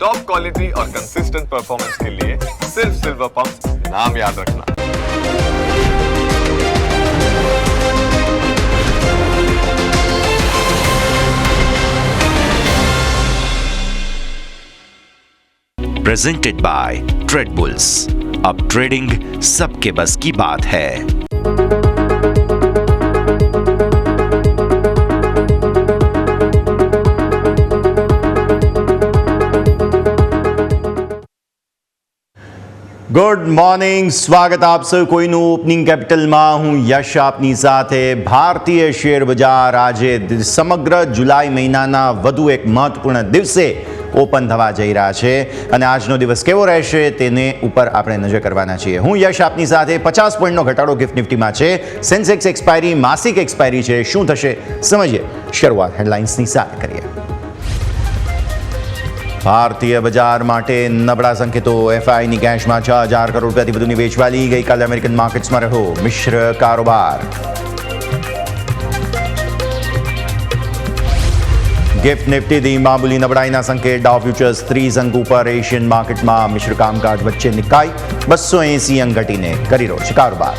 Top quality और consistent performance के लिए सिर्फ सिल्वर पंप नाम याद रखना। Presented by trade bulls. अब ट्रेडिंग सबके बस की बात है। ગુડ મોર્નિંગ, સ્વાગત આપ સૌ કોઈનું ઓપનિંગ કેપિટલમાં। હું યશ આપની સાથે। ભારતીય શેર બજાર આજે સમગ્ર જુલાઈ મહિનાના વધુ એક મહત્વપૂર્ણ દિવસે ઓપન થવા જઈ રહ્યા છે અને આજનો દિવસ કેવો રહેશે તેને ઉપર આપણે નજર કરવાના છીએ। હું યશ આપની સાથે। 50 પોઈન્ટનો ઘટાડો ગિફ્ટ નિફ્ટીમાં છે। સેન્સેક્સ એક્સપાયરી માસિક એક્સપાયરી છે, શું થશે સમજીએ। શરૂઆત હેડલાઇન્સની સાથે કરીએ। ભારતીય બજાર માટે નબળા સંકેતો। એફઆઈની કેશમાં 6000 કરોડ રૂપિયાથી વધુની વેચવાલી। ગઈકાલે અમેરિકન માર્કેટ્સમાં રહ્યો મિશ્ર કારોબાર। ગિફ્ટ નિફ્ટીથી મામૂલી નબળાઈના સંકેત। ડાઉ ફ્યુચર્સ 30 અંક ઉપર। એશિયન માર્કેટમાં મિશ્ર કામકાજ વચ્ચે નિકાઈ 280 અંક ઘટીને કરી રહ્યો છે કારોબાર।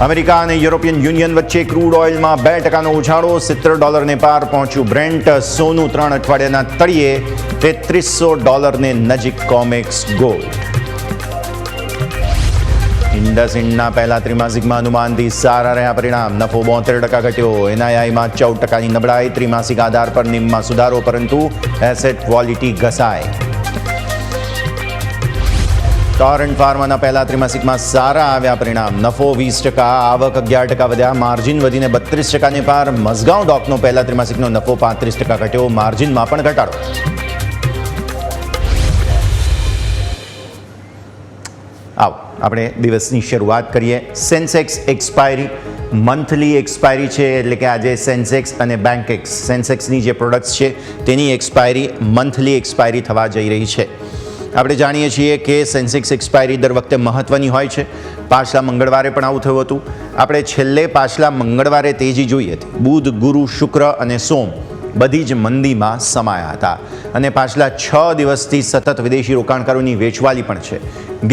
અમેરિકા અને યુરોપિયન યુનિયન વચ્ચે ક્રૂડ ઓઇલમાં 2% ઉછાળો। $70 પાર પહોંચ્યું બ્રેન્ટ। સોનું 3 અઠવાડિયાના તળિયે $3300 નજીક કોમેક્સ ગોલ્ડ। ઇન્ડસઇન્ડના પહેલા ત્રિમાસિકમાં અનુમાનથી સારા રહ્યા પરિણામ। નફો 72% ઘટ્યો। એનઆઈઆઈમાં 14%ની નબળાઈ। ત્રિમાસિક આધાર પર નિમમાં સુધારો, પરંતુ એસેટ ક્વોલિટી ઘસાય। ટોરન્ટ ફાર્માના પહેલા ત્રિમાસિકમાં સારા આવ્યા પરિણામ। નફો 20%, આવક 11% વધ્યા। માર્જિન વધીને 32%ને પાર। મઝગાંવ ડોકનો પહેલા ત્રિમાસિકનો નફો 35% ઘટ્યો। માર્જિનમાં પણ ઘટાડો। આવો આપણે દિવસની શરૂઆત કરીએ। સેન્સેક્સ એક્સપાયરી મંથલી એક્સપાયરી છે, એટલે કે આજે સેન્સેક્સ અને બેન્કેક્સ સેન્સેક્સની જે પ્રોડક્ટ્સ છે તેની એક્સપાયરી મંથલી એક્સપાયરી થવા જઈ રહી છે। આપણે જાણીએ છીએ કે સેન્સેક્સ એક્સપાયરી દર વખતે મહત્ત્વની હોય છે। પાછલા મંગળવારે પણ આવું થયું હતું। આપણે છેલ્લે પાછલા મંગળવારે તેજી જોઈ હતી। બુધ, ગુરુ, શુક્ર અને સોમ બધી જ મંદીમાં સમાયા હતા અને પાછલા 6 દિવસથી સતત વિદેશી રોકાણકારોની વેચવાલી પણ છે।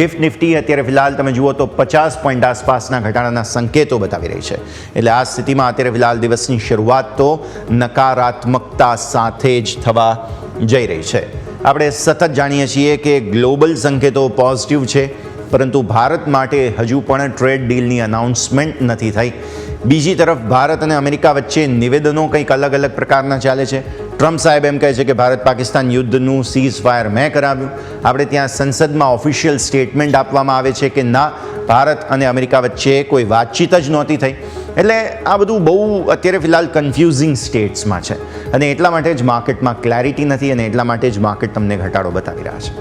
ગિફ્ટ નિફ્ટી અત્યારે ફિલહાલ તમે જુઓ તો 50 પોઈન્ટ આસપાસના ઘટાડાના સંકેતો બતાવી રહી છે। એટલે આ સ્થિતિમાં અત્યારે ફિલહાલ દિવસની શરૂઆત તો નકારાત્મકતા સાથે જ થવા જઈ રહી છે। આપણે સતત જાણીએ છીએ કે ગ્લોબલ સંકેતો પોઝિટિવ છે, પરંતુ ભારત માટે હજુ પણ ટ્રેડ ડીલની અનાઉન્સમેન્ટ નથી થઈ। બીજી તરફ ભારત અને અમેરિકા વચ્ચે નિવેદનો કંઈક અલગ અલગ પ્રકારના ચાલે છે। ટ્રમ્પ સાહેબ એમ કહે છે કે ભારત પાકિસ્તાન યુદ્ધનું સીઝ ફાયર મેં કરાવ્યું। આપણે ત્યાં સંસદમાં ઓફિશિયલ સ્ટેટમેન્ટ આપવામાં આવે છે કે ના, ભારત અને અમેરિકા વચ્ચે કોઈ વાતચીત જ નહોતી થઈ। એટલે આ બધું બહુ અત્યારે ફિલહાલ કન્ફ્યુઝિંગ સ્ટેટ્સમાં છે અને એટલા માટે જ માર્કેટમાં ક્લેરિટી નથી અને એટલા માટે જ માર્કેટ તમને ઘટાડો બતાવી રહ્યા છે।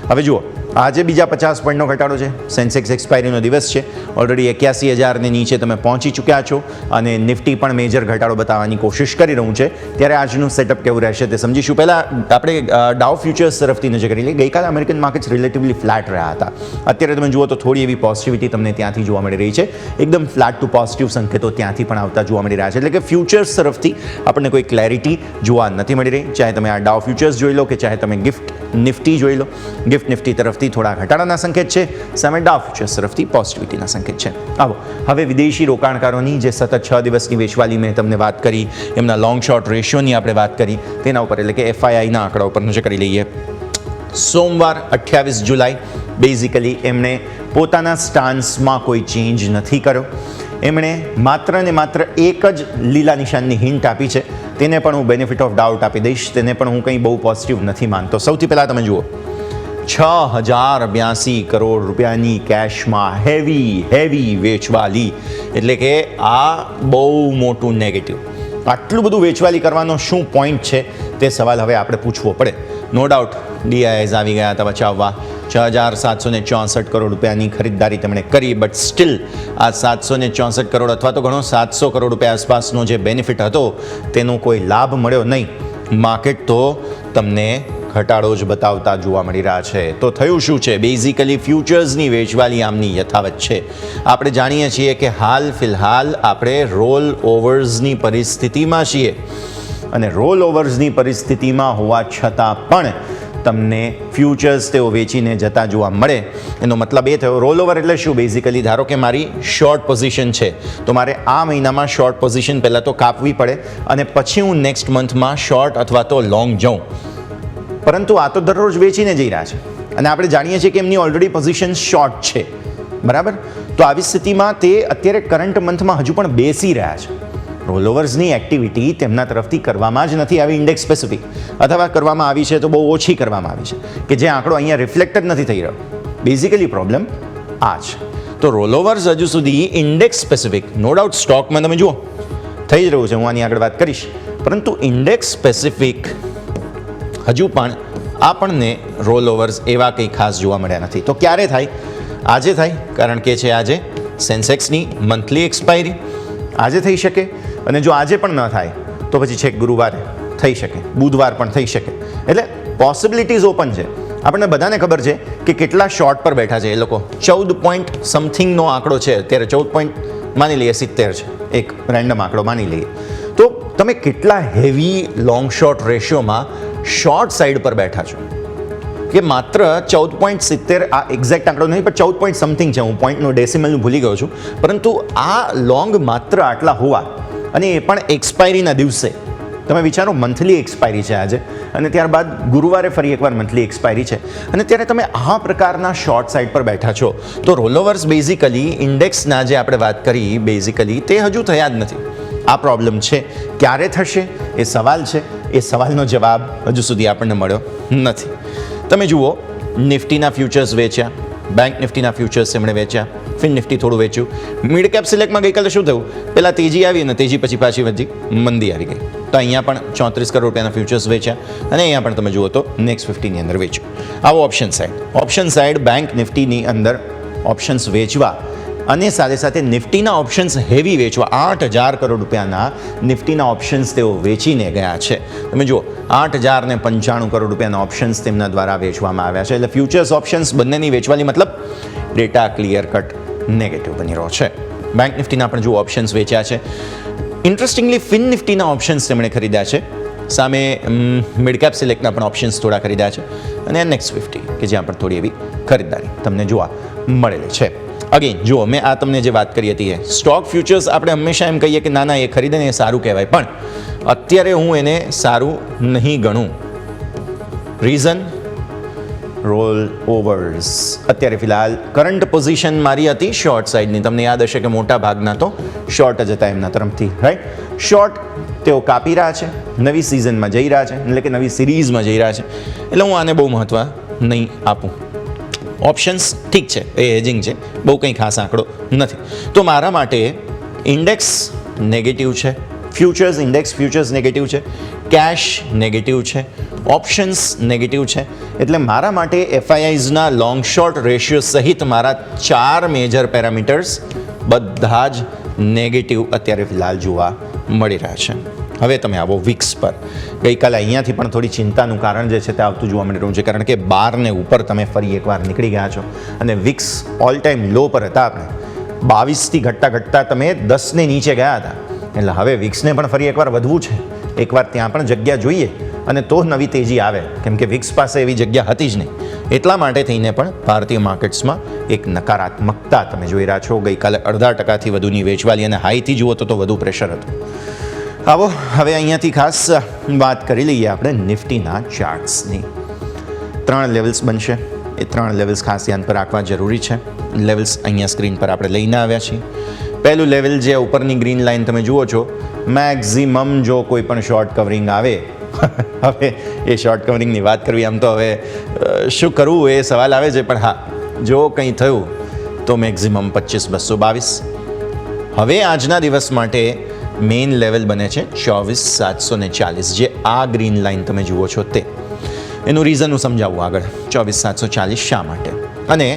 હવે જુઓ, આજે બીજા 50 પોઈન્ટનો ઘટાડો છે। સેન્સેક્સ એક્સપાયરીનો દિવસ છે। ઓલરેડી 81,000ને નીચે તમે પહોંચી ચૂક્યા છો અને નિફ્ટી પણ મેજર ઘટાડો બતાવવાની કોશિશ કરી રહ્યું છે। ત્યારે આજનું સેટઅપ કેવું રહેશે તે સમજીશું। પહેલાં આપણે ડાઉ ફ્યુચર્સ તરફથી નજર કરી લઈએ। ગઈકાલે અમેરિકન માર્કેટ્સ રિલેટિવલી ફ્લેટ રહ્યા હતા। અત્યારે તમે જુઓ તો થોડી એવી પોઝિટિવિટી તમને ત્યાંથી જોવા મળી રહી છે। એકદમ ફ્લેટ ટુ પોઝિટિવ સંકેતો ત્યાંથી પણ આવતા જોવા મળી રહ્યા છે। એટલે કે ફ્યુચર્સ તરફથી આપણને કોઈ ક્લેરિટી જોવા નથી મળી રહી। ચાહે તમે આ ડાઉ ફ્યુચર્સ જોઈ લો કે ચાહે તમે ગિફ્ટ નિફ્ટી જોઈ લો। ગિફ્ટ નિફ્ટી તરફથી થોડા ઘટાડાના સંકેત છે, સામે ડાઉ ફ્યુચર્સ તરફથી પોઝિટિવિટીના સંકેત છે। આવો હવે વિદેશી રોકાણકારોની જે સતત 6 દિવસની વેચવાલી મેં તમને વાત કરી, એમના લોંગ શોર્ટ રેશિયોની આપણે વાત કરી, તેના ઉપર એટલે કે એફઆઈઆઈના આંકડા ઉપર નજર કરી લઈએ। સોમવાર 28 જુલાઈ બેઝિકલી એમણે પોતાના સ્ટાન્સમાં કોઈ ચેન્જ નથી કર્યો। એમણે માત્ર ને માત્ર એક જ લીલા નિશાનની હિન્ટ આપી છે। તેને પણ હું બેનિફિટ ઓફ ડાઉટ આપી દઈશ। તેને પણ હું કંઈ બહુ પોઝિટિવ નથી માનતો। સૌથી પહેલાં તમે જુઓ, 6082 કરોડ રૂપિયાની કેશમાં હેવી વેચવાલી, એટલે કે આ બહુ મોટું નેગેટિવ। આટલું બધું વેચવાલી કરવાનો શું પોઈન્ટ છે તે સવાલ હવે આપણે પૂછવો પડે। નો ડાઉટ ડીઆઈએસ આવી ગયા હતા બચાવવા। 6764 કરોડ રૂપિયાની ખરીદદારી તેમણે કરી, બટ સ્ટીલ આ 764 કરોડ અથવા તો ઘણો 700 કરોડ રૂપિયા આસપાસનો જે બેનિફિટ હતો તેનો કોઈ લાભ મળ્યો નહીં। માર્કેટ તો તમને ઘટાડો જ બતાવતા જોવા મળી રહ્યા છે। તો થયું શું છે? બેઝિકલી ફ્યુચર્સની વેચવાલી આમની યથાવત છે। આપણે જાણીએ છીએ કે હાલ ફિલહાલ આપણે રોલ ઓવર્સની પરિસ્થિતિમાં છીએ। અને રોલ ઓવર્સની પરિસ્થિતિમાં હોવા છતાં પણ તમને ફ્યુચર્સ તેઓ વેચીને જતા જોવા મળે. એનો મતલબ એ થયો, રોલ ઓવર એટલે શું? બેઝિકલી ધારો કે મારી શોર્ટ પોઝિશન છે તો મારે આ મહિનામાં શોર્ટ પોઝિશન પહેલાં તો કાપવી પડે અને પછી હું નેક્સ્ટ મંથમાં શોર્ટ અથવા તો લોંગ જાઉં. પરંતુ આ તો દરરોજ વેચીને જઈ રહ્યા છે અને આપણે જાણીએ છીએ કે એમની ઓલરેડી પોઝિશન શોર્ટ છે, બરાબર? તો આવી સ્થિતિમાં તે અત્યારે કરંટ મંથમાં હજુ પણ બેસી રહ્યા છે. રોલઓવર્સની એક્ટિવિટી તેમના તરફથી કરવામાં જ નથી આવી ઇન્ડેક્સ સ્પેસિફિક, અથવા કરવામાં આવી છે તો બહુ ઓછી કરવામાં આવી છે કે જે આંકડો અહીંયા રિફ્લેક્ટ જ નથી થઈ રહ્યો. બેઝિકલી પ્રોબ્લેમ આ છે. તો રોલઓવર્સ હજુ સુધી ઇન્ડેક્સ સ્પેસિફિક, નો ડાઉટ સ્ટોકમાં તમે જુઓ થઈ જ રહ્યું છે, હું આની આગળ વાત કરીશ, પરંતુ ઇન્ડેક્સ સ્પેસિફિક હજુ પણ આપણને રોલઓવર્સ એવા કંઈ ખાસ જોવા મળ્યા નથી. તો ક્યારે થાય? આજે થાય, કારણ કે છે આજે સેન્સેક્સની મંથલી એક્સપાયરી. આજે થઈ શકે, અને જો આજે પણ ન થાય તો પછી છેક ગુરુવારે થઈ શકે, બુધવાર પણ થઈ શકે. એટલે પોસિબિલિટીઝ ઓપન છે. આપણને બધાને ખબર છે કે કેટલા શોર્ટ પર બેઠા છે એ લોકો. 14 પોઈન્ટ સમથિંગનો આંકડો છે અત્યારે, 14 પોઈન્ટ માની લઈએ 70 છે, એક રેન્ડમ આંકડો માની લઈએ. તો તમે કેટલા હેવી લોંગ શોર્ટ રેશિયોમાં શોર્ટ સાઈડ પર બેઠા છો કે માત્ર 14.70, આ એક્ઝેક્ટ આંકડો નહીં પણ 14 પોઈન્ટ સમથિંગ છે, હું પોઈન્ટનું ડેસિમલનું ભૂલી ગયો છું, પરંતુ આ લોંગ માત્ર આટલા હોવા, અને એ પણ એક્સપાયરીના દિવસે. તમે વિચારો, મંથલી એક્સપાયરી છે આજે, અને ત્યારબાદ ગુરુવારે ફરી એકવાર મંથલી એક્સપાયરી છે, અને ત્યારે તમે આ પ્રકારના શોર્ટ સાઈડ પર બેઠા છો. તો રોલઓવર્સ બેઝિકલી ઇન્ડેક્સના જે આપણે વાત કરી, બેઝિકલી તે હજુ થયા જ નથી. આ પ્રોબ્લેમ છે. ક્યારે થશે એ સવાલ છે. એ સવાલનો જવાબ હજુ સુધી આપણને મળ્યો નથી. તમે જુઓ, નિફ્ટીના ફ્યુચર્સ વેચ્યા, બેંક નિફ્ટીના ફ્યુચર્સ એમણે વેચ્યા, ફિન નિફ્ટી થોડું વેચ્યું. મિડ કેપ સિલેક્ટમાં ગઈકાલે શું થયું? પહેલાં તેજી આવી અને તેજી પછી પાછી વધી મંદી આવી ગઈ. તો અહીંયા પણ 34 કરોડ રૂપિયાના ફ્યુચર્સ વેચ્યા, અને અહીંયા પણ તમે જુઓ તો નેક્સ્ટ 50ની અંદર વેચ્યું. આવો ઓપ્શન સાઇડ બેંક નિફ્ટીની અંદર ઓપ્શન્સ વેચવા અને સાથે સાથે નિફ્ટીના ઓપ્શન્સ હેવી વેચવા. 8,000 કરોડ રૂપિયાના નિફ્ટીના ઓપ્શન્સ તેઓ વેચીને ગયા છે. તમે જુઓ, 8,095 કરોડ રૂપિયાના ઓપ્શન્સ તેમના દ્વારા વેચવામાં આવ્યા છે. એટલે ફ્યુચર્સ ઓપ્શન્સ બંનેની વેચવાની મતલબ ડેટા ક્લિયર કટ નેગેટિવ બની રહ્યો છે. બેંક નિફ્ટીના પણ જુઓ ઓપ્શન્સ વેચ્યા છે. ઇન્ટરેસ્ટિંગલી ફિન નિફ્ટીના ઓપ્શન્સ તેમણે ખરીદ્યા છે. સામે મિડ કેપ સિલેક્ટના પણ ઓપ્શન્સ થોડા ખરીદ્યા છે, અને નેક્સ્ટ 50 કે જ્યાં પણ થોડી એવી ખરીદદારી તમને જોવા મળેલી છે. અગેન જુઓ, મેં આ તમને જે વાત કરી હતી, એ સ્ટોક ફ્યુચર્સ આપણે હંમેશા એમ કહીએ કે ના ના એ ખરીદે ને એ સારું કહેવાય, પણ અત્યારે હું એને સારું નહીં ગણું. રીઝન? Rollovers. અત્યારે ફિલહાલ કરંટ પોઝિશન મારી હતી શોર્ટ સાઈડની. તમને યાદ હશે કે મોટા ભાગના તો શોર્ટ જ હતા એમના તરફથી, રાઈટ? શોર્ટ તેઓ કાપી રહ્યા છે, નવી સિઝનમાં જઈ રહ્યા છે, એટલે કે નવી સિરીઝમાં જઈ રહ્યા છે. એટલે હું આને બહુ મહત્ત્વ નહીં આપું. ઓપ્શન્સ ઠીક છે, એ હેજિંગ છે, બહુ કંઈ ખાસ આંકડો નથી. તો મારા માટે ઇન્ડેક્સ નેગેટિવ છે, ફ્યુચર્સ ઇન્ડેક્સ ફ્યુચર્સ નેગેટિવ છે, કેશ નેગેટિવ છે, ઓપ્શન્સ નેગેટિવ છે. એટલે મારા માટે એફઆઈઆઈઝના લોંગ શોર્ટ રેશિયો સહિત મારા 4 મેજર પેરામીટર્સ બધા જ નેગેટિવ અત્યારે ફિલહાલ જોવા મળી રહ્યા છે. હવે તમે આવો વિક્સ પર. ગઈકાલે અહીંયાથી પણ થોડી ચિંતાનું કારણ જે છે તે આવતું જોવા મળી રહ્યું છે, કારણ કે 12 ને ઉપર તમે ફરી એકવાર નીકળી ગયા છો, અને વિક્સ ઓલ ટાઈમ લો પર હતા. આપણે 22થી ઘટતા તમે 10ને નીચે ગયા હતા. એટલે હવે વિક્સને પણ ફરી એકવાર વધવું છે. એકવાર ત્યાં પણ જગ્યા જોઈએ, અને તો નવી તેજી આવે, કેમ કે વિક્સ પાસે એવી જગ્યા હતી જ નહીં. એટલા માટે થઈને પણ ભારતીય માર્કેટ્સમાં એક નકારાત્મકતા તમે જોઈ રહ્યા છો. ગઈકાલે 0.5% વધુની વેચવાલી, અને હાઈથી જુઓ તો વધુ પ્રેશર હતું. આવો હવે અહીંયાથી ખાસ વાત કરી લઈએ આપણે નિફ્ટીના ચાર્ટ્સની. 3 લેવલ્સ બનશે. એ 3 લેવલ્સ ખાસ ધ્યાન પર રાખવા જરૂરી છે. લેવલ્સ અહીંયા સ્ક્રીન પર આપણે લઈને આવ્યા છીએ. પહેલું લેવલ જે ઉપરની ગ્રીન લાઇન તમે જુઓ છો, મેક્ઝિમમ જો કોઈ પણ શોર્ટ કવરિંગ આવે, હવે એ શોર્ટ કવરિંગની વાત કરવી આમ તો હવે શું કરવું એ સવાલ આવે છે, પણ હા, જો કંઈ થયું તો મેક્ઝિમમ 25,222. હવે આજના દિવસ માટે મેઇન લેવલ બને છે 24,740, જે આ ગ્રીન લાઇન તમે જુઓ છો તે. એનું રીઝન હું સમજાવું આગળ. 24,740 શા માટે? અને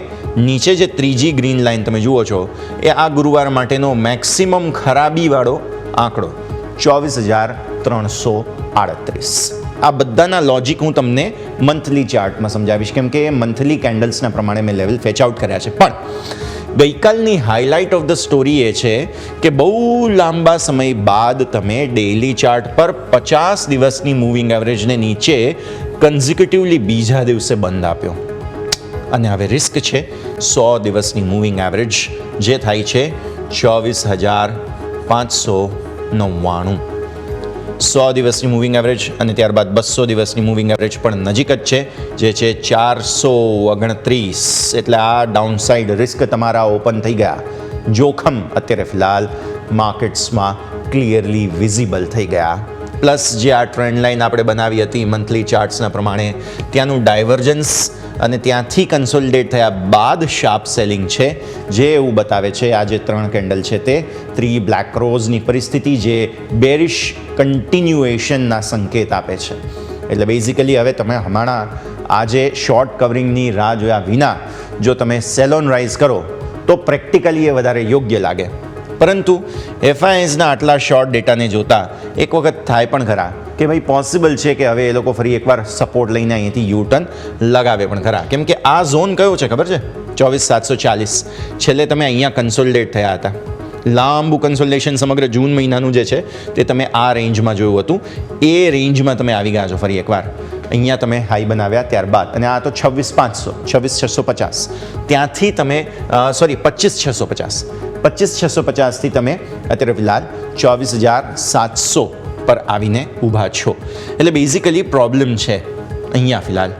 નીચે જે ત્રીજી ગ્રીન લાઇન તમે જુઓ છો, એ આ ગુરુવાર માટેનો મેક્સિમમ ખરાબીવાળો આંકડો 24,338. આ બધાના લોજિક હું તમને મંથલી ચાર્ટમાં સમજાવીશ, કેમ કે મંથલી કેન્ડલ્સના પ્રમાણે મેં લેવલ ફેચ આઉટ કર્યા છે. પણ ગઈકાલની હાઇલાઇટ ઓફ ધ સ્ટોરી એ છે કે બહુ લાંબા સમય બાદ તમે ડેઇલી ચાર્ટ પર 50 દિવસની મૂવિંગ એવરેજને નીચે કન્ઝિક્યુટિવલી બીજા દિવસે બંધ આપ્યો. અને હવે રિસ્ક છે 100 દિવસની મૂવિંગ એવરેજ જે થાય છે 24,599. 100 દિવસની મૂવિંગ એવરેજ અને ત્યારબાદ 200 દિવસની મૂવિંગ એવરેજ પણ નજીક જ છે, જે છે 429. એટલે આ ડાઉનસાઇડ રિસ્ક તમારા ઓપન થઈ ગયા. જોખમ અત્યારે ફિલહાલ માર્કેટ્સમાં ક્લિયરલી વિઝિબલ થઈ ગયા. પ્લસ જે આ ટ્રેન્ડ લાઇન આપણે બનાવી હતી મંથલી ચાર્ટ્સના પ્રમાણે, ત્યાંનું ડાયવર્જન્સ અને ત્યાંથી કન્સોલિડેટ થયા બાદ શાર્પ સેલિંગ છે, જે એવું બતાવે છે આ જે 3 કેન્ડલ છે તે 3 બ્લેક રોઝની પરિસ્થિતિ, જે બેરિશ કન્ટિન્યુએશનના સંકેત આપે છે. એટલે બેઝિકલી હવે તમે હમણાં આજે શોર્ટ કવરિંગની રાહ જોયા વિના જો તમે સેલ ઓન રાઇઝ કરો તો પ્રેક્ટિકલી એ વધારે યોગ્ય લાગે. પરંતુ એફઆઈએસના આટલા શોર્ટ ડેટાને જોતા એક વખત થાય પણ ખરા કે ભાઈ પોસિબલ છે કે હવે એ લોકો ફરી એકવાર સપોર્ટ લઈને અહીંથી યુટર્ન લગાવે પણ ખરા. કેમ કે આ ઝોન કયો છે ખબર છે? 24,740. છેલ્લે તમે અહીંયા કન્સોલિડેટ થયા હતા. લાંબુ કન્સોલિડેશન સમગ્ર જૂન મહિનાનું જે છે તે તમે આ રેન્જમાં જોયું હતું. એ રેન્જમાં તમે આવી ગયા છો ફરી એકવાર. અહીંયા તમે હાઈ બનાવ્યા ત્યારબાદ, અને આ તો 26,500, 26,650. ત્યાંથી તમે 25,650. 25,650થી તમે અત્યારે ફિલહાલ 24,700 પર આવીને ઊભા છો. એટલે બેઝિકલી પ્રોબ્લેમ છે અહીંયા ફિલહાલ.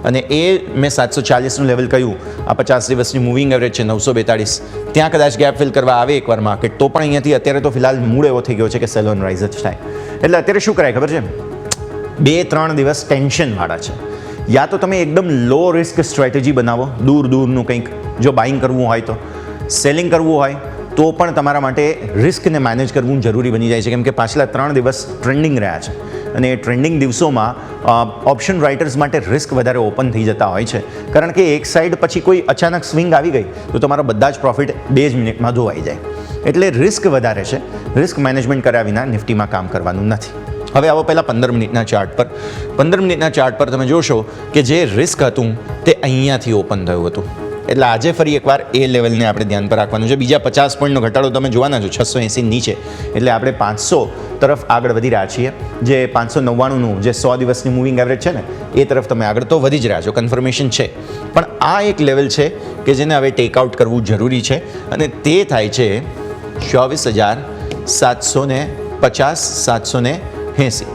અને એ મેં 740નું લેવલ કહ્યું, આ 50 દિવસની મૂવિંગ એવરેજ છે 942. ત્યાં કદાચ ગેપ ફિલ કરવા આવે એકવાર માર્કેટ તો પણ અહીંયાથી અત્યારે તો ફિલહાલ મૂડ એવો થઈ ગયો છે કે સેલ ઓન રાઇઝ જ થાય. એટલે અત્યારે શું કરાય ખબર છે? 2-3 દિવસ ટેન્શનવાળા છે. યા તો તમે એકદમ લો રિસ્ક સ્ટ્રેટેજી બનાવો, દૂરનું કંઈક. જો બાઇંગ કરવું હોય તો, સેલિંગ કરવું હોય તો પણ તમારા માટે રિસ્કને મેનેજ કરવું જરૂરી બની જાય છે. કેમ કે પાછલા 3 દિવસ ટ્રેન્ડિંગ રહ્યા છે, અને એ ટ્રેન્ડિંગ દિવસોમાં ઓપ્શન રાઇટર્સ માટે રિસ્ક વધારે ઓપન થઈ જતા હોય છે. કારણ કે એક સાઈડ પછી કોઈ અચાનક સ્વિંગ આવી ગઈ તો તમારા બધા જ પ્રોફિટ 2 જ મિનિટમાં ધોવાઈ જાય. એટલે રિસ્ક વધારે છે. રિસ્ક મેનેજમેન્ટ કર્યા વિના નિફ્ટીમાં કામ કરવાનું નથી. હવે આવો પહેલાં 15 મિનિટના ચાર્ટ પર. 15 મિનિટના ચાર્ટ પર તમે જોશો કે જે રિસ્ક હતું તે અહીંયાથી ઓપન થયું હતું. એટલે આજે ફરી એકવાર એ લેવલને આપણે ધ્યાન પર રાખવાનું છે. બીજા 50 પોઈન્ટનો ઘટાડો તમે જોવાના છો 680 નીચે. એટલે આપણે 500 તરફ આગળ વધી રહ્યા છીએ. જે 599નું જે 100 દિવસની મૂવિંગ એવરેજ છે ને એ તરફ તમે આગળ તો વધી જ રહ્યા છો, કન્ફર્મેશન છે. પણ આ એક લેવલ છે કે જેને હવે ટેકઆઉટ કરવું જરૂરી છે, અને તે થાય છે 24,750-780.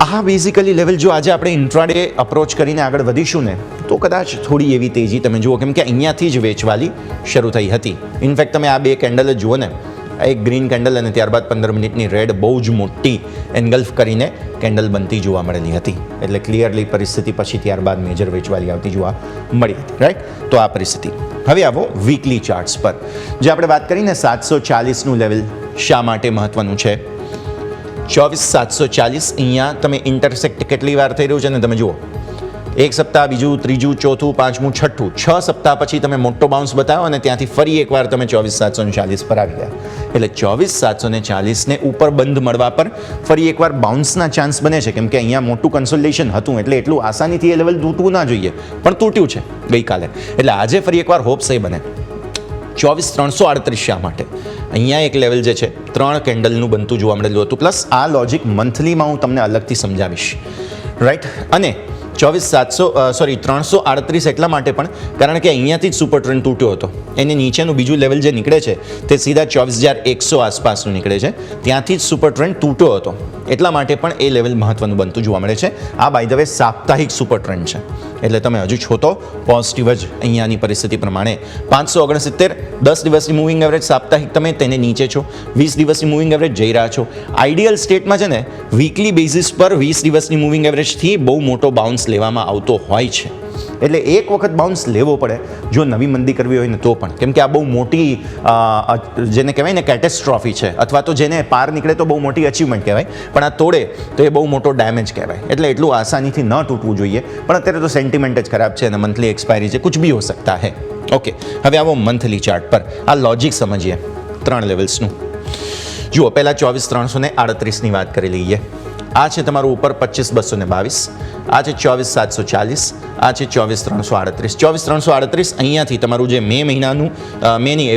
આ બેઝિકલી લેવલ જો આજે આપણે ઇન્ટ્રાડે અપ્રોચ કરીને આગળ વધીશું ને તો કદાચ થોડી એવી તેજી તમે જુઓ. કેમ કે અહીંયાથી જ વેચવાલી શરૂ થઈ હતી. ઇનફેક્ટ તમે આ 2 કેન્ડલ જ જુઓ ને, એક ગ્રીન કેન્ડલ અને ત્યારબાદ 15 મિનિટની રેડ બહુ જ મોટી એન્ગલ્ફ કરીને કેન્ડલ બનતી જોવા મળેલી હતી. એટલે ક્લિયરલી પરિસ્થિતિ પછી ત્યારબાદ મેજર વેચવાલી આવતી જોવા મળી હતી. રાઈટ? તો આ પરિસ્થિતિ. હવે આવો વીકલી ચાર્ટ્સ પર. જે આપણે વાત કરીને 740નું લેવલ શા માટે મહત્વનું છે? 24,740 અહીંયા તમે ઇન્ટરસેક્ટ કેટલી વાર થઈ રહ્યું છે ને તમે જુઓ. એક સપ્તાહ, બીજું, ત્રીજું, ચોથું, પાંચમું, છઠ્ઠું, 6 સપ્તાહ પછી તમે મોટો બાઉન્સ બતાવો અને ત્યાંથી ફરી એકવાર તમે 24,740 પર આવી ગયા. એટલે 24,740ને ઉપર બંધ મળવા પર ફરી એકવાર બાઉન્સના ચાન્સ બને છે. કેમ કે અહીંયા મોટું કન્સોલિડેશન હતું, એટલે એટલું આસાનીથી એ લેવલ તૂટવું ના જોઈએ, પણ તૂટ્યું છે ગઈકાલે. એટલે આજે ફરી એકવાર હોપ્સ એ બને. 24,338 શા માટે? અહીંયા એક લેવલ જે છે 3 કેન્ડલનું બનતું જોવા મળેલું હતું. પ્લસ આ લોજિક મંથલીમાં હું તમને અલગથી સમજાવીશ. રાઈટ? અને 338 એટલા માટે પણ કારણ કે અહીંયાથી જ સુપર ટ્રેન્ડ તૂટ્યો હતો. એની નીચેનું બીજું લેવલ જે નીકળે છે તે સીધા 24,100 આસપાસનું નીકળે છે. ત્યાંથી જ સુપર ટ્રેન્ડ તૂટ્યો હતો. એટલા માટે પણ એ લેવલ મહત્વનું બનતું જોવા મળે છે. આ બાય ધ વે સાપ્તાહિક સુપર ટ્રેન્ડ છે. એટલે તમે હજુ છો તો પોઝિટિવ જ અહીંયાની પરિસ્થિતિ પ્રમાણે. 569, 10 દિવસની મૂવિંગ એવરેજ સાપ્તાહિક તમે તેને નીચે છો. 20 દિવસની મૂવિંગ એવરેજ જઈ રહ્યા છો. આઈડિયલ સ્ટેટમાં છે ને વીકલી બેઝિસ પર 20 દિવસની મૂવિંગ એવરેજથી બહુ મોટો બાઉન્સ લેવામાં આવતો હોય છે. એટલે એક વખત બાઉન્સ લેવો પડે જો નવી મંદી કરવી હોય ને તો પણ. કેમ કે આ બહુ મોટી જેને કહેવાય ને કેટેસ્ટ્રોફી છે, અથવા તો જેને પાર નીકળે તો બહુ મોટી અચીવમેન્ટ કહેવાય, પણ આ તોડે તો એ બહુ મોટો ડેમેજ કહેવાય. એટલે એટલું આસાનીથી ન તૂટવું જોઈએ. પણ અત્યારે તો સેન્ટિમેન્ટ જ ખરાબ છે અને મંથલી એક્સપાયરી છે, કુછ ભી હો સકતા હે. ઓકે, હવે આવો મંથલી ચાર્ટ પર આ લોજિક સમજીએ 3 લેવલ્સનું. જુઓ, પહેલાં 24,338ની વાત કરી લઈએ. આ છે તમારું ઉપર 25,222, આ છે 24,740, આ છે 24,338. 24,338 અહીંયાથી તમારું જે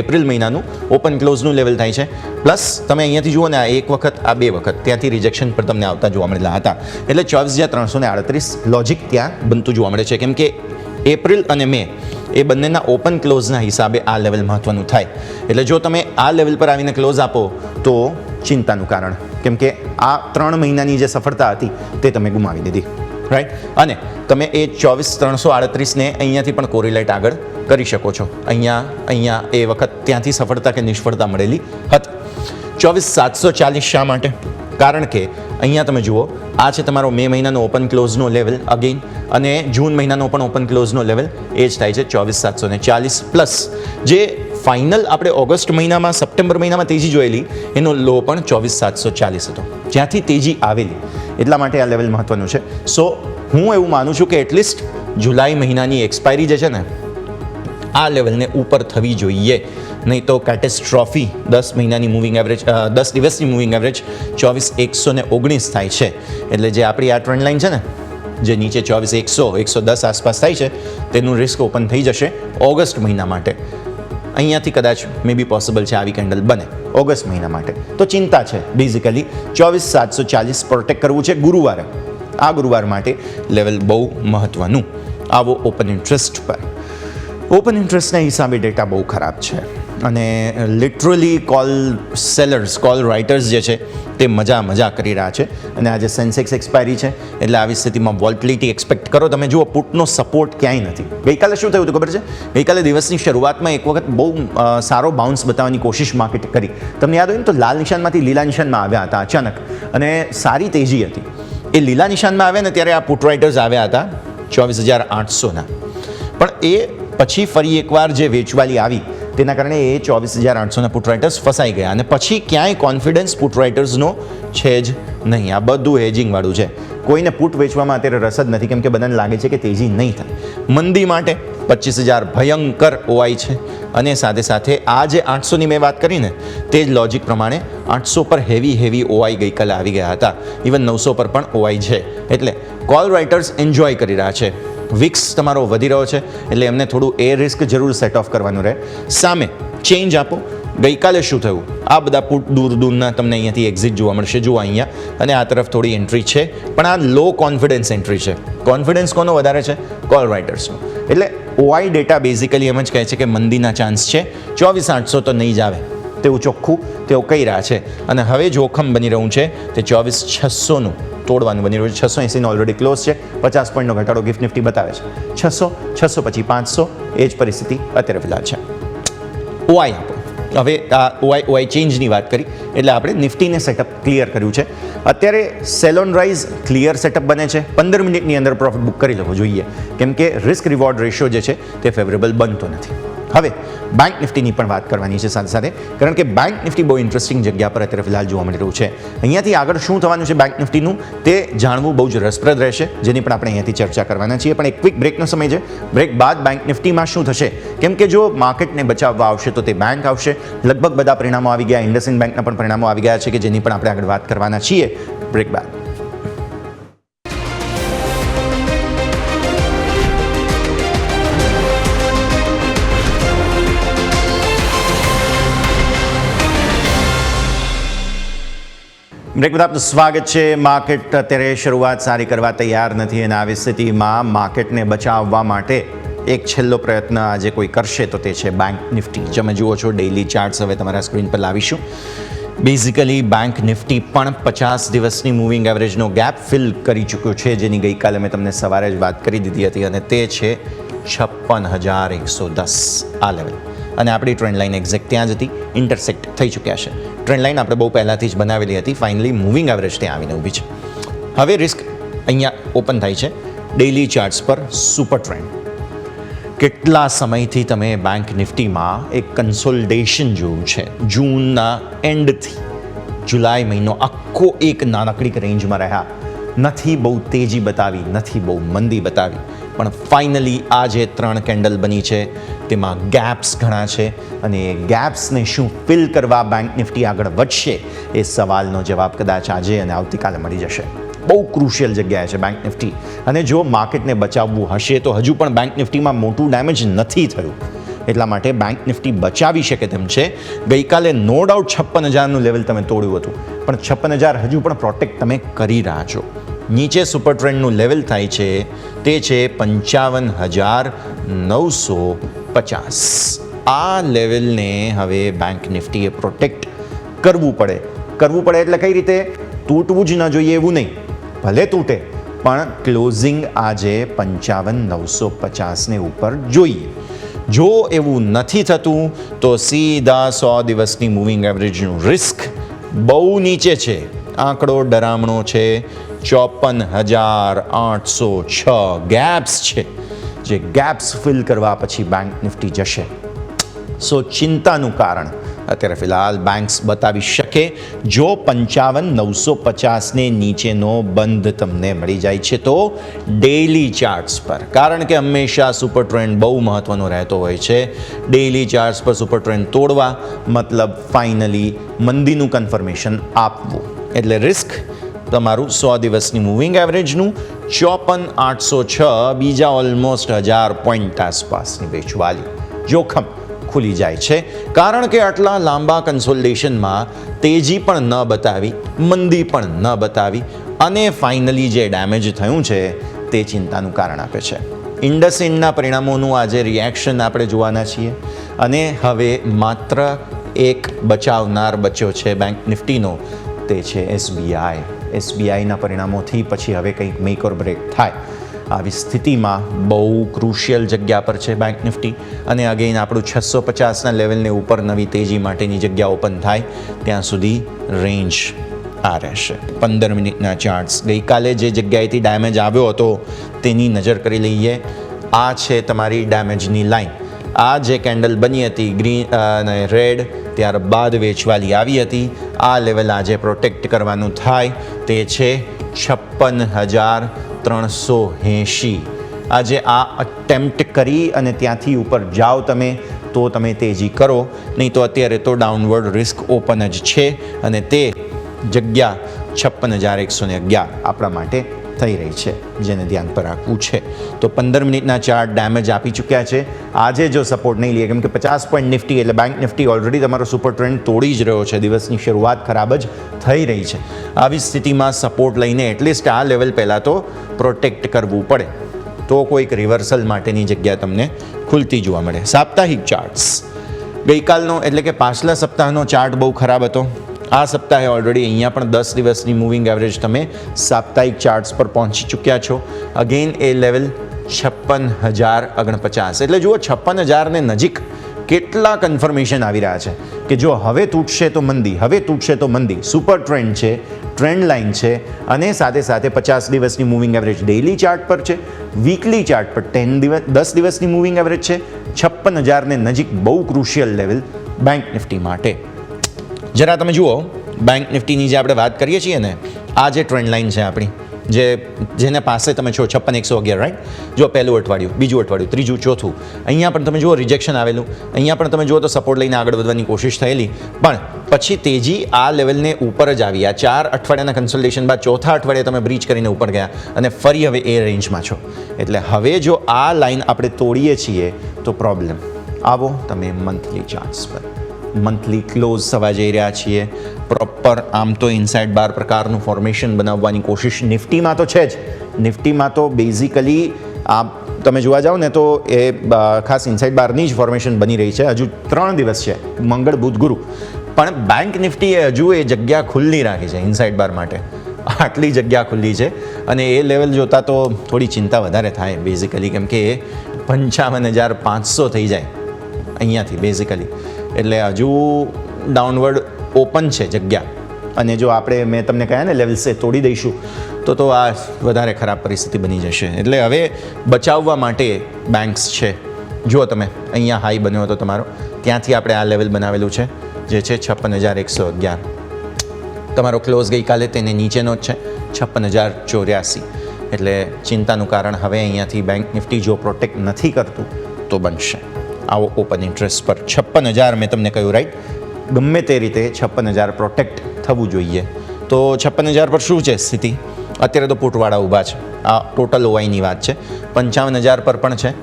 એપ્રિલ મહિનાનું ઓપન ક્લોઝનું લેવલ થાય છે. પ્લસ તમે અહીંયાથી જુઓ ને, આ એક વખત, આ બે વખત ત્યાંથી રિજેક્શન પર તમને આવતા જોવા મળેલા હતા. એટલે 24,338 લોજિક ત્યાં બનતું જોવા મળે છે, કેમ કે એપ્રિલ અને મે એ બંનેના ઓપન ક્લોઝના હિસાબે આ લેવલ મહત્વનું થાય. એટલે જો તમે આ લેવલ પર આવીને ક્લોઝ આપો તો ચિંતાનું કારણ, કેમ કે આ 3 મહિનાની જે સફળતા હતી તે તમે ગુમાવી દીધી, રાઈટ. અને તમે એ 24,338ને અહીંયાથી પણ કોરિલેટ આગળ કરી શકો છો. અહીંયા એ વખત ત્યાંથી સફળતા કે નિષ્ફળતા મળેલી હતી. 24,740 શા માટે? કારણ કે અહીંયા તમે જુઓ, આ છે તમારો મે મહિનાનો ઓપન ક્લોઝનો લેવલ અગેન, અને જૂન મહિનાનો પણ ઓપન ક્લોઝનો લેવલ એ જ થાય છે 24,740. પ્લસ જે ફાઇનલ આપણે ઓગસ્ટ મહિનામાં, સપ્ટેમ્બર મહિનામાં તેજી જોયેલી, એનો લો પણ 24,740 હતો, જ્યાંથી તેજી આવેલી. એટલા માટે આ લેવલ મહત્વનું છે. સો હું એવું માનું છું કે એટલીસ્ટ જુલાઈ મહિનાની એક્સપાયરી જે છે ને, આ લેવલને ઉપર થવી જોઈએ, નહીં તો કેટેસ્ટ્રોફી. 10 મહિનાની મૂવિંગ એવરેજ, 10 દિવસની મૂવિંગ એવરેજ 24,119 થાય છે. એટલે જે આપણી આ ટ્રેન્ડ લાઈન છે ને, જે નીચે 24,100-110 આસપાસ થાય છે, તેનું રિસ્ક ઓપન થઈ જશે ઓગસ્ટ મહિના માટે. અહીંયાથી કદાચ મે બી પોસિબલ છે આવી કેન્ડલ બને ઓગસ્ટ મહિના માટે. તો ચિંતા છે બેઝિકલી 24,740 પ્રોટેક્ટ કરવું છે ગુરુવારે. આ ગુરુવાર માટે લેવલ બહુ મહત્વનું. આવો ઓપન ઇન્ટરેસ્ટ પર. ઓપન ઇન્ટરેસ્ટના હિસાબે ડેટા બહુ ખરાબ છે, અને લિટરલી કોલ રાઇટર્સ જે છે તે મજા કરી રહ્યા છે. અને આજે સેન્સેક્સ એક્સપાયરી છે, એટલે આવી સ્થિતિમાં વોલ્ટિલિટી એક્સપેક્ટ કરો. તમે જુઓ, પુટનો સપોર્ટ ક્યાંય નથી. ગઈકાલે શું થયું હતું ખબર છે? ગઈકાલે દિવસની શરૂઆતમાં એક વખત બહુ સારો બાઉન્સ બતાવવાની કોશિશ માર્કેટ કરી. તમને યાદ હોય ને, તો લાલ નિશાનમાંથી લીલા નિશાનમાં આવ્યા હતા અચાનક, અને સારી તેજી હતી. એ લીલા નિશાનમાં આવ્યા ને ત્યારે આ પુટ રાઇટર્સ આવ્યા હતા 24,800ના, પણ એ પછી ફરી એકવાર જે વેચવાલી આવી, તેના કારણે એ 24,800ના પુટ રાઇટર્સ ફસાઈ ગયા, અને પછી ક્યાંય કોન્ફિડન્સ પુટ રાઇટર્સનો છે જ નહીં. આ બધું હેજિંગવાળું છે. કોઈને પુટ વેચવામાં અત્યારે રસ જ નથી, કેમ કે બધાને લાગે છે કે તેજી નહીં થાય. મંદી માટે 25,000 ભયંકર ઓઆઈ છે, અને સાથે સાથે આ જે 800ની મેં વાત કરી ને, તે જ લોજિક પ્રમાણે 800 પર હેવી ઓઆઈ ગઈકાલે આવી ગયા હતા. ઇવન 900 પર પણ ઓઆઈ છે. એટલે કોલ રાઇટર્સ એન્જોય કરી રહ્યા છે. વિક્સ તમારો વધી રહ્યો છે, એટલે એમને થોડું એ રિસ્ક જરૂર સેટ ઓફ કરવાનું રહે. સામે ચેન્જ આપો. ગઈકાલે શું થયું? આ બધા પુટ દૂરના તમને અહીંયાથી એક્ઝિટ જોવા મળશે. જુઓ અહીંયા, અને આ તરફ થોડી એન્ટ્રી છે, પણ આ લો કોન્ફિડન્સ એન્ટ્રી છે. કોન્ફિડન્સ કોનો વધારે છે? કોલ રાઇટર્સનો. એટલે ઓઆઈ ડેટા બેઝિકલી એમ જ કહે છે કે મંદીના ચાન્સ છે. 24,800 તો નહીં જ આવે તેવું ચોખ્ખું તેઓ કહી રહ્યા છે. અને હવે જોખમ બની રહ્યું છે તે 24,600નું તોડવાનું બની રહ્યું છે. 680નો ઓલરેડી ક્લોઝ છે. 50 પોઈન્ટનો ઘટાડો ગિફ્ટ નિફ્ટી બતાવે છે. 600 પછી 500, એ જ પરિસ્થિતિ અત્યારે ફિલહાલ છે. ઓઆઈ આપો. હવે આ ઓઆઈ ચેન્જની વાત કરી, એટલે આપણે નિફ્ટીને સેટઅપ ક્લિયર કર્યું છે. અત્યારે cell on rise clear setup બને છે. 15 મિનિટની અંદર પ્રોફિટ બુક કરી લેવો જોઈએ, કેમ કે રિસ્ક રિવોર્ડ રેશિયો જે છે તે ફેવરેબલ બનતો નથી. હવે બેંક નિફ્ટીની પણ વાત કરવાની છે સાથે સાથે, કારણ કે બેંક નિફ્ટી બહુ ઇન્ટરેસ્ટિંગ જગ્યા પર અત્યારે ફિલહાલ જોવા મળી રહ્યું છે. અહીંયાથી આગળ શું થવાનું છે બેંક નિફ્ટીનું તે જાણવું બહુ જ રસપ્રદ રહેશે, જેની પણ આપણે અહીંયાથી ચર્ચા કરવાના છીએ. પણ એક ક્વિક બ્રેકનો સમય છે. બ્રેક બાદ બેંક નિફ્ટીમાં શું થશે, કેમ કે જો માર્કેટને બચાવવા આવશે તો તે બેંક આવશે. લગભગ બધા પરિણામો આવી ગયા. ઇન્ડસઇન્ડ બેંકના પણ પરિણામો આવી ગયા છે, કે જેની પણ આપણે આગળ વાત કરવાના છીએ બ્રેક બાદ. બ્રેક બાદ આપનું સ્વાગત છે. માર્કેટ અત્યારે શરૂઆત સારી કરવા તૈયાર નથી, અને આવી સ્થિતિમાં માર્કેટને બચાવવા માટે એક છેલ્લો પ્રયત્ન આજે કોઈ કરશે તો તે છે બેંક નિફ્ટી. તમે જુઓ છો ડેઇલી ચાર્ટ્સ હવે તમારા સ્ક્રીન પર લાવીશું. બેઝિકલી બેંક નિફ્ટી પણ 50 દિવસની મૂવિંગ એવરેજનો ગેપ ફિલ કરી ચૂક્યો છે, જેની ગઈકાલે મેં તમને સવારે જ વાત કરી દીધી હતી, અને તે છે 56,110 આ લેવલ. અને આપણી ટ્રેન્ડ લાઇન એક્ઝેક્ટ ત્યાં જ હતી, ઇન્ટરસેક્ટ થઈ ચૂક્યા છે. ટ્રેન્ડ લાઇન આપણે બહુ પહેલાંથી જ બનાવેલી હતી. ફાઇનલી મૂવિંગ એવરેજ ત્યાં આવીને ઊભી છે. હવે રિસ્ક અહીંયા ઓપન થાય છે ડેઇલી ચાર્ટ્સ પર. Super trend. કેટલા સમયથી તમે બેંક નિફ્ટીમાં એક કન્સોલિડેશન જોયું છે. જૂનના એન્ડથી જુલાઈ મહિનો આખો એક નાનકડી રેન્જમાં રહ્યા. નથી બહુ તેજી બતાવી, નથી બહુ મંદી બતાવી, પણ ફાઇનલી આ જે 3 કેન્ડલ બની છે તેમાં ગેપ્સ ઘણા છે, અને એ ગેપ્સને શું ફિલ કરવા બેંક નિફ્ટી આગળ વધશે, એ સવાલનો જવાબ કદાચ આજે અને આવતીકાલે મળી જશે. બહુ ક્રુશિયલ જગ્યાએ છે બેંક નિફ્ટી. અને જો માર્કેટને બચાવવું હશે તો હજુ પણ બેંક નિફ્ટીમાં મોટું ડેમેજ નથી થયું, એટલા માટે બેંક નિફ્ટી બચાવી શકે તેમ છે. ગઈકાલે નો ડાઉટ 56,000નું લેવલ તમે તોડ્યું હતું, પણ 56,000 હજુ પણ પ્રોટેક્ટ તમે કરી રહ્યા છો. નીચે સુપર ટ્રેન્ડનું લેવલ થાય છે તે છે 55,950. આ લેવલને હવે બેંક નિફ્ટીએ પ્રોટેક્ટ કરવું પડે એટલે કઈ રીતે? તૂટવું જ ન જોઈએ એવું નહીં, ભલે તૂટે પણ ક્લોઝિંગ આજે 55,950ને ઉપર જોઈએ. જો એવું નથી થતું તો સીધા 100 દિવસની મૂવિંગ એવરેજનું રિસ્ક બહુ નીચે છે. આંકડો ડરામણો છે. 54,806 ગેપ્સ છે, જે ગેપ્સ ફિલ કરવા પછી બેંક નિફ્ટી જશે. સો ચિંતાનું કારણ અત્યારે ફિલહાલ બેંક્સ બતાવી શકે જો 55,950ને નીચેનો બંધ તમને મળી જાય છે તો ડેઇલી ચાર્ટ્સ પર, કારણ કે હંમેશા સુપર ટ્રેન્ડ બહુ મહત્વનો રહેતો હોય છે. ડેઇલી ચાર્ટ્સ પર સુપર ટ્રેન્ડ તોડવા મતલબ ફાઇનલી મંદીનું કન્ફર્મેશન આપવું, એટલે રિસ્ક તમારું 100 દિવસની મૂવિંગ એવરેજનું 54,806 બીજા ઓલમોસ્ટ 1000 પોઈન્ટ આસપાસની વેચવાલી જોખમ ખુલી જાય છે, કારણ કે આટલા લાંબા કન્સોલિડેશનમાં તેજી પણ ન બતાવી, મંદી પણ ન બતાવી અને ફાઇનલી જે ડેમેજ થયું છે તે ચિંતાનું કારણ આપે છે. ઇન્ડસઇન્ડના પરિણામોનું આજે રિએક્શન આપણે જોવાના છીએ અને હવે માત્ર એક બચાવનાર બચ્યો છે બેંક નિફ્ટીનો, તે છે SBI. SBIના પરિણામોથી પછી હવે કંઈક મેક ઓર બ્રેક થાય. આવી સ્થિતિમાં બહુ ક્રુશિયલ જગ્યા પર છે બેંક નિફ્ટી અને અગેઇન આપણું 650ના લેવલને ઉપર નવી તેજી માટેની જગ્યા ઓપન થાય ત્યાં સુધી રેન્જ આ રહેશે. 15 મિનિટના ચાર્ટ્સ ગઈકાલે જે જગ્યાએથી ડેમેજ આવ્યો હતો તેની નજર કરી લઈએ. આ છે તમારી ડેમેજની લાઈન. આ જે કેન્ડલ બની હતી ગ્રીન અને રેડ, ત્યારબાદ વેચવાલી આવી હતી. આ લેવલ આજે પ્રોટેક્ટ કરવાનું થાય તે છે 56,380. આજે આ અટેમ્પ્ટ કરી અને ત્યાંથી ઉપર જાઓ તમે તો તમે તેજી કરો, નહીં તો અત્યારે તો ડાઉનવર્ડ રિસ્ક ઓપન જ છે અને તે જગ્યા 56,111 આપણા માટે થઈ રહી છે, જેને ધ્યાન પર રાખવું છે. તો 15 મિનિટના ચાર્ટ ડેમેજ આપી ચૂક્યા છે. આજે જો સપોર્ટ નહીં લઈએ, કેમ કે 50 પોઈન્ટ નિફ્ટી એટલે બેંક નિફ્ટી ઓલરેડી તમારો સુપર ટ્રેન્ડ તોડી જ રહ્યો છે, દિવસની શરૂઆત ખરાબ જ થઈ રહી છે. આવી સ્થિતિમાં સપોર્ટ લઈને એટલીસ્ટ આ લેવલ પહેલાં તો પ્રોટેક્ટ કરવું પડે તો કોઈક રિવર્સલ માટેની જગ્યા તમને ખુલતી જોવા મળે. સાપ્તાહિક ચાર્ટ્સ ગઈકાલનો એટલે કે પાછલા સપ્તાહનો ચાર્ટ બહુ ખરાબ હતો. આ સપ્તાહે ઓલરેડી અહીંયા પણ 10 દિવસની મૂવિંગ એવરેજ તમે સાપ્તાહિક ચાર્ટ્સ પર પહોંચી ચૂક્યા છો. અગેઇન એ લેવલ 56,049. એટલે જુઓ 56,000ને નજીક કેટલા કન્ફર્મેશન આવી રહ્યા છે કે જો હવે તૂટશે તો મંદી, હવે તૂટશે તો મંદી. સુપર ટ્રેન્ડ છે, ટ્રેન્ડ લાઇન છે અને સાથે સાથે 50 દિવસની મૂવિંગ એવરેજ ડેઇલી ચાર્ટ પર છે, વીકલી ચાર્ટ પર 10 દિવસની મૂવિંગ એવરેજ છે. 56,000ને નજીક બહુ ક્રુશિયલ લેવલ બેંક નિફ્ટી માટે. જરા તમે જુઓ બેંક નિફ્ટીની જે આપણે વાત કરીએ છીએ ને, આ જે ટ્રેન્ડ લાઇન છે આપણી, જેને પાસે તમે છો 56,111, રાઈટ? જો પહેલું અઠવાડિયું, બીજું અઠવાડિયું, ત્રીજું, ચોથું, અહીંયા પણ તમે જુઓ રિજેક્શન આવેલું, અહીંયા પણ તમે જુઓ તો સપોર્ટ લઈને આગળ વધવાની કોશિશ થયેલી, પણ પછી તેજી આ લેવલને ઉપર જ આવી. આ 4 અઠવાડિયાના કન્સોલિડેશન બાદ ચોથા અઠવાડિયે તમે બ્રીચ કરીને ઉપર ગયા અને ફરી હવે એ રેન્જમાં છો. એટલે હવે જો આ લાઇન આપણે તોડીએ છીએ તો પ્રોબ્લેમ. આવો તમે મંથલી ચાર્ટ્સ પર. મંથલી ક્લોઝ થવા જઈ રહ્યા છીએ. પ્રોપર આમ તો ઇનસાઇડ બાર પ્રકારનું ફોર્મેશન બનાવવાની કોશિશ નિફ્ટીમાં તો છે જ. નિફ્ટીમાં તો બેઝિકલી આ તમે જોવા જાઓ ને તો એ ખાસ ઇનસાઇડ બારની જ ફોર્મેશન બની રહી છે. હજુ 3 દિવસ છે, મંગળ, બુધ, ગુરુ, પણ બેંક નિફ્ટીએ હજુ એ જગ્યા ખુલ્લી રાખી છે ઇનસાઇડ બાર માટે. આટલી જગ્યા ખુલ્લી છે અને એ લેવલ જોતાં તો થોડી ચિંતા વધારે થાય બેઝિકલી, કેમ કે એ 55,500 થઈ જાય અહીંયાથી બેઝિકલી. એટલે હજુ ડાઉનવર્ડ ઓપન છે જગ્યા અને જો આપણે મેં તમને કહ્યા ને લેવલ્સે તોડી દઈશું તો આ વધારે ખરાબ પરિસ્થિતિ બની જશે. એટલે હવે બચાવવા માટે બેંક્સ છે. જુઓ તમે અહીંયા હાઈ બન્યો હતો તમારો, ત્યાંથી આપણે આ લેવલ બનાવેલું છે જે છે 56,111. તમારો ક્લોઝ ગઈકાલે તેને નીચેનો જ છે 56,084. એટલે ચિંતાનું કારણ હવે અહીંયાથી બેંક નિફ્ટી જો પ્રોટેક્ટ નથી કરતું તો બનશે. આવો ઓપન ઇન્ટરેસ્ટ પર 56,000 મેં તમને કહ્યું, રાઈટ? ગમે તે રીતે 56,000 પ્રોટેક્ટ થવું જોઈએ. તો 56,000 પર શું છે સ્થિતિ? અત્યારે તો પુટવાળા ઊભા છે, આ ટોટલ ઓઆઈની વાત છે. 55,000 પર પણ છે,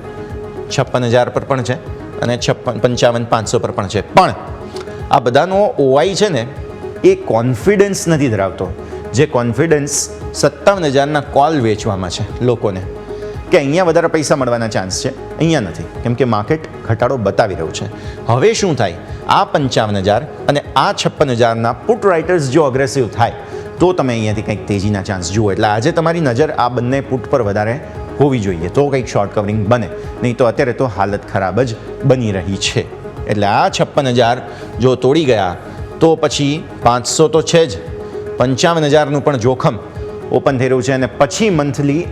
56,000 પર પણ છે અને 55,500 પર પણ છે. પણ આ બધાનો ઓઆઈ છે ને એ કોન્ફિડન્સ નથી ધરાવતો, જે કોન્ફિડન્સ 57,000ના કોલ વેચવામાં છે લોકોને, કે અહીંયા વધારે પૈસા મળવાના ચાન્સ છે, અહીંયા નથી, કેમ કે માર્કેટ ઘટાડો બતાવી રહ્યું છે. હવે શું થાય, આ 55,000 અને આ 56,000ના પુટ રાઇટર્સ જો અગ્રેસિવ થાય તો તમે અહીંયાથી કંઈક તેજીના ચાન્સ જુઓ. એટલે આજે તમારી નજર આ બંને પુટ પર વધારે હોવી જોઈએ, તો કંઈક શોર્ટ કવરિંગ બને, નહીં તો અત્યારે તો હાલત ખરાબ જ બની રહી છે. એટલે આ 56,000 જો તોડી ગયા તો પછી 500 તો છે જ, 55,000નું પણ જોખમ ઓપન થઈ રહ્યું છે અને પછી મંથલી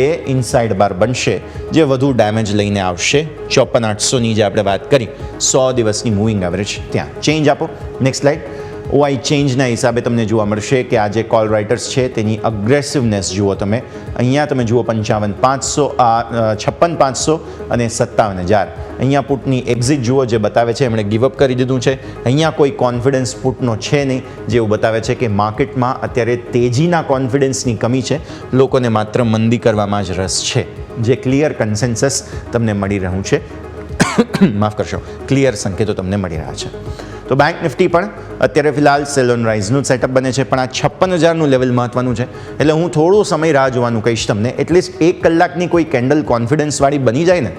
એ ઇનસાઇડ બાર બનશે, જે વધુ ડેમેજ લઈને આવશે. 54,800ની જે આપણે વાત કરી 100 દિવસની મૂવિંગ એવરેજ, ત્યાં ચેન્જ આપો. Next slide. ઓઆઈ ચેન્જના હિસાબે તમને જોવા મળશે કે આ જે કોલ રાઇટર્સ છે તેની અગ્રેસિવનેસ જુઓ તમે. અહીંયા તમે જુઓ 55,500, 56,500 અને 57,000. અહીંયા પુટની એક્ઝિટ જુઓ, જે બતાવે છે એમણે ગીવઅપ કરી દીધું છે. અહીંયા કોઈ કોન્ફિડન્સ પુટનો છે નહીં, જેવું બતાવે છે કે માર્કેટમાં અત્યારે તેજીના કોન્ફિડન્સની કમી છે, લોકોને માત્ર મંદી કરવામાં જ રસ છે, જે ક્લિયર કન્સેન્સસ તમને મળી રહ્યું છે. માફ કરશો, ક્લિયર સંકેતો તમને મળી રહ્યા છે. તો બેંક નિફ્ટી પણ અત્યારે ફિલહાલ સેલ ઓન રાઇઝનું સેટઅપ બને છે, પણ આ 56,000નું લેવલ મહત્વનું છે. એટલે હું થોડો સમય રાહ જોવાનું કહીશ તમને. એટલીસ્ટ 1 કલાકની કોઈ કેન્ડલ કોન્ફિડન્સવાળી બની જાય ને,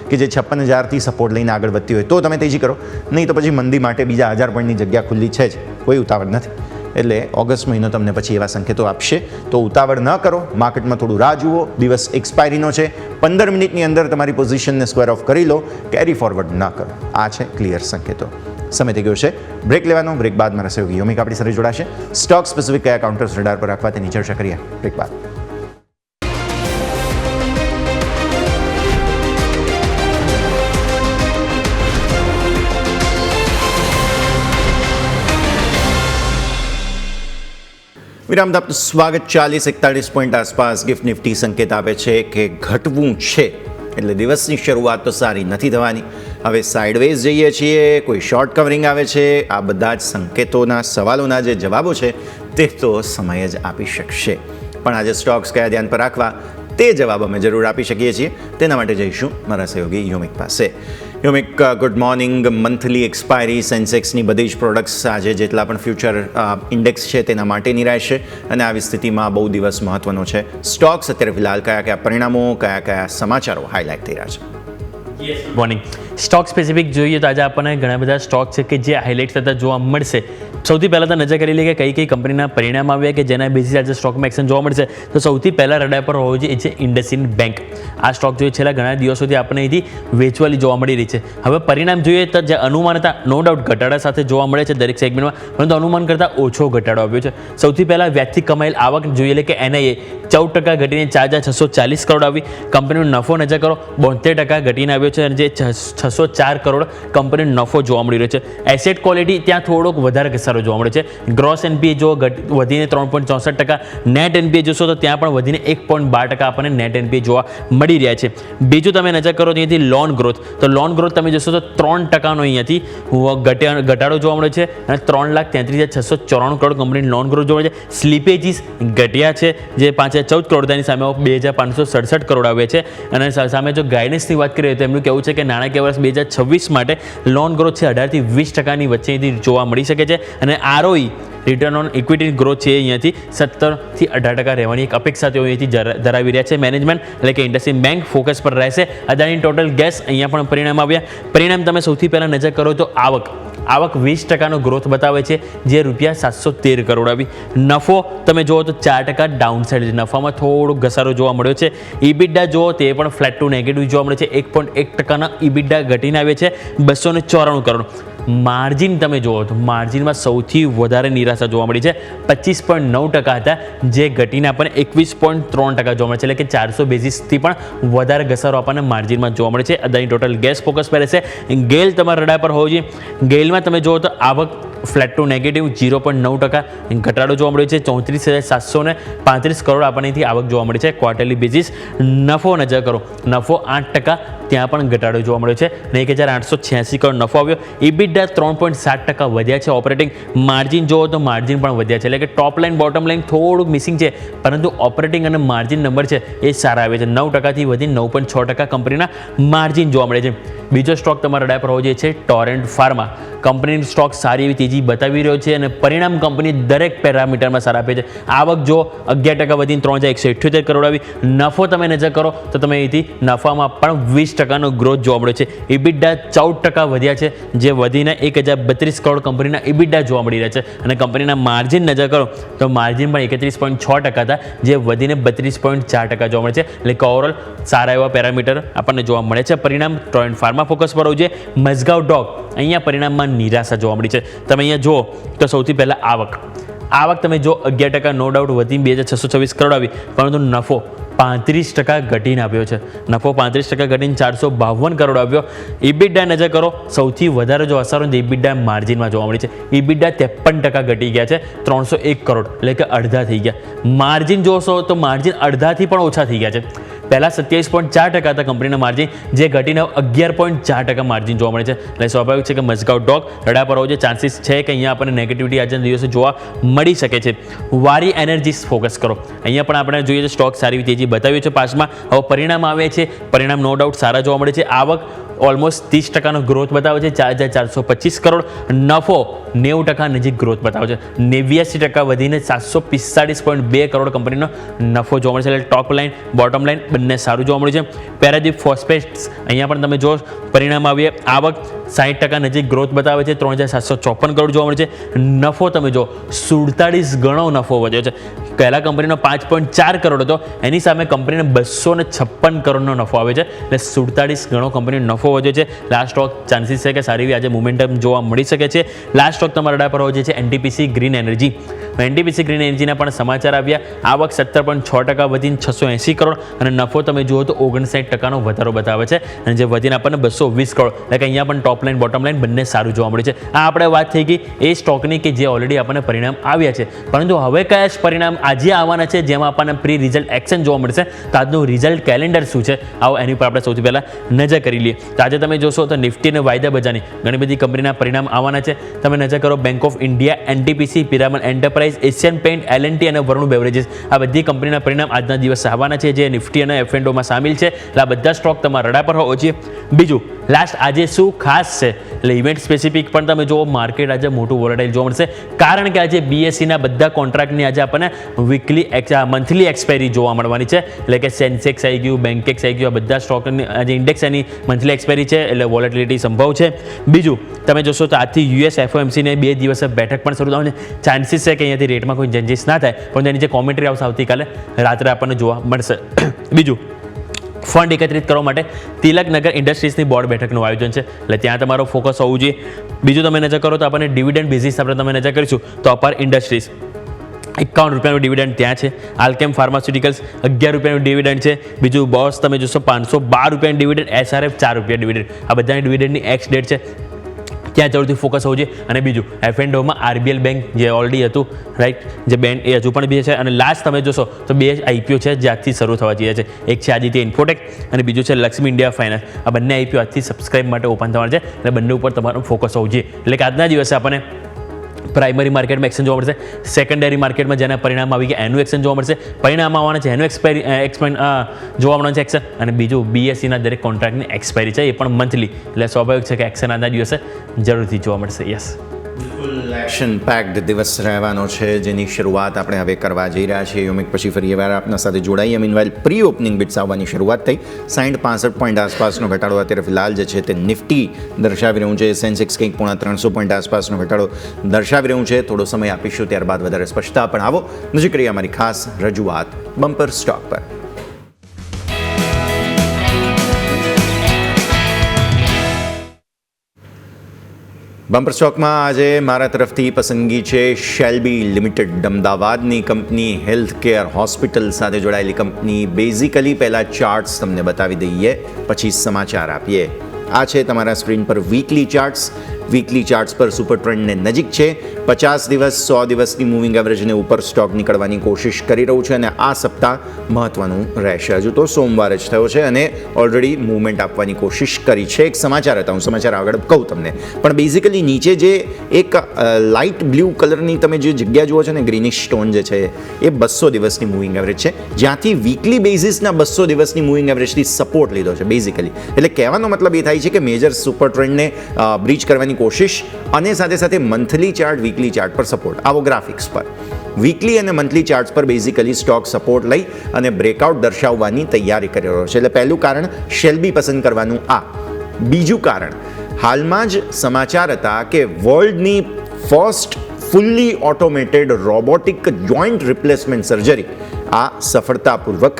કે જે 56,000થી સપોર્ટ લઈને આગળ વધતી હોય, તો તમે તેજી કરો, નહીં તો પછી મંદી માટે બીજા 1000 પોઈન્ટની જગ્યા ખુલ્લી છે જ, કોઈ ઉતાવળ નથી. એટલે ઓગસ્ટ મહિનો તમને પછી એવા સંકેતો આપશે, તો ઉતાવળ ન કરો, માર્કેટમાં થોડું રાહ જુઓ. દિવસ એક્સપાયરીનો છે, 15 મિનિટની અંદર તમારી પોઝિશનને સ્ક્વેર ઓફ કરી લો, કેરી ફોરવર્ડ ન કરો. આ છે ક્લિયર સંકેતો. સમય થઈ ગયો છે બ્રેક લેવાનો. બ્રેક બાદ મારા સહયોગી યોમિક આપણી સાથે જોડાશે. સ્ટોક સ્પેસિફિક કયા કાઉન્ટર્સ રડાર પર રાખવા તેની ચર્ચા કરીએ બ્રેક બાદ. વિરામ બાદ સ્વાગત. 40-41 પોઈન્ટ આસપાસ ગિફ્ટ નિફ્ટી સંકેત આપે છે કે ઘટવું છે, એટલે દિવસની શરૂઆત તો સારી નથી થવાની. હવે સાઇડવેઝ જઈએ છીએ, કોઈ શોર્ટ કવરિંગ આવે છે. આ બધા જ સંકેતોના સવાલોના જે જવાબો છે તે તો સમય જ આપી શકશે, પણ આજે સ્ટોક્સ કયા ધ્યાન પર રાખવા તે જવાબ અમે જરૂર આપી શકીએ છીએ. તેના માટે જઈશું મારા સહયોગી યોમિક પાસે. યોમિક, ગુડ મોર્નિંગ. મંથલી એક્સપાયરી સેન્સેક્સની બધી જ પ્રોડક્ટ્સ આજે જેટલા પણ ફ્યુચર ઇન્ડેક્સ છે તેના માટેની રહેશે, અને આવી સ્થિતિમાં બહુ દિવસ મહત્વનો છે. સ્ટોક્સ અત્યારે ફિલહાલ કયા કયા પરિણામો, કયા કયા સમાચારો હાઇલાઇટ થઈ રહ્યા છે? મોર્નિંગ. સ્ટોક સ્પેસિફિક જોઈએ તો આજે આપણને ઘણા બધા સ્ટોક છે કે જે હાઇલાઇટ થતા જોવા મળશે. સૌથી પહેલાં તો નજર કરી લઈએ કે કઈ કંપનીના પરિણામ આવ્યા કે જેના બેસિસ આજે સ્ટોકમાં એક્શન જોવા મળશે. તો સૌથી પહેલાં રડાર પર હોવો જોઈએ એ છે IndusInd બેંક. આ સ્ટોક જોઈએ છેલ્લા ઘણા દિવસોથી આપણને અહીંથી વેચવાલી જોવા મળી રહી છે. હવે પરિણામ જોઈએ તો જે અનુમાન હતા, નો ડાઉટ ઘટાડા સાથે જોવા મળે છે દરેક સેગમેન્ટમાં, પરંતુ અનુમાન કરતાં ઓછો ઘટાડો આવ્યો છે. સૌથી પહેલાં વ્યાજથી કમાયેલ આવક જોઈએ એટલે કે NIA 14% ઘટીને 4,640 કરોડ આવી. કંપનીનો નફો નજર કરો 72% ઘટીને આવ્યો છે, અને જે 604 કરોડ કંપનીનો નફો જોવા મળી રહ્યો છે. એસેટ ક્વોલિટી ત્યાં થોડોક વધારે ઘસારો જોવા મળે છે. ગ્રોસ NPA જો વધીને 3.64%, નેટ NPA જોશો તો ત્યાં પણ વધીને 1.12% આપણને નેટ NPA જોવા મળી રહ્યા છે. બીજું તમે નજર કરો ત્યાંથી લોન ગ્રોથ, તો લોન ગ્રોથ તમે જોશો તો 3%નો અહીંયાથી ઘટાડો જોવા મળે છે, અને 3,33,694 કરોડ કંપનીની લોન ગ્રોથ જોવા મળે છે. સ્લીપેજીસ ઘટ્યા છે, જે 5,014 કરોડ તેની સામે 2,567 કરોડ આવ્યા છે. અને સામે જો ગાઈડન્સની વાત કરીએ તો એમનું કહેવું છે કે નાણાકીય વર્ષ 2026 માટે લોન ગ્રોથ છે 18-20%ની વચ્ચેથી જોવા મળી શકે છે, અને ROE return on equity growth છે અહીંયાથી 17-18% રહેવાની એક અપેક્ષા તેઓ અહીંથી ધરાવી રહ્યા છે. મેનેજમેન્ટ એટલે કે IndusInd બેંક ફોકસ પર રહેશે. અદાણી ટોટલ ગેસ અહીંયા પણ પરિણામ આવ્યા. પરિણામ તમે સૌથી પહેલાં નજર કરો તો આવક 20%નો ગ્રોથ બતાવે છે, જે ₹713 કરોડ આવી. નફો તમે જુઓ તો 4% ડાઉનસાઇડ છે, નફામાં થોડો ઘસારો જોવા મળ્યો છે. EBITDA જુઓ તે પણ ફ્લેટ ટુ નેગેટિવ જોવા મળે છે, 1.1%ના EBITDA ઘટીને આવે છે 294 કરોડ. માર્જિન તમે જુઓ તો માર્જિનમાં સૌથી વધારે નિરાશા જોવા મળી છે, 25.9% હતા, જે ઘટીને આપણને 21.3% જોવા મળે છે, એટલે કે 400 બેઝિસથી પણ વધારે ઘસારો આપણને માર્જિનમાં જોવા મળે છે. અદાણી ટોટલ ગેસ ફોકસ પર રહેશે. ગેલ તમારા રડાર પર હોવું જોઈએ. ગેલમાં તમે જુઓ તો આવક ફ્લેટ ટુ નેગેટિવ 0.9% ઘટાડો જોવા મળ્યો છે. 34,735 કરોડ આપણને અહીંથી આવક જોવા મળી છે ક્વાર્ટરલી બેઝિસ. નફો નજર કરો, નફો 8%, ત્યાં પણ ઘટાડો જોવા મળ્યો છે અને 1,886 કરોડ નફો આવ્યો. ઇબિડા 3.7% વધ્યા છે. ઓપરેટિંગ માર્જિન જોવો તો માર્જિન પણ વધ્યા છે, એટલે કે ટોપ લાઇન બોટમ લાઇન થોડુંક મિસિંગ છે, પરંતુ ઓપરેટિંગ અને માર્જિન નંબર છે એ સારા આવે છે. 9%થી વધી 9.6% કંપનીના માર્જિન જોવા મળે છે. બીજો સ્ટોક તમારા રડાર પર હોવો જોઈએ છે ટોરેન્ટ ફાર્મા. કંપનીનો સ્ટોક સારી એવી તેજી બતાવી રહ્યો છે અને પરિણામ કંપની દરેક પેરામીટરમાં સારા આપે છે. આવક જો 11% વધીને 3,178 કરોડ આવી. નફો તમે નજર કરો તો તમે અહીંથી નફામાં પણ 20%નો ગ્રોથ જોવા મળ્યો છે. ઇબિડા 14% વધ્યા છે, જે વધીને 1,032 કરોડ કંપનીના ઇબિડા જોવા મળી રહ્યા છે અને કંપનીના માર્જિન નજર કરો તો માર્જિન પણ 31.6% હતા, જે વધીને 32.4% જોવા મળે છે. એટલે કે ઓવરઓલ સારા એવા પેરામીટર આપણને જોવા મળે છે. પરિણામ ટોરેન્ટ ફાર્મા ફોકસ પર હોવું જોઈએ. મઝગાંવ ડોગ, અહીંયા પરિણામમાં નિરાશા જોવા મળી છે. તમે અહીંયા જુઓ તો સૌથી પહેલાં આવક તમે જો 11% નો ડાઉટ વધી 2,626 કરોડ આવી, પરંતુ નફો 35% ઘટીને આવ્યો છે. નફો 35% ઘટીને 452 કરોડ આવ્યો. ઇબિડા નજર કરો, સૌથી વધારે જો અસર હોય ઇબિડા માર્જિનમાં જોવા મળી છે. ઇબિડા 53% ઘટી ગયા છે, 301 કરોડ, એટલે કે અડધા થઈ ગયા. માર્જિન જોશો તો માર્જિન અડધાથી પણ ઓછા થઈ ગયા છે. પહેલાં 27.4% હતા કંપનીના માર્જિન, જે ઘટીને 11.4% માર્જિન જોવા મળે છે. એટલે સ્વાભાવિક છે કે મઝગાંવ ડોગ રડા પર હોવો. ચાન્સીસ છે કે અહીંયા આપણને નેગેટિવિટી આજના દિવસે જોવા મળી શકે છે. વારી એનર્જીસ ફોકસ કરો, અહીંયા પણ આપણે જોઈએ છે સ્ટોક સારી તેજી બતાવ્યું છે પાસમાં. હવે પરિણામ આવે છે, પરિણામ નો ડાઉટ સારા જોવા મળે છે. આવક ઓલમોસ્ટ 30%નો ગ્રોથ બતાવે છે, 4,425 કરોડ. નફો 90% નજીક ગ્રોથ બતાવે છે, 89% વધીને 745.2 કરોડ કંપનીનો નફો જોવા મળે છે. એટલે ટોપ લાઇન બોટમ લાઇન બંને સારું જોવા મળ્યું છે. પેરાદીપ ફોસ્ફેટ્સ, અહીંયા પણ તમે જો પરિણામ આવીએ, આવક 60% નજીક ગ્રોથ બતાવે છે, 3,754 કરોડ જોવા મળે છે. નફો તમે જો 47 ગણો નફો વધ્યો છે. પહેલાં કંપનીનો 5.4 કરોડ હતો, એની સામે કંપનીને 256 કરોડનો નફો આવે છે, એટલે 47 ગણો કંપનીનો નફો વધ્યો છે. લાસ્ટ સ્ટોક ચાન્સીસ છે કે સારી એવી આજે મોમેન્ટમ જોવા મળી શકે છે. લાસ્ટ સ્ટોક તમારા રડાર પર હોવો જોઈએ છે NTPC green energy. NTPC green એનર્જીના પણ સમાચાર આવ્યા. આવક 17.6% વધીને 680 કરોડ અને નફો તમે જુઓ તો 59%નો વધારો બતાવે છે, અને જે વધીને આપણને 220 કરોડ, એટલે કે અહીંયા પણ ટોપ લાઇન બોટમ લાઇન બંને સારું જોવા મળે છે. આ આપણે વાત થઈ ગઈ એ સ્ટોકની કે જે ઓલરેડી આપણને પરિણામ આવ્યા છે, પરંતુ હવે કયા પરિણામ આજે આવવાના છે જેમાં આપણને પ્રી રિઝલ્ટ એક્શન જોવા મળશે. તો આજનું રિઝલ્ટ કેલેન્ડર શું છે, આવો એની પર આપણે સૌથી પહેલાં નજર કરી લઈએ. તો આજે તમે જોશો તો નિફ્ટી અને વાયદા બજારની ઘણી બધી કંપનીના પરિણામ આવવાના છે. તમે નજર કરો, bank of India, NTPC, Piramal enterprise, Asian paint, L&T અને વરુણ બેવરેજીસ, આ બધી કંપનીના પરિણામ આજના દિવસે આવવાના છે, જે નિફ્ટી અને એફ&ઓમાં સામેલ છે. એટલે આ બધા સ્ટોક તમારા રડા પર હોવો જોઈએ. બીજું લાસ્ટ આજે શું ખાસ છે, એટલે ઇવેન્ટ સ્પેસિફિક પણ તમે જુઓ, માર્કેટ આજે મોટું વોલેટાઇલ જોવા મળશે, કારણ કે આજે બીએસસીના બધા કોન્ટ્રાક્ટની આજે આપણને વીકલી મંથલી એક્સપાયરી જોવા મળવાની છે. એટલે કે સેન્સેક્સ આવી ગયું, બેન્કેક્સ આવી ગયું, આ બધા સ્ટોકની આજે ઇન્ડેક્સ એની મંથલી એક્સપાયરી છે, એટલે વોલેટિલિટી સંભવ છે. બીજું તમે જોશો તો આજથી યુએસ એફઓએમસીને 2 દિવસે બેઠક પણ શરૂ થવાની ચાન્સીસ છે કે અહીંયાથી રેટમાં કોઈ ચેન્જીસ ના થાય, પણ એની જે કોમેન્ટ્રી આવશે આવતીકાલે રાત્રે આપણને જોવા મળશે. બીજું ફંડ એકત્રિત કરવા માટે તિલકનગર ઇન્ડસ્ટ્રીઝની બોર્ડ બેઠકનું આયોજન છે, એટલે ત્યાં તમારો ફોકસ હોવું જોઈએ. બીજું તમે નજર કરો તો આપણને ડિવિડન્ડ બેઝિસ આપણે તમે નજર કરીશું તો અપાર ઇન્ડસ્ટ્રીઝ 51 રૂપિયાનું ડિવિડન્ડ ત્યાં છે. આલ્કેમ ફાર્માસ્યુટિકલ્સ 11 રૂપિયાનું ડિવિડન્ડ છે. બીજું બોસ તમે જોશો 512 રૂપિયાનું ડિવિડન્ડ, એસઆરએફ 4 રૂપિયા ડિવિડન્ડ. આ બધાની ડિવિડન્ડની એક્સ ડેટ છે, ત્યાં જરૂરથી ફોકસ હોવું જોઈએ. અને બીજું એફ&ઓમાં આરબીએલ બેંક જે ઓલરેડી હતું રાઈટ, જે બેન એ હજુ પણ 2 છે. અને લાસ્ટ તમે જોશો તો 2 આઈપીઓ છે જે આજથી શરૂ થવા જઈએ છે. એક છે આદિત્ય ઇન્ફોટેક અને બીજું છે લક્ષ્મી ઇન્ડિયા ફાઇનાન્સ. આ બંને આઈપીઓ આજથી સબસ્ક્રાઇબ માટે ઓપન થવાના છે, અને બંને ઉપર તમારું ફોકસ હોવું જોઈએ. એટલે કે આજના દિવસે આપણને પ્રાઇમરી માર્કેટમાં એક્શન જોવા મળશે, સેકન્ડરી માર્કેટમાં જેના પરિણામ આવી ગયા એનું એક્શન જોવા મળશે. પરિણામ આવવાના છે એનું જોવા મળવાનું છે એક્શન, અને બીજું બીએસસીના દરેક કોન્ટ્રાક્ટની એક્સપાયરી છે, એ પણ મંથલી, એટલે સ્વાભાવિક છે કે એક્શન આજના દિવસે જરૂરથી જોવા મળશે. યસ, બિલકુલ એક્શન પેક્ડ દિવસ રહેવાનો છે, જેની શરૂઆત આપણે હવે કરવા જઈ રહ્યા છીએ. યોમિક પછી ફરી વાર આપના સાથે જોડાઈએ. મીનવાઇલ પ્રી ઓપનિંગ બિટ્સ આવવાની શરૂઆત થઈ. 65 પોઈન્ટ આસપાસનો ઘટાડો અત્યારે ફિલહાલ જે છે તે નિફ્ટી દર્શાવી રહ્યું છે. સેન્સેક્સ કંઈક 350 પોઈન્ટ આસપાસનો ઘટાડો દર્શાવી રહ્યું છે. થોડો સમય આપીશું, ત્યારબાદ વધારે સ્પષ્ટતા પણ આવો નજીક કરીએ અમારી ખાસ રજૂઆત બમ્પર સ્ટોક પર. બમ્પર સ્ટોકમાં આજે મારા તરફથી પસંદગી છે શેલ્બી લિમિટેડ, અમદાવાદની કંપની, હેલ્થ કેર હોસ્પિટલ સાથે જોડાયેલી કંપની. બેઝિકલી પહેલાં ચાર્ટ્સ તમને બતાવી દઈએ, પછી સમાચાર આપીએ. આ છે તમારા સ્ક્રીન પર વીકલી ચાર્ટ્સ. વીકલી ચાર્ટ્સ પર સુપર ટ્રેન્ડને નજીક છે. 50 દિવસ 100 દિવસની મૂવિંગ એવરેજને ઉપર સ્ટોક નીકળવાની કોશિશ કરી રહ્યું છે અને આ સપ્તાહ મહત્વનું રહેશે. હજુ તો સોમવાર જ થયો છે અને ઓલરેડી મૂવમેન્ટ આપવાની કોશિશ કરી છે. એક સમાચાર હતા, હું સમાચાર આગળ કહું તમને, પણ બેઝિકલી નીચે જે એક લાઇટ બ્લુ કલરની તમે જે જગ્યા જુઓ છો ને, ગ્રીનિશ સ્ટોન જે છે એ 200 દિવસની મૂવિંગ એવરેજ છે, જ્યાંથી વીકલી બેઝિસના 200 દિવસની મૂવિંગ એવરેજથી સપોર્ટ લીધો છે બેઝિકલી. એટલે કહેવાનો મતલબ એ થાય છે કે મેજર સુપર ટ્રેન્ડને બ્રીચ કરવાની કોશિશ અને સાથે સાથે મંથલી ચાર્ટ વીકલી ચાર્ટ પર સપોર્ટ. આવો ગ્રાફિક્સ પર વીકલી અને મંથલી ચાર્ટ્સ પર બેઝિકલી સ્ટોક સપોર્ટ લઈ અને બ્રેકઆઉટ દર્શાવવાની તૈયારી કરી રહ્યો છે. એટલે પહેલું કારણ શેલ્બી પસંદ કરવાનું આ. બીજું કારણ હાલમાં જ સમાચાર હતા કે વર્લ્ડની first fully automated robotic joint replacement surgery આ સફળતાપૂર્વક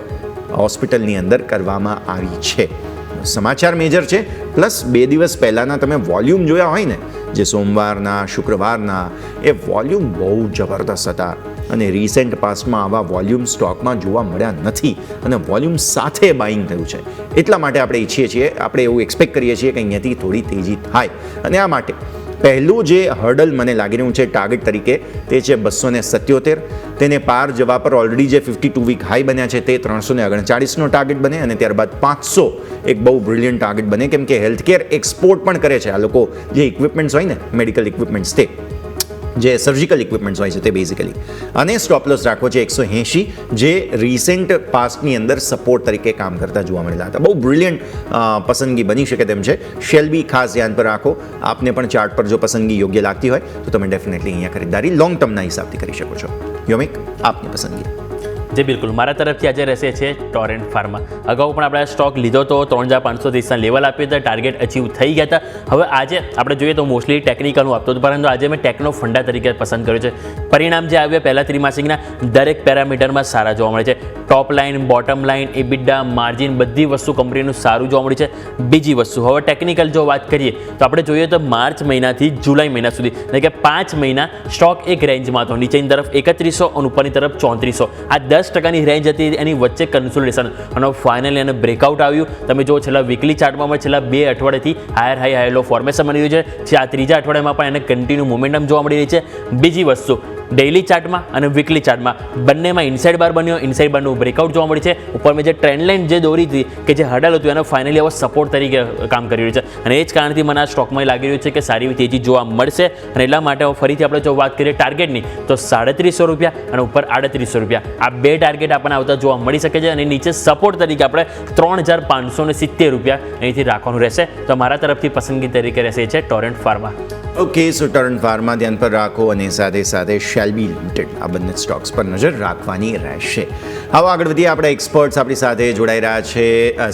હોસ્પિટલની અંદર કરવામાં આવી છે. સમાચાર મેજર છે. પ્લસ 2 દિવસ પહેલાંના તમે વોલ્યુમ જોયા હોય ને, જે સોમવારના શુક્રવારના, એ વોલ્યુમ બહુ જબરદસ્ત હતા અને રિસેન્ટ પાસ્ટમાં આવા વોલ્યુમ સ્ટોકમાં જોવા મળ્યા નથી અને વોલ્યુમ સાથે બાઇંગ થયું છે. એટલા માટે આપણે ઈચ્છીએ છીએ, આપણે એવું એક્સપેક્ટ કરીએ છીએ કે અહીંયાથી થોડી તેજી થાય. અને આ માટે પહેલું જે હર્ડલ મને લાગી રહ્યું છે ટાર્ગેટ તરીકે, તે છે 277. તેને પાર જવા પર ઓલરેડી જે 52 વીક હાઈ બન્યા છે તે 339નો ટાર્ગેટ બને અને ત્યારબાદ 500 એક બહુ બ્રિલિયન્ટ ટાર્ગેટ બને, કેમ કે હેલ્થકેર એક્સપોર્ટ પણ કરે છે આ લોકો. જે ઇક્વિપમેન્ટ્સ હોય ને, મેડિકલ ઇક્વિપમેન્ટ્સ, તે જે સર્જિકલ ઇક્વિપમેન્ટ્સ હોય છે તે બેઝિકલી. અને સ્ટોપ લોસ રાખવો છે 180, જે રિસેન્ટ પાસ્ટની અંદર સપોર્ટ તરીકે કામ કરતા જોવા મળેલા હતા. બહુ બ્રિલિયન્ટ પસંદગી બની શકે તેમ છે. શેલ્બી ખાસ ધ્યાન પર રાખો. આપને પણ ચાર્ટ પર જો પસંદગી યોગ્ય લાગતી હોય તો તમે ડેફિનેટલી અહીંયા ખરીદારી લોંગ ટર્મના હિસાબથી કરી શકો છો. યોમિક, આપની પસંદગી. જી બિલકુલ, મારા તરફથી આજે રહેશે છે ટોરેન્ટ ફાર્મા. અગાઉ પણ આપણે સ્ટોક લીધો તો 3530ના લેવલ આપ્યું હતા, ટાર્ગેટ અચીવ થઈ ગયા હતા. હવે આજે આપણે જોઈએ તો મોસ્ટલી ટેકનિકલનું આપતો હતો, પરંતુ આજે મેં ટેકનો ફંડા તરીકે પસંદ કર્યો છે. પરિણામ જે આવ્યા પહેલા ત્રિમાસિકના દરેક પેરામીટરમાં સારા જોવા મળે છે. ટોપ લાઇન, બોટમ લાઇન, એબિડા, માર્જિન, બધી વસ્તુ કંપનીનું સારું જોવા મળી છે. બીજી વસ્તુ, હવે ટેકનિકલ જો વાત કરીએ તો આપણે જોઈએ તો માર્ચ મહિનાથી જુલાઈ મહિના સુધી, એટલે કે 5 મહિના સ્ટોક એક રેન્જમાં હતો. નીચેની તરફ 3100 અને ઉપરની તરફ 3400. આ 10%ની રેન્જ હતી, એની વચ્ચે કન્સોલિડેશન અને ફાઇનલી એને બ્રેકઆઉટ આવ્યું. તમે જો છેલ્લા વીકલી ચાર્ટમાં છેલ્લા 2 અઠવાડિયાથી હાયર લો ફોર્મેશન મળી રહ્યું છે. આ ત્રીજા અઠવાડિયામાં પણ એને કન્ટિન્યુ મોમેન્ટમ જોવા મળી રહી છે. બીજી વસ્તુ, ડેઇલી ચાર્ટમાં અને વીકલી ચાર્ટમાં બંનેમાં ઇનસાઇડ બાર બન્યો, ઇનસાઇડ બારનું બ્રેકઆઉટ જોવા મળી છે. ઉપર મેં જે ટ્રેન્ડ લાઇન જે દોરી હતી કે જે હર્ડલ હતું, એને ફાઇનલી હવે સપોર્ટ તરીકે કામ કરી રહ્યું છે અને એ જ કારણથી મને આ સ્ટોકમાં લાગી રહ્યું છે કે સારી એવી તેજી જોવા મળશે. અને એટલા માટે ફરીથી આપણે જો વાત કરીએ ટાર્ગેટની તો 350 રૂપિયા અને ઉપર 3800 રૂપિયા, આ 2 ટાર્ગેટ આપણને આવતા જોવા મળી શકે છે. અને નીચે સપોર્ટ તરીકે આપણે 3570 રૂપિયા અહીંથી રાખવાનું રહેશે. તો મારા તરફથી પસંદગી તરીકે રહેશે છે ટોરેન્ટ ફાર્મા. ઓકે, સો ટોરેન્ટ ફાર્મા ધ્યાન પર રાખો અને સાથે સાથે શેલ્બી લિમિટેડ, આ બંને સ્ટોક્સ પર નજર રાખવાની રહેશે. હવે આગળ વધીએ. આપણે એક્સપર્ટ્સ આપણી સાથે જોડાઈ રહ્યા છે.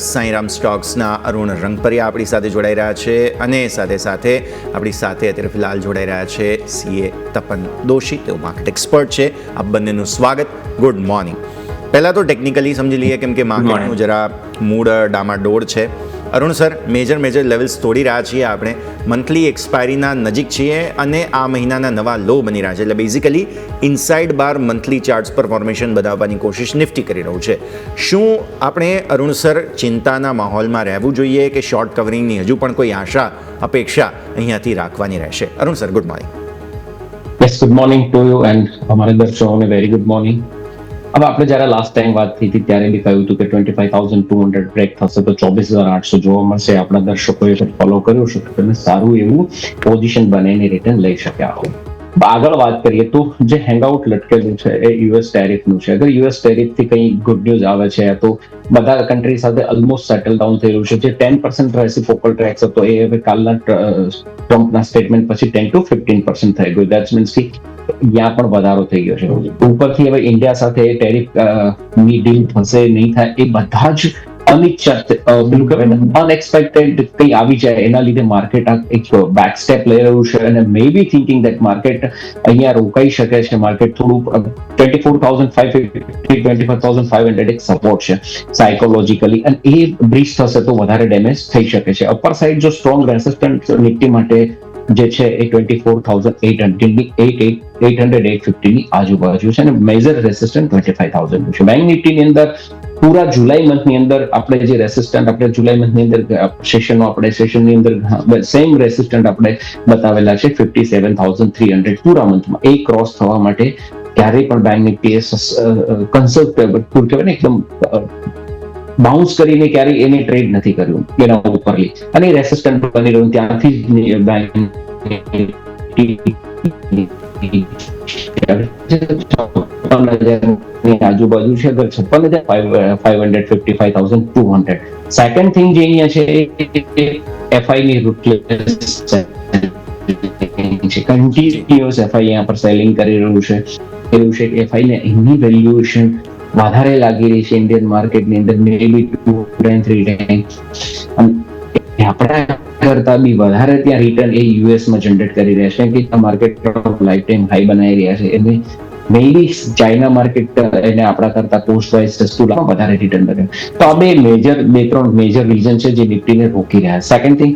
સાંઈરામ સ્ટોક્સના અરુણ રંગપરિયા આપણી સાથે જોડાઈ રહ્યા છે અને સાથે સાથે આપણી સાથે અત્યારે ફિલહાલ જોડાઈ રહ્યા છે CA તપન દોશી, તેઓ માર્કેટ એક્સપર્ટ છે. આ બંનેનું સ્વાગત. Good morning. પહેલાં તો ટેકનિકલી સમજી લઈએ, કેમ કે માર્કેટનું જરા મૂડ ડામાડોળ છે. અરુણ સર, મેજર લેવલ્સ તોડી રહ્યા છીએ આપણે. મંથલી એક્સપાયરીના નજીક છીએ અને આ મહિનાના નવા લો બની રહ્યા છે. એટલે બેઝિકલી ઇનસાઇડ બાર મંથલી ચાર્ટ્સ પર ફોર્મેશન બનાવવાની કોશિશ નિફ્ટી કરી રહ્યું છે. શું આપણે અરુણ સર ચિંતાના માહોલમાં રહેવું જોઈએ કે શોર્ટ કવરિંગની હજુ પણ કોઈ આશા અપેક્ષા અહીંયાથી રાખવાની રહેશે? Arun sir, good morning. Yes, good morning to you and અમારા દર્શકોને વેરી ગુડ મોર્નિંગ. હવે આપણે જ્યારે લાસ્ટ ટાઈમ વાત થઈ હતી ત્યારે બી કહ્યું હતું કે 25,200 બ્રેક થશે તો 24,800 જોવા મળશે. આપણા દર્શકોએ ફોલો કર્યું છે કે તમે સારું એવું પોઝિશન બનાવીને રિટર્ન લઈ શક્યા હો. આગળ વાત કરીએ તો જે હેંગઆઉટ લટકેલું છે એ યુએસ ટેરિફનું છે. અગર યુએસ ટેરિફથી કંઈ ગુડ ન્યૂઝ આવે છે તો બધા કન્ટ્રી સાથે ઓલમોસ્ટ સેટલ ડાઉન થઈ રહ્યું છે. જે 10% રેસિપ્રોકલ ટેક્સ હતો એ હવે કાલના ટ્રમ્પના સ્ટેટમેન્ટ પછી 10 to 15% થઈ ગયું. દેટ્સ મીન્સ કે ત્યાં પણ વધારો થઈ ગયો છે. ઉપરથી હવે ઇન્ડિયા સાથે ટેરિફ ની ડીલ થશે નહીં થાય, એ બધા જ અનિશ્ચિત પેલું કહેવાય ને અનએક્સપેક્ટેડ કંઈ આવી જાય એના લીધે માર્કેટ એક બેક સ્ટેપ લઈ રહ્યું છે અને મે બી થિંકિંગ દેટ માર્કેટ અહીંયા રોકાઈ શકે છે. માર્કેટ થોડું 24,550 25,500 એક સપોર્ટ છે સાયકોલોજીકલી, અને એ બ્રીચ થશે તો વધારે ડેમેજ થઈ શકે છે. અપર સાઇડ જો સ્ટ્રોંગ રેસિસ્ટન્ટ નિફ્ટી માટે જે છે એ 24,800 ની આજુબાજુ છે અને મેજર રેસિસ્ટન્ટ 25,000 છે. બેંક નિફ્ટીની અંદર પૂરા જુલાઈ મંથની અંદર આપણે જે રેસિસ્ટન્ટ આપણે જુલાઈ મંથની અંદર સેશનની અંદર સેમ રેસિસ્ટન્ટ આપણે બતાવેલા છે 57,300 પૂરા મંથમાં. એ ક્રોસ થવા માટે ક્યારેય પણ બેંક નિફ્ટી કન્સર્વેટિવ કહેવાય ને એકદમ બાઉન્સ કરીને ક્યારેય એને ટ્રેડ નથી કર્યું એના ઉપરલી, અને રેસિસ્ટન્ટ બની રહ્યું. ત્યાંથી જ બેંક આજુબાજુ છે 56,555,200. સેકન્ડ થિંગ જે અહીંયા છે એફઆઈ ની કન્ટિન્યુઅસ એફઆઈ અહીંયા પર સેલિંગ કરી રહ્યું છે. એવું છે કે એફઆઈ ને એની વેલ્યુએશન વધારે લાગી રહી છે ઇન્ડિયન માર્કેટની અંદર, મેબી 2-3 ટાઈમ્સ. આપણા કરતા બી વધારે ત્યાં રિટર્ન એ યુએસમાં જનરેટ કરી રહ્યા છે, કે માર્કેટ લાઈફ ટાઈમ હાઈ બનાવી રહ્યા છે. એને મેબી ચાઇના માર્કેટ એને આપણા કરતા કોસ્ટ વાઇઝ સસ્તું વધારે રિટર્ન કરે. તો આ બે ત્રણ મેજર રીઝન છે જે નિફ્ટીને રોકી રહ્યા. સેકન્ડ થિંગ,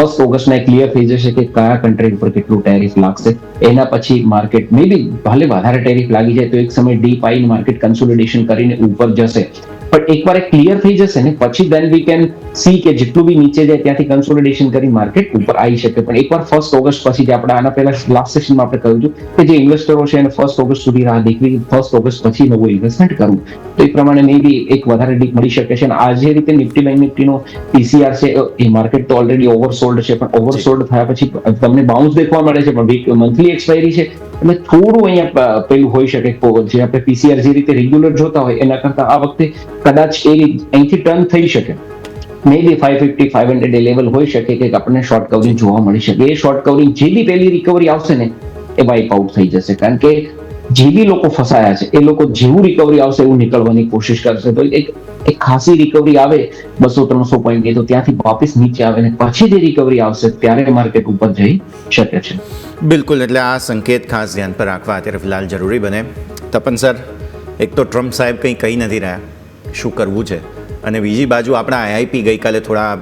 1 ઓગસ્ટના ક્લિયર થઈ જશે કે કયા કન્ટ્રી ઉપર કેટલું ટેરિફ લાગશે. એના પછી માર્કેટ મેબી ભલે વધારે ટેરિફ લાગી જાય તો એક સમય ડીપ આઈને માર્કેટ કન્સોલિડેશન કરીને ઉપર જશે, પણ એકવાર ક્લિયર થઈ જશે ને પછી then we can see કે જેટલું બી નીચે જાય ત્યાંથી કન્સોલિડેશન કરી માર્કેટ ઉપર આવી શકે. પણ એકવાર 1 ઓગસ્ટ પછી, જે આપણે આના પહેલા લાસ્ટ સેશનમાં આપણે કહ્યું હતું કે જે ઇન્વેસ્ટરો છે એને 1 ઓગસ્ટ સુધી રાહ દેખવી, 1 ઓગસ્ટ પછી નવું ઇન્વેસ્ટમેન્ટ કરવું, તો એ પ્રમાણે મે બી એક વધારે ડીપ મળી શકે છે. અને આ જે રીતે નિફ્ટી બેંક નિફ્ટીનો TCR છે એ માર્કેટ તો ઓલરેડી ઓવરસોલ્ડ છે, પણ ઓવરસોલ્ડ થયા પછી તમને બાઉન્સ દેખવા મળે છે, પણ મંથલી એક્સપાયરી છે એટલે થોડું અહીંયા પેલું હોઈ શકે. જે આપણે PCR જે રીતે રેગ્યુલર જોતા હોય એના કરતા આ વખતે કદાચ એ અહીંથી ટર્ન થઈ શકે. મે બી 550-500 લેવલ હોઈ શકે કે આપણને શોર્ટ કવરિંગ જોવા મળી શકે. એ શોર્ટ કવરિંગ જે બી પહેલી રિકવરી આવશે ને એ વાઇપ આઉટ થઈ જશે, કારણ કે જે બી લોકો ફસાયા છે એ લોકો જેવું રિકવરી આવશે એવું નીકળવાની કોશિશ કરશે. તો એક ખાસી રિકવરી આવે 200-300 પોઈન્ટ, તો ત્યાંથી વાપસ નીચે આવે ને પછી જે રિકવરી આવશે ત્યારે માર્કેટ ઉપર જઈ શકે છે. બિલકુલ, એટલે આ સંકેત ખાસ ધ્યાન પર રાખવા અત્યારે ફિલહાલ જરૂરી બને. તપન સર, એક તો ટ્રમ્પ સાહેબ કંઈ કહી નથી રહ્યા શું કરવું છે, અને બીજી બાજુ આપણા આઈઆઈપી ગઈકાલે થોડા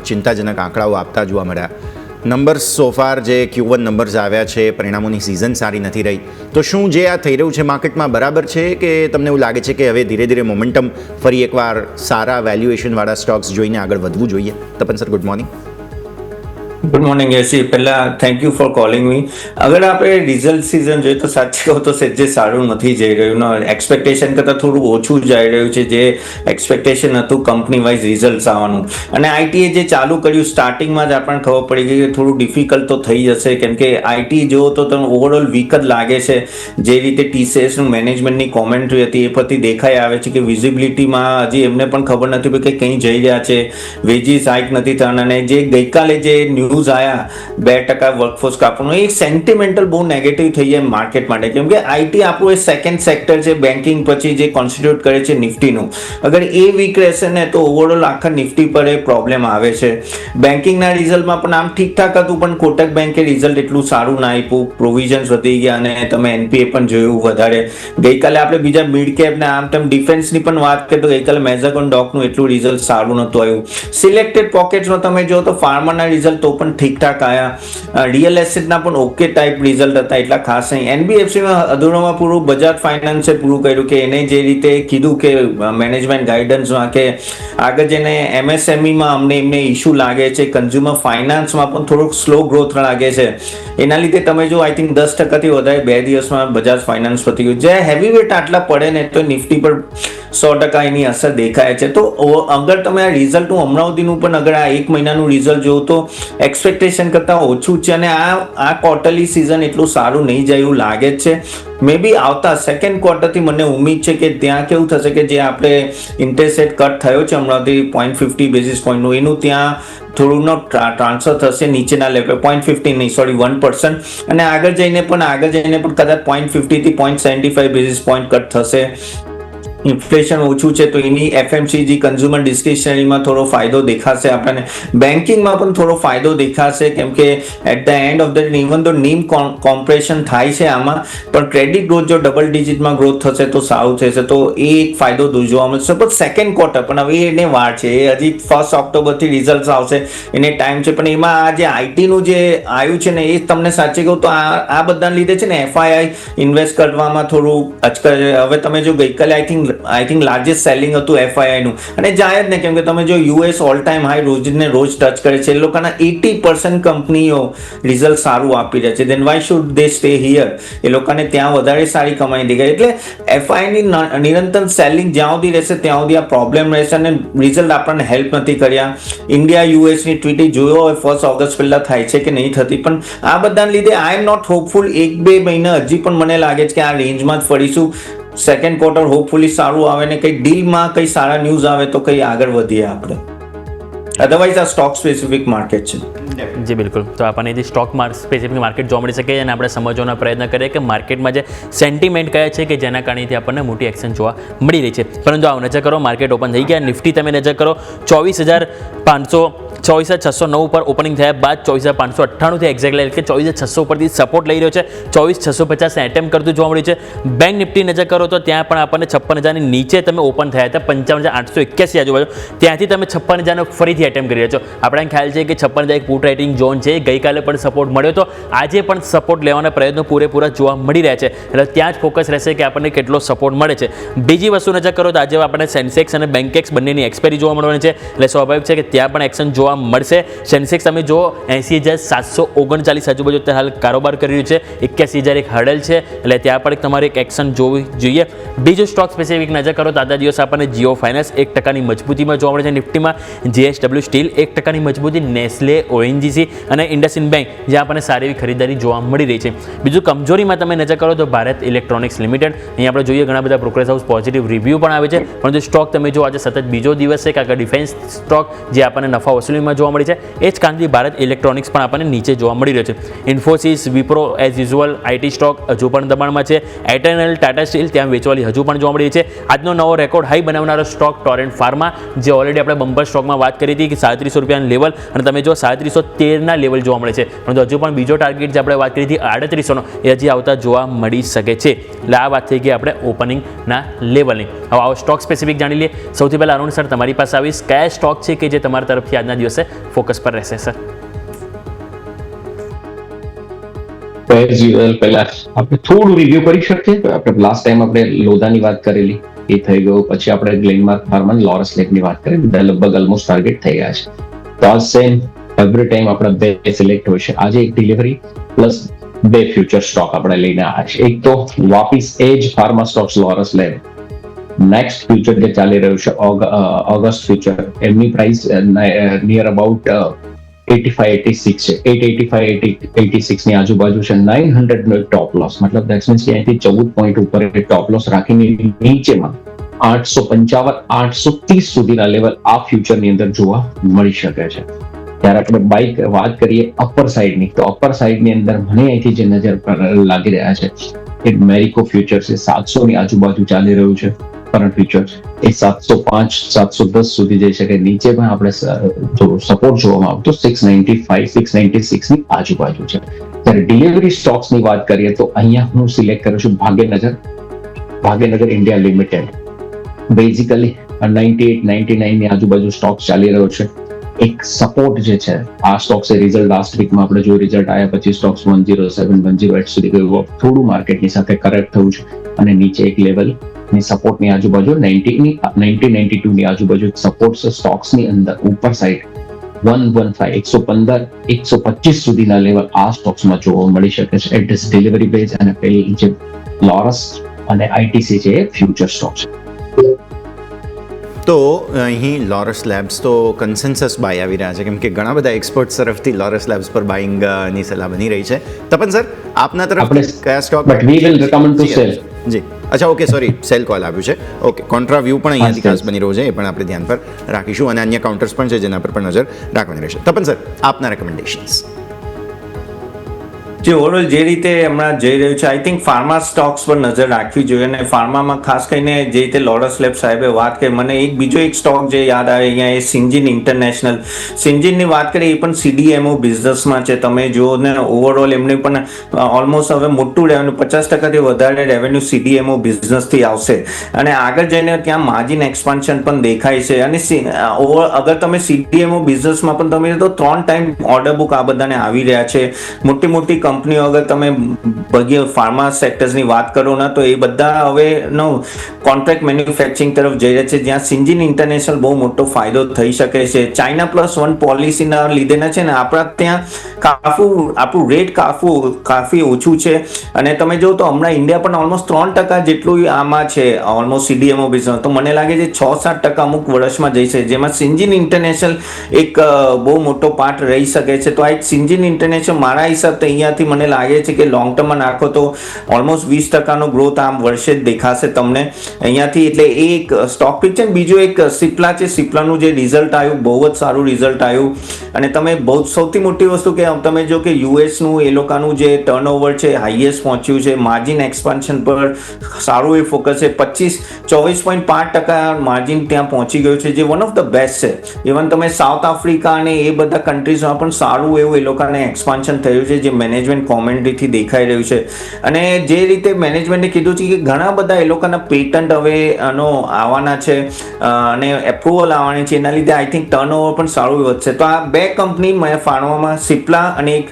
ચિંતાજનક આંકડાઓ આપતા જોવા મળ્યા. નંબર્સ સોફાર જે Q1 નંબર્સ આવ્યા છે, પરિણામોની સિઝન સારી નથી રહી. તો શું જે આ થઈ રહ્યું છે માર્કેટમાં બરાબર છે, કે તમને એવું લાગે છે કે હવે ધીરે ધીરે મોમેન્ટમ ફરી એકવાર સારા વેલ્યુએશનવાળા સ્ટોક્સ જોઈને આગળ વધવું જોઈએ? Tapan sir, good morning. Good morning Yashi. પહેલા thank you for calling me. અગર આપણે રિઝલ્ટ સિઝન જોઈએ તો સાચી કહું તો જે સારું નથી જઈ રહ્યું ને, એક્સપેક્ટેશન કરતાં થોડું ઓછું જઈ રહ્યું છે. જે એક્સપેક્ટેશન હતું કંપની વાઇઝ રિઝલ્ટ આવવાનું, અને આઈટીએ જે ચાલુ કર્યું સ્ટાર્ટિંગમાં જ આપણને ખબર પડી ગઈ કે થોડું ડિફિકલ્ટ તો થઈ જશે, કેમ કે આઈટી જો તો તમને ઓવરઓલ વીક જ લાગે છે. જે રીતે TCSનું મેનેજમેન્ટની કોમેન્ટ્રી હતી એ પરથી દેખાઈ આવે છે કે વિઝિબિલિટીમાં હજી એમને પણ ખબર નથી કે કંઈ જઈ રહ્યા છે, વેજીસ હાઇક નથી થવાના. અને જે ગઈકાલે જે ન્યૂઝ આયા 2% વર્કફોર્સ કાપવાનું, એ સેન્ટિમેન્ટલ બહુ નેગેટિવ થઈ જાય માર્કેટ માટે, કેમ કે આઈટી આપણું એ સેકન્ડ સેક્ટર છે બેન્કિંગ પછી જે કોન્સ્ટિટ્યુટ કરે છે નિફ્ટીનું. અગર એ વીક રહેશે ને તો ઓવરઓલ આખા નિફ્ટી પર એ પ્રોબ્લેમ આવે છે. બેન્કિંગના રિઝલ્ટમાં પણ આમ ઠીકઠાક હતું, પણ કોટક બેંકે રિઝલ્ટ એટલું સારું ના આપ્યું, પ્રોવિઝન્સ વધી ગયા અને તમે NPA પણ જોયું વધારે. ગઈકાલે આપણે બીજા મિડ કેપ ને આમ તેમ ડિફેન્સની પણ વાત કરીએ તો ગઈકાલે મેઝાગોન ડોકનું એટલું રિઝલ્ટ સારું નહોતું આવ્યું. સિલેક્ટેડ પોકેટ્સમાં તમે જો તો ફાર્માના રિઝલ્ટ તો પણ ઠીકઠાક આવ્યા, રિયલ એસ્ટેટના પણ ઓકે ટાઈપ રિઝલ્ટ હતા, એટલા ખાસ નહીં. NBFCમાં અધૂરામાં પૂરું બજાજ ફાઇનાન્સે પૂરું કર્યું કે એને જે રીતે કીધું કે મેનેજમેન્ટ ગાઈડન્સમાં કે આગળ જઈને MSMEમાં અમને એમને ઇશ્યુ લાગે છે, કન્ઝ્યુમર ફાઇનાન્સમાં પણ થોડુંક સ્લો ગ્રોથ લાગે છે. એના લીધે તમે જો આઈ થિંક 10%થી વધારે 2 દિવસમાં બજાજ ફાઇનાન્સ પતી ગયું. જે હેવી વેટ આટલા પડે ને તો નિફ્ટી પર 100% એની અસર દેખાય છે. તો અગર તમે આ રિઝલ્ટ, હું હમણાં સુધીનું પણ અગર આ 1 મહિનાનું રિઝલ્ટ જોઉં તો એક્સપેક્ટેશન કરતાં ઓછું છે, અને આ ક્વાર્ટરલી સિઝન એટલું સારું નહીં જાય એવું લાગે જ છે. મે બી આવતા સેકન્ડ ક્વાર્ટરથી મને ઉમ્મીદ છે કે ત્યાં કેવું થશે કે જે આપણે ઇન્ટરેસ્ટ રેટ કટ થયો છે હમણાંથી 0.50 બેઝિસ પોઈન્ટનું, એનું ત્યાં થોડુંનો ટ્રાન્સફર થશે નીચેના લેવલ 0.50 નહીં, સોરી 1%, અને આગળ જઈને પણ કદાચ 0.50 થી 0.75 બેઝિસ પોઈન્ટ કટ થશે. ઇન્ફ્લેશન ઓછું છે તો એની FMCG કન્ઝ્યુમર ડિસ્ક્રિશનરીમાં થોડો ફાયદો દેખાશે આપણને. બેન્કિંગમાં પણ થોડો ફાયદો દેખાશે, કેમ કે at the end of the even તો નીમ કોમ્પ્રેશન થાય છે આમાં, પણ ક્રેડિટ ગ્રોથ જો ડબલ ડિજિટમાં ગ્રોથ થશે તો સારું થશે, તો એ એક ફાયદો જોવા મળશે. પણ સેકન્ડ ક્વાર્ટર પણ હવે એને વાર છે, એ હજી 1 ઓક્ટોબરથી રિઝલ્ટ આવશે, એને ટાઈમ છે. પણ એમાં આ જે આઈટીનું જે આવ્યું છે ને એ તમને સાચી કહું તો આ બધાને લીધે છે ને FII ઇન્વેસ્ટ કરવામાં થોડું અચકાય. હવે તમે જો ગઈકાલે I think think largest selling હતું FII નું, અને જાય જ ને, કેમ કે તમે જો US ઓલ ટાઈમ હાઈ રોજને રોજ ટચ કરે છે, એ લોકોના 80% કંપનીઓ રિઝલ્ટ સારું આપી રહ્યા છે, then why should they stay here? એ લોકોને ત્યાં વધારે સારી કમાઈ દેખાય. એટલે FI ની નિરંતર સેલિંગ જ્યાં સુધી રહેશે ત્યાં સુધી આ પ્રોબ્લેમ રહેશે, અને રિઝલ્ટ આપણને હેલ્પ નથી કર્યા. ઇન્ડિયા US ની ટ્વીટી જોયો હોય 1 ઓગસ્ટ પહેલા થાય છે કે નહીં થતી, પણ આ બધાને લીધે આઈ એમ નોટ હોપફુલ. 1-2 મહિના હજી પણ મને લાગે છે કે આ રેન્જમાં જ ફરીશું. સેકન્ડ ક્વાર્ટર હોપફુલી સારું આવે ને કંઈ ડીલમાં કંઈ સારા ન્યૂઝ આવે તો કંઈ આગળ વધીએ આપણે. અધરવાઇઝ આ સ્ટોક સ્પેસિફિક માર્કેટ છે. જી બિલકુલ. તો આપણને જે સ્ટોક સ્પેસિફિક માર્કેટ જોવા મળી શકે અને આપણે સમજવાનો પ્રયત્ન કરીએ કે માર્કેટમાં જે સેન્ટિમેન્ટ કયા છે કે જેના કારણેથી આપણને મોટી એક્શન જોવા મળી રહી છે. પરંતુ આવો નજર કરો, માર્કેટ ઓપન થઈ ગયા. નિફ્ટી તમે નજર કરો 24,609 ઉપર ઓપનિંગ થયા બાદ 24,598 થી એક્ઝેક્ટલી એટલે કે 24,600 ઉપરથી સપોર્ટ લઈ રહ્યો છે. 24,650 એટેમ્પ કરતું જોવા મળ્યું છે. બેંક નિફ્ટી નજર કરો તો ત્યાં પણ આપણને 56,000 ની નીચે તમે ઓપન થયા હતા, 55,881 આજુબાજુ. ત્યાંથી તમે 56,000 ફરીથી એટેમ્પ કરી રહ્યા છો. આપણને ખ્યાલ છે કે 56,000 એક પુટ રાઇટિંગ ઝોન છે. ગઈકાલે પણ સપોર્ટ મળ્યો તો આજે પણ સપોર્ટ લેવાના પ્રયત્નો પૂરેપૂરા જોવા મળી રહ્યા છે. એટલે ત્યાં જ ફોકસ રહેશે કે આપણને કેટલો સપોર્ટ મળે છે. બીજી વસ્તુ નજર કરો તો આજે આપણને સેન્સેક્સ અને બેંકેક્સ બંનેની એક્સપાયરી જોવા મળવાની છે. એટલે સ્વાભાવિક છે કે ત્યાં પણ એક્શન જોવા મળશે. સેન્સેક્સ તમે જો 80,739 આજુબાજુ હાલ કારોબાર કરી રહ્યું છે. 81,000 એક હર્ડલ છે, એટલે ત્યાં પણ તમારે એક એક્શન જોવી જોઈએ. બીજો સ્ટોક સ્પેસિફિક નજર કરો તો આજના દિવસે આપણને જીઓ ફાઇનાન્સ 1% મજબૂતીમાં જોવા મળે છે. નિફ્ટીમાં JSW સ્ટીલ 1% મજબૂતી, નેસ્લે, ONGC અને ઇન્ડસઇન્ડ બેંક જ્યાં આપણને સારી એવી ખરીદારી જોવા મળી રહી છે. બીજું કમજોરીમાં તમે નજર કરો તો ભારત ઇલેક્ટ્રોનિક્સ લિમિટેડ, અહીં આપણે જોઈએ ઘણા બધા બ્રોકરેજ હાઉસ પોઝિટિવ રિવ્યૂ પણ આવે છે, પરંતુ સ્ટોક તમે જો આજે સતત બીજો દિવસ છે કે આગળ ડિફેન્સ સ્ટોક જે આપણને નફા વસૂલીમાં જોવા મળી છે, એ જ કારણથી ભારત ઇલેક્ટ્રોનિક્સ પણ આપણને નીચે જોવા મળી રહ્યો છે. Infosys, Wipro as usual IT stock હજુ પણ દબાણમાં છે. એટર્નલ, ટાટા સ્ટીલ ત્યાં વેચવાલી હજુ પણ જોવા મળી રહી છે. આજનો નવો રેકોર્ડ હાઈ બનાવનારો સ્ટોક ટોરેન્ટ ફાર્મા, જે ઓલરેડી આપણે બમ્પર સ્ટોકમાં વાત કરી હતી કે 3700 રૂપિયાના લેવલ, અને તમે જો 3713ના લેવલ જોવા મળે છે, પરંતુ હજુ પણ બીજો ટાર્ગેટ જે આપણે વાત કરી હતી 3800નો એ હજી આવતા જોવા મળી શકે છે. એટલે આ વાત થઈ ગઈ આપણે ઓપનિંગના લેવલની. હવે આવો સ્ટોક સ્પેસિફિક જાણી લઈએ. સૌથી પહેલાં અરુણ સર તમારી પાસે આવીશ, કયા સ્ટોક છે કે જે તમારા તરફથી આજના દિવસે ફોકસ પર રહેશે સર? પહેલા આપણે થોડું રિવ્યુ કરી શકીએ તો આપણે લાસ્ટ ટાઈમ આપણે લોધાની વાત કરેલી એ થઈ ગયું, પછી આપણે ગ્લેનમાર્ક ફાર્મા, લોરસ લેબની વાત કરી, બધા લગભગ ઓલમોસ્ટ ટાર્ગેટ થઈ ગયા છે. તો આ સેમ એવરી ટાઈમ આપણા બે સિલેક્ટ હોય છે. આજે એક ડિલિવરી પ્લસ 2 ફ્યુચર સ્ટોક આપણે લઈને આવ્યા છે. એક તો વાપીસ એજ pharma stocks Laurus Lab, next future જે ચાલી રહ્યું છે ઓગસ્ટ ફ્યુચર, એમની પ્રાઇસ નિયર અબાઉટ 85-86 છે. 885-86 ની આજુબાજુ છે. 900 નો ટોપ લોસ, મતલબ દેટ્સ મીન્સ કે અહીંથી 14 પોઈન્ટ ઉપર ટોપ લોસ રાખીને નીચેમાં 855-830 સુધીના લેવલ આ ફ્યુચરની અંદર જોવા મળી શકે છે. ત્યારે આપણે વાત કરીએ અપર સાઇડની, તો અપર સાઇડની અંદર મને અહીંથી જે નજર પર લાગી રહ્યા છે એ મેરિકો ફ્યુચર છે. 700 ની આજુબાજુ ચાલી રહ્યું છે કરંટ ફ્યુચર, એ 705-710 સુધી જઈ શકે. નીચે પણ આપણે સપોર્ટ જોવામાં આવે તો 695-696 ની આજુબાજુ છે. ત્યારે ડિલિવરી સ્ટોક્સ ની વાત કરીએ તો અહીંયા હું સિલેક્ટ કરું છું ભાગ્યનગર ઇન્ડિયા લિમિટેડ. બેઝિકલી 98-99 ની આજુબાજુ સ્ટોક ચાલી રહ્યો છે. એક સપોર્ટ જે છે આ સ્ટોક્સે રિઝલ્ટ લાસ્ટ વીકમાં આપણે જો રિઝલ્ટ આવ્યા પછી સ્ટોક્સ 107-108 સુધી ગયું, થોડું માર્કેટની સાથે કરેક્ટ થયું છે, અને નીચે એક લેવલ ની સપોર્ટની આજુબાજુ 90-92 ની આજુબાજુ સપોર્ટ છે. સ્ટોક્સની અંદર ઉપર સાઈડ 115-125 સુધીના લેવલ આ સ્ટોક્સમાં જોવા મળી શકે છે. એટ ધીસ ડિલિવરી બેઝ, અને પેલી જે લોરસ અને ITC છે એ ફ્યુચર સ્ટોક છે. તો અહીં લોરસ લેબ્સ તો કન્સેન્સસ બાય આવી રહ્યા છે, કેમ કે ઘણા બધા એક્સપર્ટ્સ તરફથી લોરસ લેબ્સ પર બાઇંગની સલાહ બની રહી છે. તપન સર, આપના તરફથી કયા સ્ટોક? But we will recommend to sell. જી, અચ્છા, ઓકે, સોરી, સેલ કોલ આવ્યું છે. ઓકે, કોન્ટ્રા વ્યૂ પણ અહીંયાથી ખાસ બની રહ્યો છે, એ પણ આપણે ધ્યાન પર રાખીશું, અને અન્ય કાઉન્ટર્સ પણ છે જેના પર પણ નજર રાખવાની રહેશે. તપન સર, આપના રેકમેન્ડેશન્સ? જે ઓવરઓલ જે રીતે હમણાં જઈ રહ્યું છે, આઈ થિંક ફાર્મા સ્ટોક્સ પર નજર રાખવી જોઈએ. અને ફાર્મામાં ખાસ કરીને જે રીતે લોરસ લેબ સાહેબે વાત કરી, મને બીજો એક સ્ટોક જે યાદ આવે અહીંયા એ સિન્જિન ઇન્ટરનેશનલ. સિન્જિનની વાત કરીએ, એ પણ CDMO બિઝનેસમાં છે. તમે જુઓ ને ઓવરઓલ એમને પણ ઓલમોસ્ટ હવે મોટું રેવન્યુ 50%થી વધારે રેવન્યુ CDMO બિઝનેસથી આવશે, અને આગળ જઈને ત્યાં માર્જિન એક્સપાન્શન પણ દેખાય છે. અને અગર તમે CDMO બિઝનેસમાં પણ તમે તો 3 ટાઈમ ઓર્ડર બુક આ બધાને આવી રહ્યા છે. મોટી મોટી કંપનીઓ અગર તમે બધી ફાર્મા સેક્ટર્સની વાત કરો ને તો એ બધા હવેનો કોન્ટ્રાક્ટ મેન્યુફેક્ચરિંગ તરફ જઈ રહ્યા છે, જ્યાં સિન્જીન ઇન્ટરનેશનલ બહુ મોટો ફાયદો થઈ શકે છે. ચાઇના +1 પોલિસીના લીધેના છે ને આપણા ત્યાં આપણું રેટ કાફી ઓછું છે. અને તમે જો તો હમણાં ઇન્ડિયા પણ ઓલમોસ્ટ 3% જેટલું આમાં છે ઓલમોસ્ટ CDMO બિઝનેસ. તો મને લાગે છે 6-7% અમુક વર્ષમાં જઈશે, જેમાં સિન્જીન ઇન્ટરનેશનલ એક બહુ મોટો પાર્ટ રહી શકે છે. તો આ એક સિન્જીન ઇન્ટરનેશનલ મારા હિસાબથી અહીંયાથી મને લાગે છે કે લોંગ ટર્મમાં નાખો તો ઓલમોસ્ટ 20% ગ્રોથ આમ વર્ષે જ દેખાશે તમને અહીંયાથી. એટલે એ એક સ્ટોક પિક છે. બીજું એક સિપ્લા છે. સિપ્લાનું જે રિઝલ્ટ આવ્યું બહુ જ સારું રિઝલ્ટ આવ્યું. અને તમે સૌથી મોટી વસ્તુ કે તમે જો કે યુએસનું એ લોકોનું જે ટર્નઓવર છે હાઈએસ્ટ પહોંચ્યું છે, માર્જિન એક્સપાન્શન પર સારું એ ફોકસ છે. 24.5% માર્જિન ત્યાં પહોંચી ગયું છે, જે વન ઓફ ધ બેસ્ટ છે. ઇવન તમે સાઉથ આફ્રિકા અને એ બધા કન્ટ્રીઝમાં પણ સારું એવું એ લોકોને એક્સપાન્શન થયું છે, જે મેનેજમેન્ટ કોમેન્ટ્રીથી દેખાઈ રહ્યું છે. અને જે રીતે મેનેજમેન્ટે કીધું છે કે ઘણા બધા એ લોકોના પેટન્ટ હવે આવવાના છે અને એપ્રુવલ આવવાની છે, એના લીધે આઈ થિંક ટર્નઓવર પણ સારું વધશે. તો આ બે કંપની મેં ફાર્મામાં સિપ્લા અને એક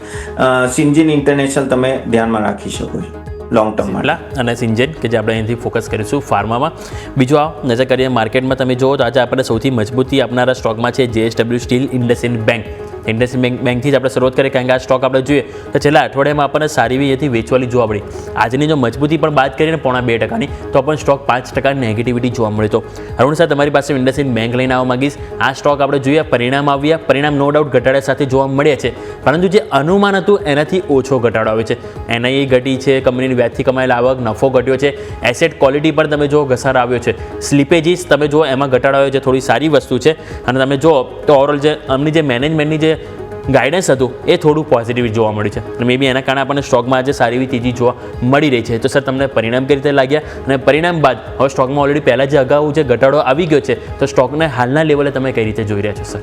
સિન્જીન ઇન્ટરનેશનલ તમે ધ્યાનમાં રાખી શકો છો લોંગ ટર્મ માટે. અને સિન્જેન કે જે આપણે અહીંથી ફોકસ કરીશું ફાર્મામાં. બીજું આ નજર કરીએ માર્કેટમાં તમે જુઓ તો આજે આપણે સૌથી મજબૂતી આપનારા સ્ટોકમાં છે JSW steel, IndusInd bank. IndusInd બેંકથી જ આપણે શરૂઆત કરીએ, કારણ કે આ સ્ટોક આપણે જોઈએ તો છેલ્લા અઠવાડિયામાં આપણને સારી એવી એથી વેચવાલી જોવા મળી. આજની જો મજબૂતી પણ બાદ કરીને 0.2%ની તો પણ સ્ટોક 5% નેગેટિવિટી જોવા મળી. તો અરુણ સર, તમારી પાસે ઇન્ડસઇન્ડ બેંક લઈને આવવા માંગીશ. આ સ્ટોક આપણે જોઈએ, પરિણામ નો ડાઉટ ઘટાડા સાથે જોવા મળ્યા છે, પરંતુ જે અનુમાન હતું એનાથી ઓછો ઘટાડો આવ્યો છે. NIE ઘટી છે, કંપનીની વ્યાજથી કમાયેલા આવક, નફો ઘટ્યો છે, એસેટ ક્વોલિટી પર તમે જો ઘસારો આવ્યો છે, સ્લીપેજીસ તમે જો એમાં ઘટાડો આવ્યો છે, થોડી સારી વસ્તુ છે. અને તમે જો તો ઓવરઓલ જે અમની જે મેનેજમેન્ટની જે ગાઈડન્સ હતું એ થોડું પોઝિટિવ જોવા મળ્યું છે. અને મે બી એના કારણે આપણને સ્ટોકમાં આજે સારી એવી તેજી જોવા મળી રહી છે. તો સર, તમને પરિણામ કઈ રીતે લાગ્યા? અને પરિણામ બાદ હવે સ્ટોકમાં ઓલરેડી પહેલાં જે અગાઉ જે ઘટાડો આવી ગયો છે, તો સ્ટોકને હાલના લેવલે તમે કઈ રીતે જોઈ રહ્યા છો સર?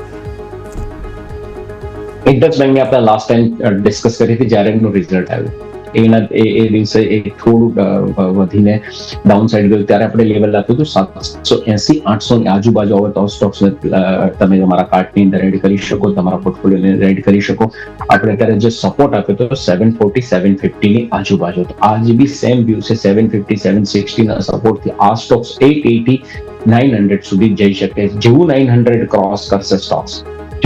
ઇન્ડસ બેંકને આપણે લાસ્ટ ટાઈમ ડિસ્કસ કરી હતી જ્યારે એમનું રિઝલ્ટ આવ્યું એ દિવસે એ થોડું વધીને ડાઉન સાઈડ ગયું, ત્યારે આપણે લેવલ આપ્યું હતું 780-800 ની આજુબાજુ. હવે તો સ્ટોક્સ તમે તમારા કાર્ટની અંદર એડ કરી શકો, તમારા પોર્ટફોલિયોને એડ કરી શકો. આપણે અત્યારે જે સપોર્ટ આપ્યો હતો 740-750 ની આજુબાજુ. તો આજે બી સેમ વ્યૂ છે, 750-760 ના સપોર્ટથી આ સ્ટોક્સ 880-900 સુધી જઈ શકે. જેવું 900 ક્રોસ કરશે સ્ટોક્સ,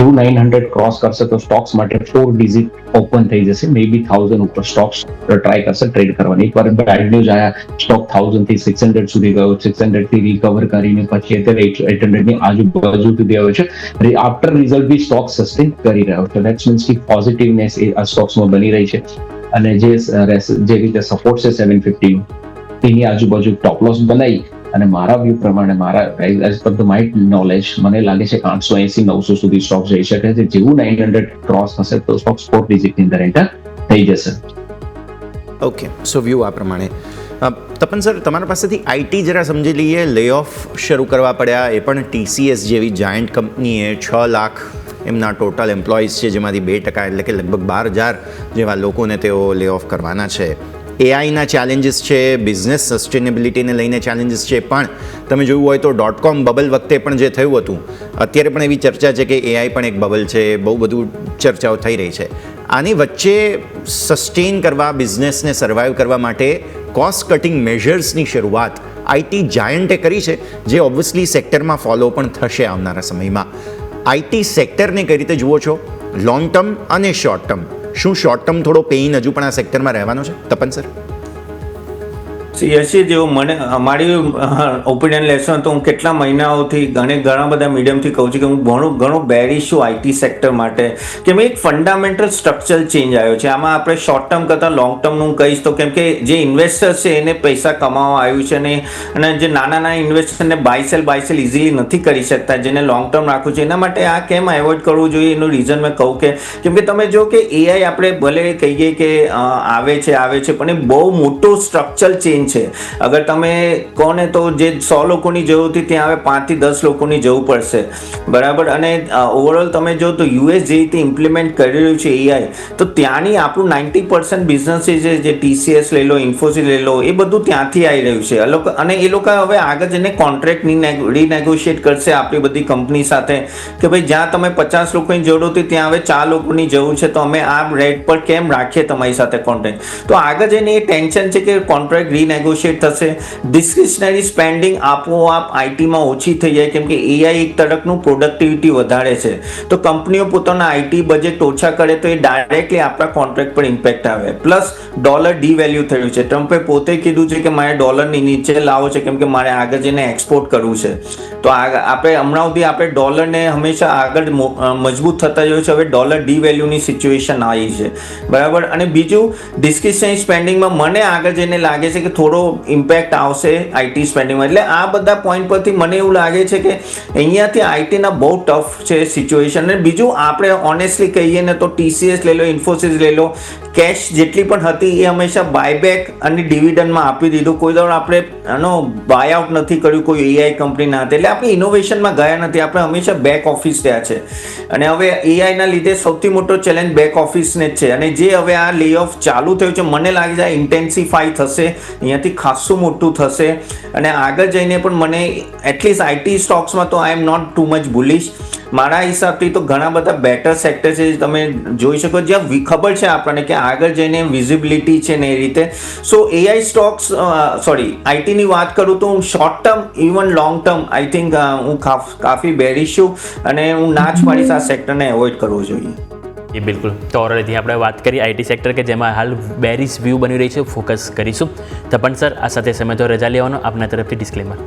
જેવું 900 ક્રોસ કરશે તો સ્ટોક્સ માટે 4 ડિજિટ ઓપન થઈ જશે. મે બી 1000 ઉપર સ્ટોક્સ ટ્રાય કરશે ટ્રેડ કરવાની. એકવાર બેડ ન્યૂઝ આયા, સ્ટોક 1000 થી 600 સુધી ગયો, 600 થી રિકવર કરીને પછી અત્યારે 800 ની આજુબાજુ સુધી આવ્યો છે. આફ્ટર રિઝલ્ટ બી સ્ટોક સસ્ટેન કરી રહ્યો છે. દેટ મીન્સ કે પોઝિટિવનેસ એ આ સ્ટોક્સમાં બની રહી છે. અને જે રીતે સપોર્ટ છે 750 નું, એની આજુબાજુ ટોપ લોસ બનાવી અને મારા વ્યૂ પ્રમાણે, મારા as per the my knowledge, મને લાગે છે કે 880-900 સુધી સ્ટોક જઈ શકે છે. જેવું 900 ક્રોસ થશે તો સ્ટોક 4 ડિજિટની અંદર એન્ટર થઈ જશે. ઓકે, સો વ્યૂ આ પ્રમાણે. તપન સર, તમારા પાસેથી IT જરા સમજી લઈએ. લે ઓફ શરૂ કરવા પડ્યા, એ પણ TCS જેવી જાયન્ટ કંપનીએ 6 લાખ એમના ટોટલ એમ્પ્લોઈઝ છે, જેમાંથી 2% એટલે કે લગભગ 12,000 જેવા લોકોને તેઓ લે ઓફ કરવાના છે. AIના ચેલેન્જીસ છે, બિઝનેસ સસ્ટેનેબિલિટીને લઈને ચેલેન્જીસ છે. પણ તમે જોયું હોય તો .com બબલ વખતે પણ જે થયું હતું, અત્યારે પણ એવી ચર્ચા છે કે AI પણ એક બબલ છે. બહુ બધું ચર્ચાઓ થઈ રહી છે. આની વચ્ચે સસ્ટેન કરવા, બિઝનેસને સર્વાઈવ કરવા માટે કોસ્ટ કટિંગ મેઝર્સની શરૂઆત IT જાયન્ટે કરી છે, જે ઓબ્વિયસલી સેક્ટરમાં ફોલો પણ થશે આવનારા સમયમાં. IT સેક્ટરને કઈ રીતે જુઓ છો, લોંગ ટર્મ અને શોર્ટ ટર્મ? શું શોર્ટ ટર્મ થોડો પેઇન હજુ પણ આ સેક્ટરમાં રહેવાનો છે, તપન સર? યશી, જેવું મને અમારી ઓપિનિયન લેશો તો હું કેટલા મહિનાઓથી ઘણા બધા મીડિયમથી કહું છું કે હું ઘણો બેરિશ છું IT સેક્ટર માટે, કે મેં એક ફંડામેન્ટલ સ્ટ્રક્ચરલ ચેન્જ આવ્યો છે. આમાં આપણે શોર્ટ ટર્મ કરતાં લોંગ ટર્મનું કહીશ તો કેમ કે જે ઇન્વેસ્ટર્સ છે એને પૈસા કમાવા આવ્યું છે અને જે નાના ઇન્વેસ્ટરને બાય સેલ ઇઝીલી નથી કરી શકતા, જેને લોંગ ટર્મ રાખવું છે, એના માટે આ કેમ એવોઇડ કરવું જોઈએ એનું રીઝન મેં કહું કે કેમ કે તમે જો કે AI આપણે ભલે કહીએ કે આવે છે પણ એ બહુ મોટો સ્ટ્રક્ચરલ ચેન્જ છે. અગર તમે કહો ને તો જે 100 લોકોની જરૂર હતી ત્યાં હવે 5 થી 10 લોકોની જરૂર પડશે, બરાબર. અને ઓવરઓલ તમે જો તો યુએસ જે રીતે ઇમ્પ્લિમેન્ટ કરી રહ્યું છે એઆઈ, તો ત્યાંની આપણું 90% બિઝનેસ છે, જે TCS લઈ લો, ઇન્ફોસિસ લઈ લો, એ બધું ત્યાંથી આવી રહ્યું છે. અને એ લોકો હવે આગળ જઈને કોન્ટ્રાક્ટ રીનેગોશિએટ કરશે આપણી બધી કંપની સાથે કે ભાઈ જ્યાં તમે 50 લોકોની જરૂર હતી ત્યાં હવે 4 લોકોની જરૂર છે, તો અમે આ રેટ પર કેમ રાખીએ તમારી સાથે કોન્ટ્રાક્ટ. તો આગળ જઈને એ ટેન્શન છે કે કોન્ટ્રાક્ટ રીનેગોશિએટ થશે, ડિસ્ક્રિશનરી સ્પેન્ડિંગ આપોઆપ આઈટીમાં ઓછી થઈ જાય, કેમ કે એઆઈ એક તરફનું પ્રોડક્ટિવિટી વધારે છે. તો કંપનીઓ પોતાના આઈટી બજેટ ઓછા કરે તો એ ડાયરેક્ટલી આપણા કોન્ટ્રાક્ટ પર ઇમ્પેક્ટ આવે. પ્લસ ડોલર ડીવેલ્યુ થયું છે. ટ્રમ્પે પોતે કીધું છે કે મારે ડોલરની નીચે લાવો છે કેમ કે મારે આગળ જઈને એક્સપોર્ટ કરવું છે. તો આપણે હમણાં સુધી આપણે ડોલરને હંમેશા આગળ મજબૂત થતા જોયું છે. હવે ડોલર ડીવેલ્યુની સિચ્યુએશન આવી છે, બરાબર. અને બીજું ડિસ્ક્રિશનરી સ્પેન્ડિંગમાં મને આગળ જઈને લાગે છે કે થોડો ઇમ્પેક્ટ આવશે આઈટી સ્પેન્ડિંગમાં. એટલે આ બધા પોઈન્ટ પરથી મને એવું લાગે છે કે અહીંયાથી આઈટીના બહુ ટફ છે સિચ્યુએશન. અને બીજું આપણે ઓનેસ્ટલી કહીએ ને તો TCS લઈ લો, ઇન્ફોસિસ લઈ લો, કેશ જેટલી પણ હતી એ હંમેશા બાયબેક અને ડિવિડન્ડમાં આપી દીધું. કોઈ દોડ આપણે એનો બાયઆઉટ નથી કર્યું કોઈ એઆઈ કંપનીના હાથે. એટલે આપણે ઇનોવેશનમાં ગયા નથી, આપણે હંમેશા બેક ઓફિસ રહ્યા છે. અને હવે એઆઈના લીધે સૌથી મોટો ચેલેન્જ બેક ઓફિસને જ છે. અને જે હવે આ લે ઓફ ચાલુ થયું છે, મને લાગે છે આ ઇન્ટેન્સિફાઈ થશે, અહીંયાથી ખાસું મોટું થશે. અને આગળ જઈને પણ મને એટલીસ્ટ આઈટી સ્ટોક્સમાં તો I am not too much bullish. મારા હિસાબથી તો ઘણા બધા બેટર સેક્ટર છે, તમે જોઈ શકો જ્યાં ખબર છે આપણને કે આગળ જઈને વિઝિબિલિટી છે ને એ રીતે. સો એઆઈ સ્ટોક્સ આઈટીની વાત કરું તો હું short term even long term I think હું કાફી બેરિશ છું અને હું ના જ પાડીશ આ સેક્ટરને એવોઇડ કરવું જોઈએ. એ બિલકુલ. તો ઓલરેડી આપણે વાત કરી આઈટી સેક્ટર કે જેમાં હાલ બેરિશ વ્યૂ બની રહી છે, ફોકસ કરીશું. તપન સર, આ સાથે સમય તો રજા લેવાનો આપના તરફથી ડિસ્ક્લેમર.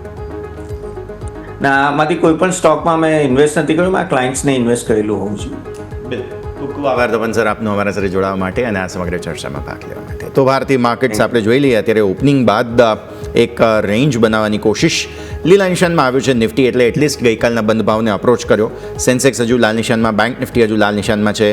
ના, આમાંથી કોઈ પણ સ્ટોકમાં મેં ઇન્વેસ્ટ નથી કર્યું, મારા ક્લાયન્ટ્સને ઇન્વેસ્ટ કરેલું હોવું જોઈએ. ખૂબ ખૂબ આભાર તપન સર આપનો અમારા સાથે જોડાવા માટે અને આ સમગ્ર ચર્ચામાં ભાગ લેવા માટે. તો ભારતીય માર્કેટ્સ આપણે જોઈ લઈએ. અત્યારે ઓપનિંગ બાદ એક રેન્જ બનાવવાની કોશિશ લીલા નિશાનમાં આવ્યું છે નિફ્ટી, એટલે એટલીસ્ટ ગઈકાલના બંધ ભાવને અપ્રોચ કર્યો. સેન્સેક્સ હજુ લાલ નિશાનમાં, બેંક નિફ્ટી હજુ લાલ નિશાનમાં છે.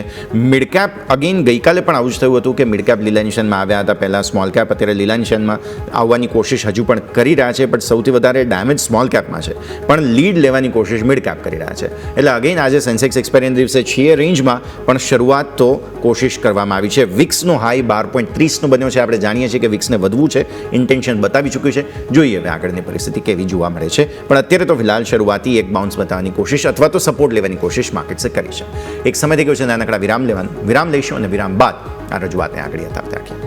મિડ કેપ અગેન ગઈકાલે પણ આવું જ થયું હતું કે મિડ કેપ લીલા નિશાનમાં આવ્યા હતા, પહેલાં સ્મોલ કેપ અત્યારે લીલા નિશાનમાં આવવાની કોશિશ હજુ પણ કરી રહ્યા છે. પણ સૌથી વધારે ડેમેજ સ્મોલ કેપમાં છે, પણ લીડ લેવાની કોશિશ મિડ કેપ કરી રહ્યા છે. એટલે અગેન આજે સેન્સેક્સ એક્સપાયરીના દિવસે છીએ રેન્જમાં, પણ શરૂઆત તો કોશિશ કરવામાં આવી છે. વિક્સનો હાઈ 12.30નો બન્યો છે. આપણે જાણીએ છીએ કે વિક્સને વધવું છે, ઇન્ટેન્શન બતાવી ચૂક્યું છે. જોઈએ હવે આગળની પરિસ્થિતિ કેવી જોવા મળે છે. પણ અત્યારે તો ફિલહાલ શરૂઆતી એક બાઉન્સ બતાવવાની કોશિશ અથવા તો સપોર્ટ લેવાની કોશિશ માર્કેટ્સે કરી છે. એક સમય થઈ ગયો છે નાનકડા વિરામ લેવાનું. વિરામ લઈશું અને વિરામ બાદ આ રજૂઆતને આગળ યથાવત રાખીએ.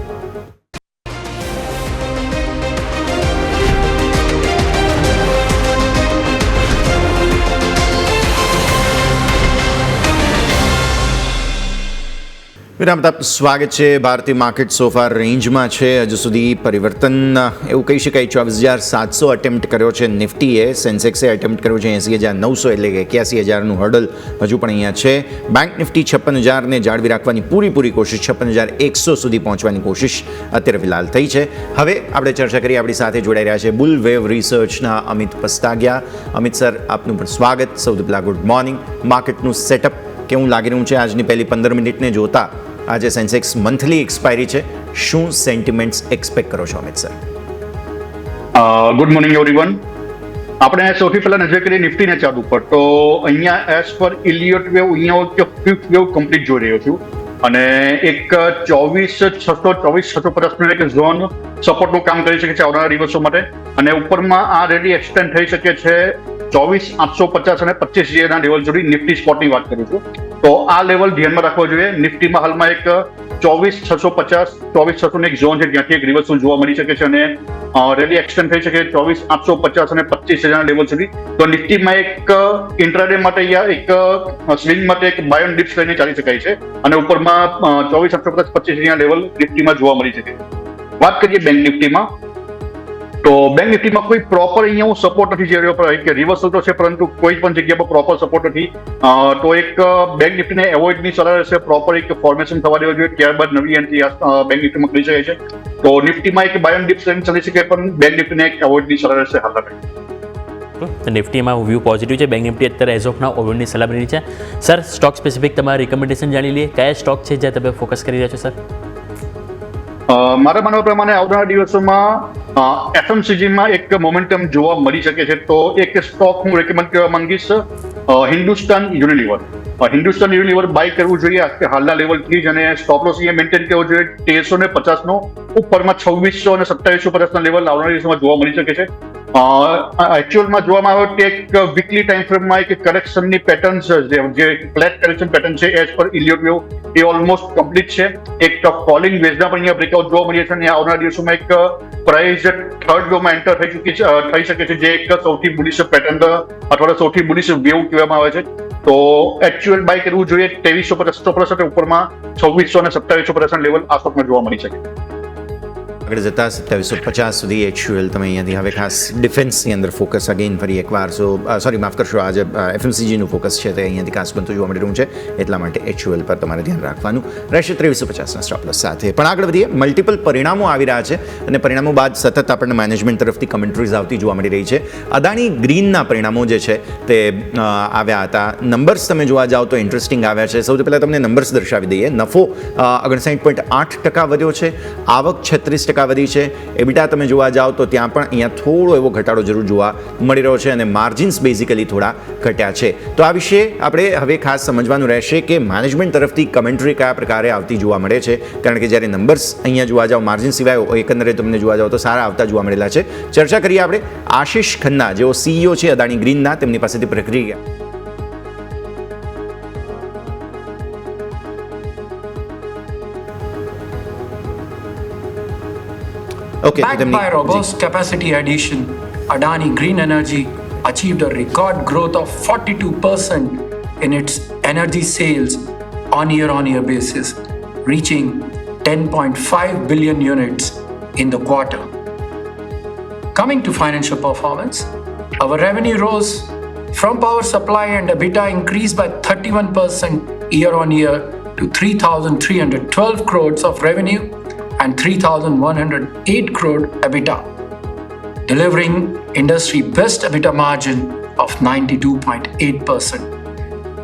વિરામ બાદ સ્વાગત છે. ભારતીય માર્કેટ સોફા રેન્જમાં છે. હજુ સુધી પરિવર્તન એવું કહી શકાય 24,700 અટેમ્પ્ટ કર્યો છે નિફ્ટીએ. સેન્સેક્સે અટેમ્પ્ટ કર્યો છે 80,900, એટલે કે 81,000નું હર્ડલ હજુ પણ અહીંયા છે. બેંક નિફ્ટી 56,000ને જાળવી રાખવાની પૂરી કોશિશ, 56,100 સુધી પહોંચવાની કોશિશ અત્યારે ફિલહાલ થઈ છે. હવે આપણે ચર્ચા કરીએ. આપણી સાથે જોડાઈ રહ્યા છે બુલ વેવ રિસર્ચના અમિત પસ્તાગિયા. અમિત સર, આપનું પણ સ્વાગત. સૌથી પહેલાં ગુડ મોર્નિંગ. માર્કેટનું સેટઅપ કેવું લાગી રહ્યું છે આજની પહેલી 15 મિનિટને જોતા? આજે સેન્સેક્સ મંથલી એક્સપાયરી છે, શું સેન્ટિમેન્ટ્સ એક્સપેક્ટ કરો છો Amit sir? Good morning everyone. આપણે સૌથી પહેલા નજર કરીએ નિફ્ટીના ચાર્ટ ઉપર, તો અહીંયા એઝ પર ઇલિયટ વેવ અહીંયા ફિફ્થ વેવ કમ્પ્લીટ જોઈ રહ્યો છું અને એક 24,650 એક ઝોન સપોર્ટનું કામ કરી શકે છે આવનારા દિવસો માટે. અને ઉપરમાં આ રેલી એક્સટેન્ડ થઈ શકે છે 24,850 અને 25,000 ના લેવલ સુધી. નિફ્ટી સ્પોટની વાત કરું છું તો આ લેવલ ધ્યાનમાં રાખવો જોઈએ. નિફ્ટીમાં હાલમાં એક 24,650, 24,600 એક ઝોન છે, જ્યાંથી એક રિવર્સલ જોવા મળી શકે છે અને રેલી એક્સટેન્ડ થઈ શકે 24,850 અને 25,000 લેવલ સુધી. તો નિફ્ટીમાં એક ઇન્ટ્રાડે માટે યા એક સ્વિંગ માટે એક બાય ઓન ડિપ્સ લઈને ચાલી શકાય છે અને ઉપરમાં 24,850, 25,000 લેવલ નિફ્ટીમાં જોવા મળી શકે. વાત કરીએ બેંક નિફ્ટીમાં, તો બેંક નિફ્ટીમાં કોઈ પ્રોપર અહીંયા હું સપોર્ટ નથી જોઈ રહ્યો કે રિવર્સલ તો છે, પરંતુ કોઈ પણ જગ્યા પર પ્રોપર સપોર્ટ નથી. તો એક બેંક નિફ્ટીને એવોઇડની સલાહ રહેશે. પ્રોપર એક ફોર્મેશન થવા દેવું જોઈએ, ત્યારબાદ નવી એન્ટ્રી બેંક નિફ્ટીમાં કરી શકાય છે. તો નિફ્ટીમાં એક બાય ઓન ડિપ્સ લઈને ચાલી શકે, પણ બેંક નિફ્ટીને એક એવોઇડની સલાહ રહેશે હાલમાં. નિફ્ટીમાં વ્યૂ પોઝિટિવ છે. બેંક નિફ્ટી અત્યારે એઝ ઓફ નાઉ ઓવરની સલાહ બની છે. સર, સ્ટોક સ્પેસિફિક તમારા રિકમેન્ડેશન જાણી લઈએ. કયા સ્ટોક છે જ્યાં તમે ફોકસ કરી રહ્યા છો સર? મારા માનવા પ્રમાણે આવનારા દિવસોમાં એફએમસીજીમાં એક મોમેન્ટમ જોવા મળી શકે છે. તો એક સ્ટોક હું રેકમેન્ડ કરવા માંગીશ, Hindustan Unilever. Hindustan Unilever buy કરવું જોઈએ હાલના લેવલથી જ, અને સ્ટોપ લોસ અહીંયા મેન્ટેન કરવો જોઈએ 1350 ઉપરમાં 2600 અને 2750 લેવલ આવનારા દિવસોમાં જોવા મળી શકે છે. એકચ્યુઅલમાં જોવામાં આવે તો એક વીકલી ટાઈમ ફ્રેમમાં એક કરેક્શનની પેટર્ન જે ફ્લેટ કરેક્શન પેટર્ન છે એઝ પર ઇલિયોટ વેવ એ ઓલમોસ્ટ કમ્પ્લીટ છે. એક કોલિંગ વેજના પણ અહીંયા બ્રેકઆઉટ જોવા મળ્યા છે, અને આવનારા દિવસોમાં એક પ્રાઇસ થર્ડ વેવમાં એન્ટર થઈ શકે છે, જે એક સૌથી બુલિશ પેટર્ન અથવા સૌથી બુલિશ વેવ કહેવામાં આવે છે. તો એકચ્યુઅલ બાય કરવું જોઈએ 2350 ઉપરમાં 2600 અને 2750 લેવલ આ સ્ટોકમાં જોવા મળી શકે. આગળ જતા 2750 સુધી એચયુએલ તમે અહીંયાથી હવે ખાસ ડિફેન્સની અંદર ફોકસ અગેન ફરી એકવાર માફ કરશો, આજે એફએમસીજીનું ફોકસ છે તે અહીંયાથી ખાસ બનતું જોવા મળી રહ્યું છે, એટલા માટે એચયુએલ પર તમારે ધ્યાન રાખવાનું રહેશે 2350ના સ્ટોપ લોસ સાથે. પણ આગળ વધીએ, મલ્ટિપલ પરિણામો આવી રહ્યા છે અને પરિણામો બાદ સતત આપણને મેનેજમેન્ટ તરફથી કમેન્ટ્રીઝ આવતી જોવા મળી રહી છે. અદાણી ગ્રીનના પરિણામો જે છે તે આવ્યા હતા. નંબર્સ તમે જોવા જાઓ તો ઇન્ટરેસ્ટિંગ આવ્યા છે. સૌથી પહેલાં તમને નંબર્સ દર્શાવી દઈએ. નફો 59.8% વધ્યો છે, આવક 36% વધી છે. એબિટા તમે જોવા જાઓ તો ત્યાં પણ અહીંયા થોડો એવો ઘટાડો જરૂર જોવા મળી રહ્યો છે, અને માર્જિન્સ બેઝિકલી થોડા ઘટ્યા છે. તો આ વિશે આપણે હવે ખાસ સમજવાનું રહેશે કે મેનેજમેન્ટ તરફથી કમેન્ટ્રી કયા પ્રકારે આવતી જોવા મળે છે, કારણ કે જ્યારે નંબર્સ અહીંયા જોવા જાઓ માર્જિન સિવાય એકંદરે તમને જોવા જાઓ તો સારા આવતા જોવા મળેલા છે. ચર્ચા કરીએ આપણે આશિષ ખન્ના, જેઓ CEO છે અદાણી ગ્રીનના, તેમની પાસેથી પ્રક્રિયા. Backed by robust capacity addition, Adani Green Energy achieved a record growth of 42% in its energy sales on year-on-year basis, reaching 10.5 billion units in the quarter. Coming to financial performance, our revenue rose from power supply and EBITDA increased by 31% year-on-year to 3,312 crores of revenue and 3,108 crore EBITDA, delivering industry best EBITDA margin of 92.8%.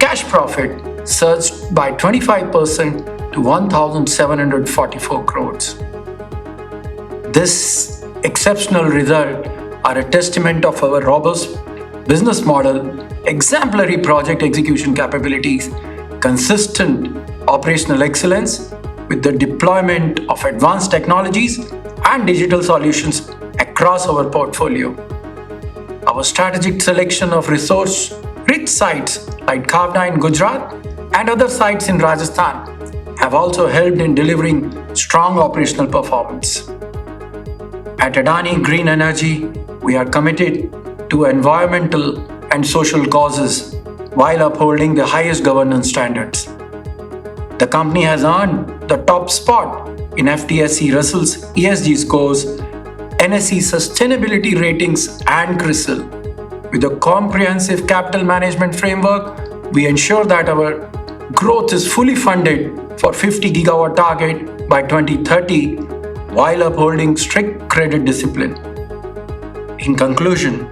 Cash profit surged by 25% to 1,744 crores. This exceptional result are a testament of our robust business model, exemplary project execution capabilities, consistent operational excellence, with the deployment of advanced technologies and digital solutions across our portfolio. Our strategic selection of resource-rich sites like Khavda in Gujarat and other sites in Rajasthan have also helped in delivering strong operational performance. At Adani Green Energy, we are committed to environmental and social causes while upholding the highest governance standards. The company has earned the top spot in FTSE Russell's ESG scores, NSE Sustainability Ratings and CRISIL. With a comprehensive capital management framework, we ensure that our growth is fully funded for 50 gigawatt target by 2030 while upholding strict credit discipline. In conclusion,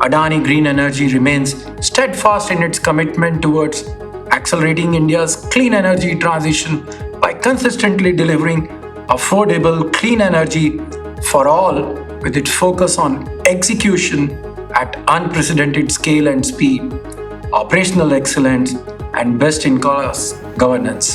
Adani Green Energy remains steadfast in its commitment towards accelerating India's clean energy transition by consistently delivering affordable clean energy for all, with its focus on execution at unprecedented scale and speed, operational excellence, and best-in-class governance.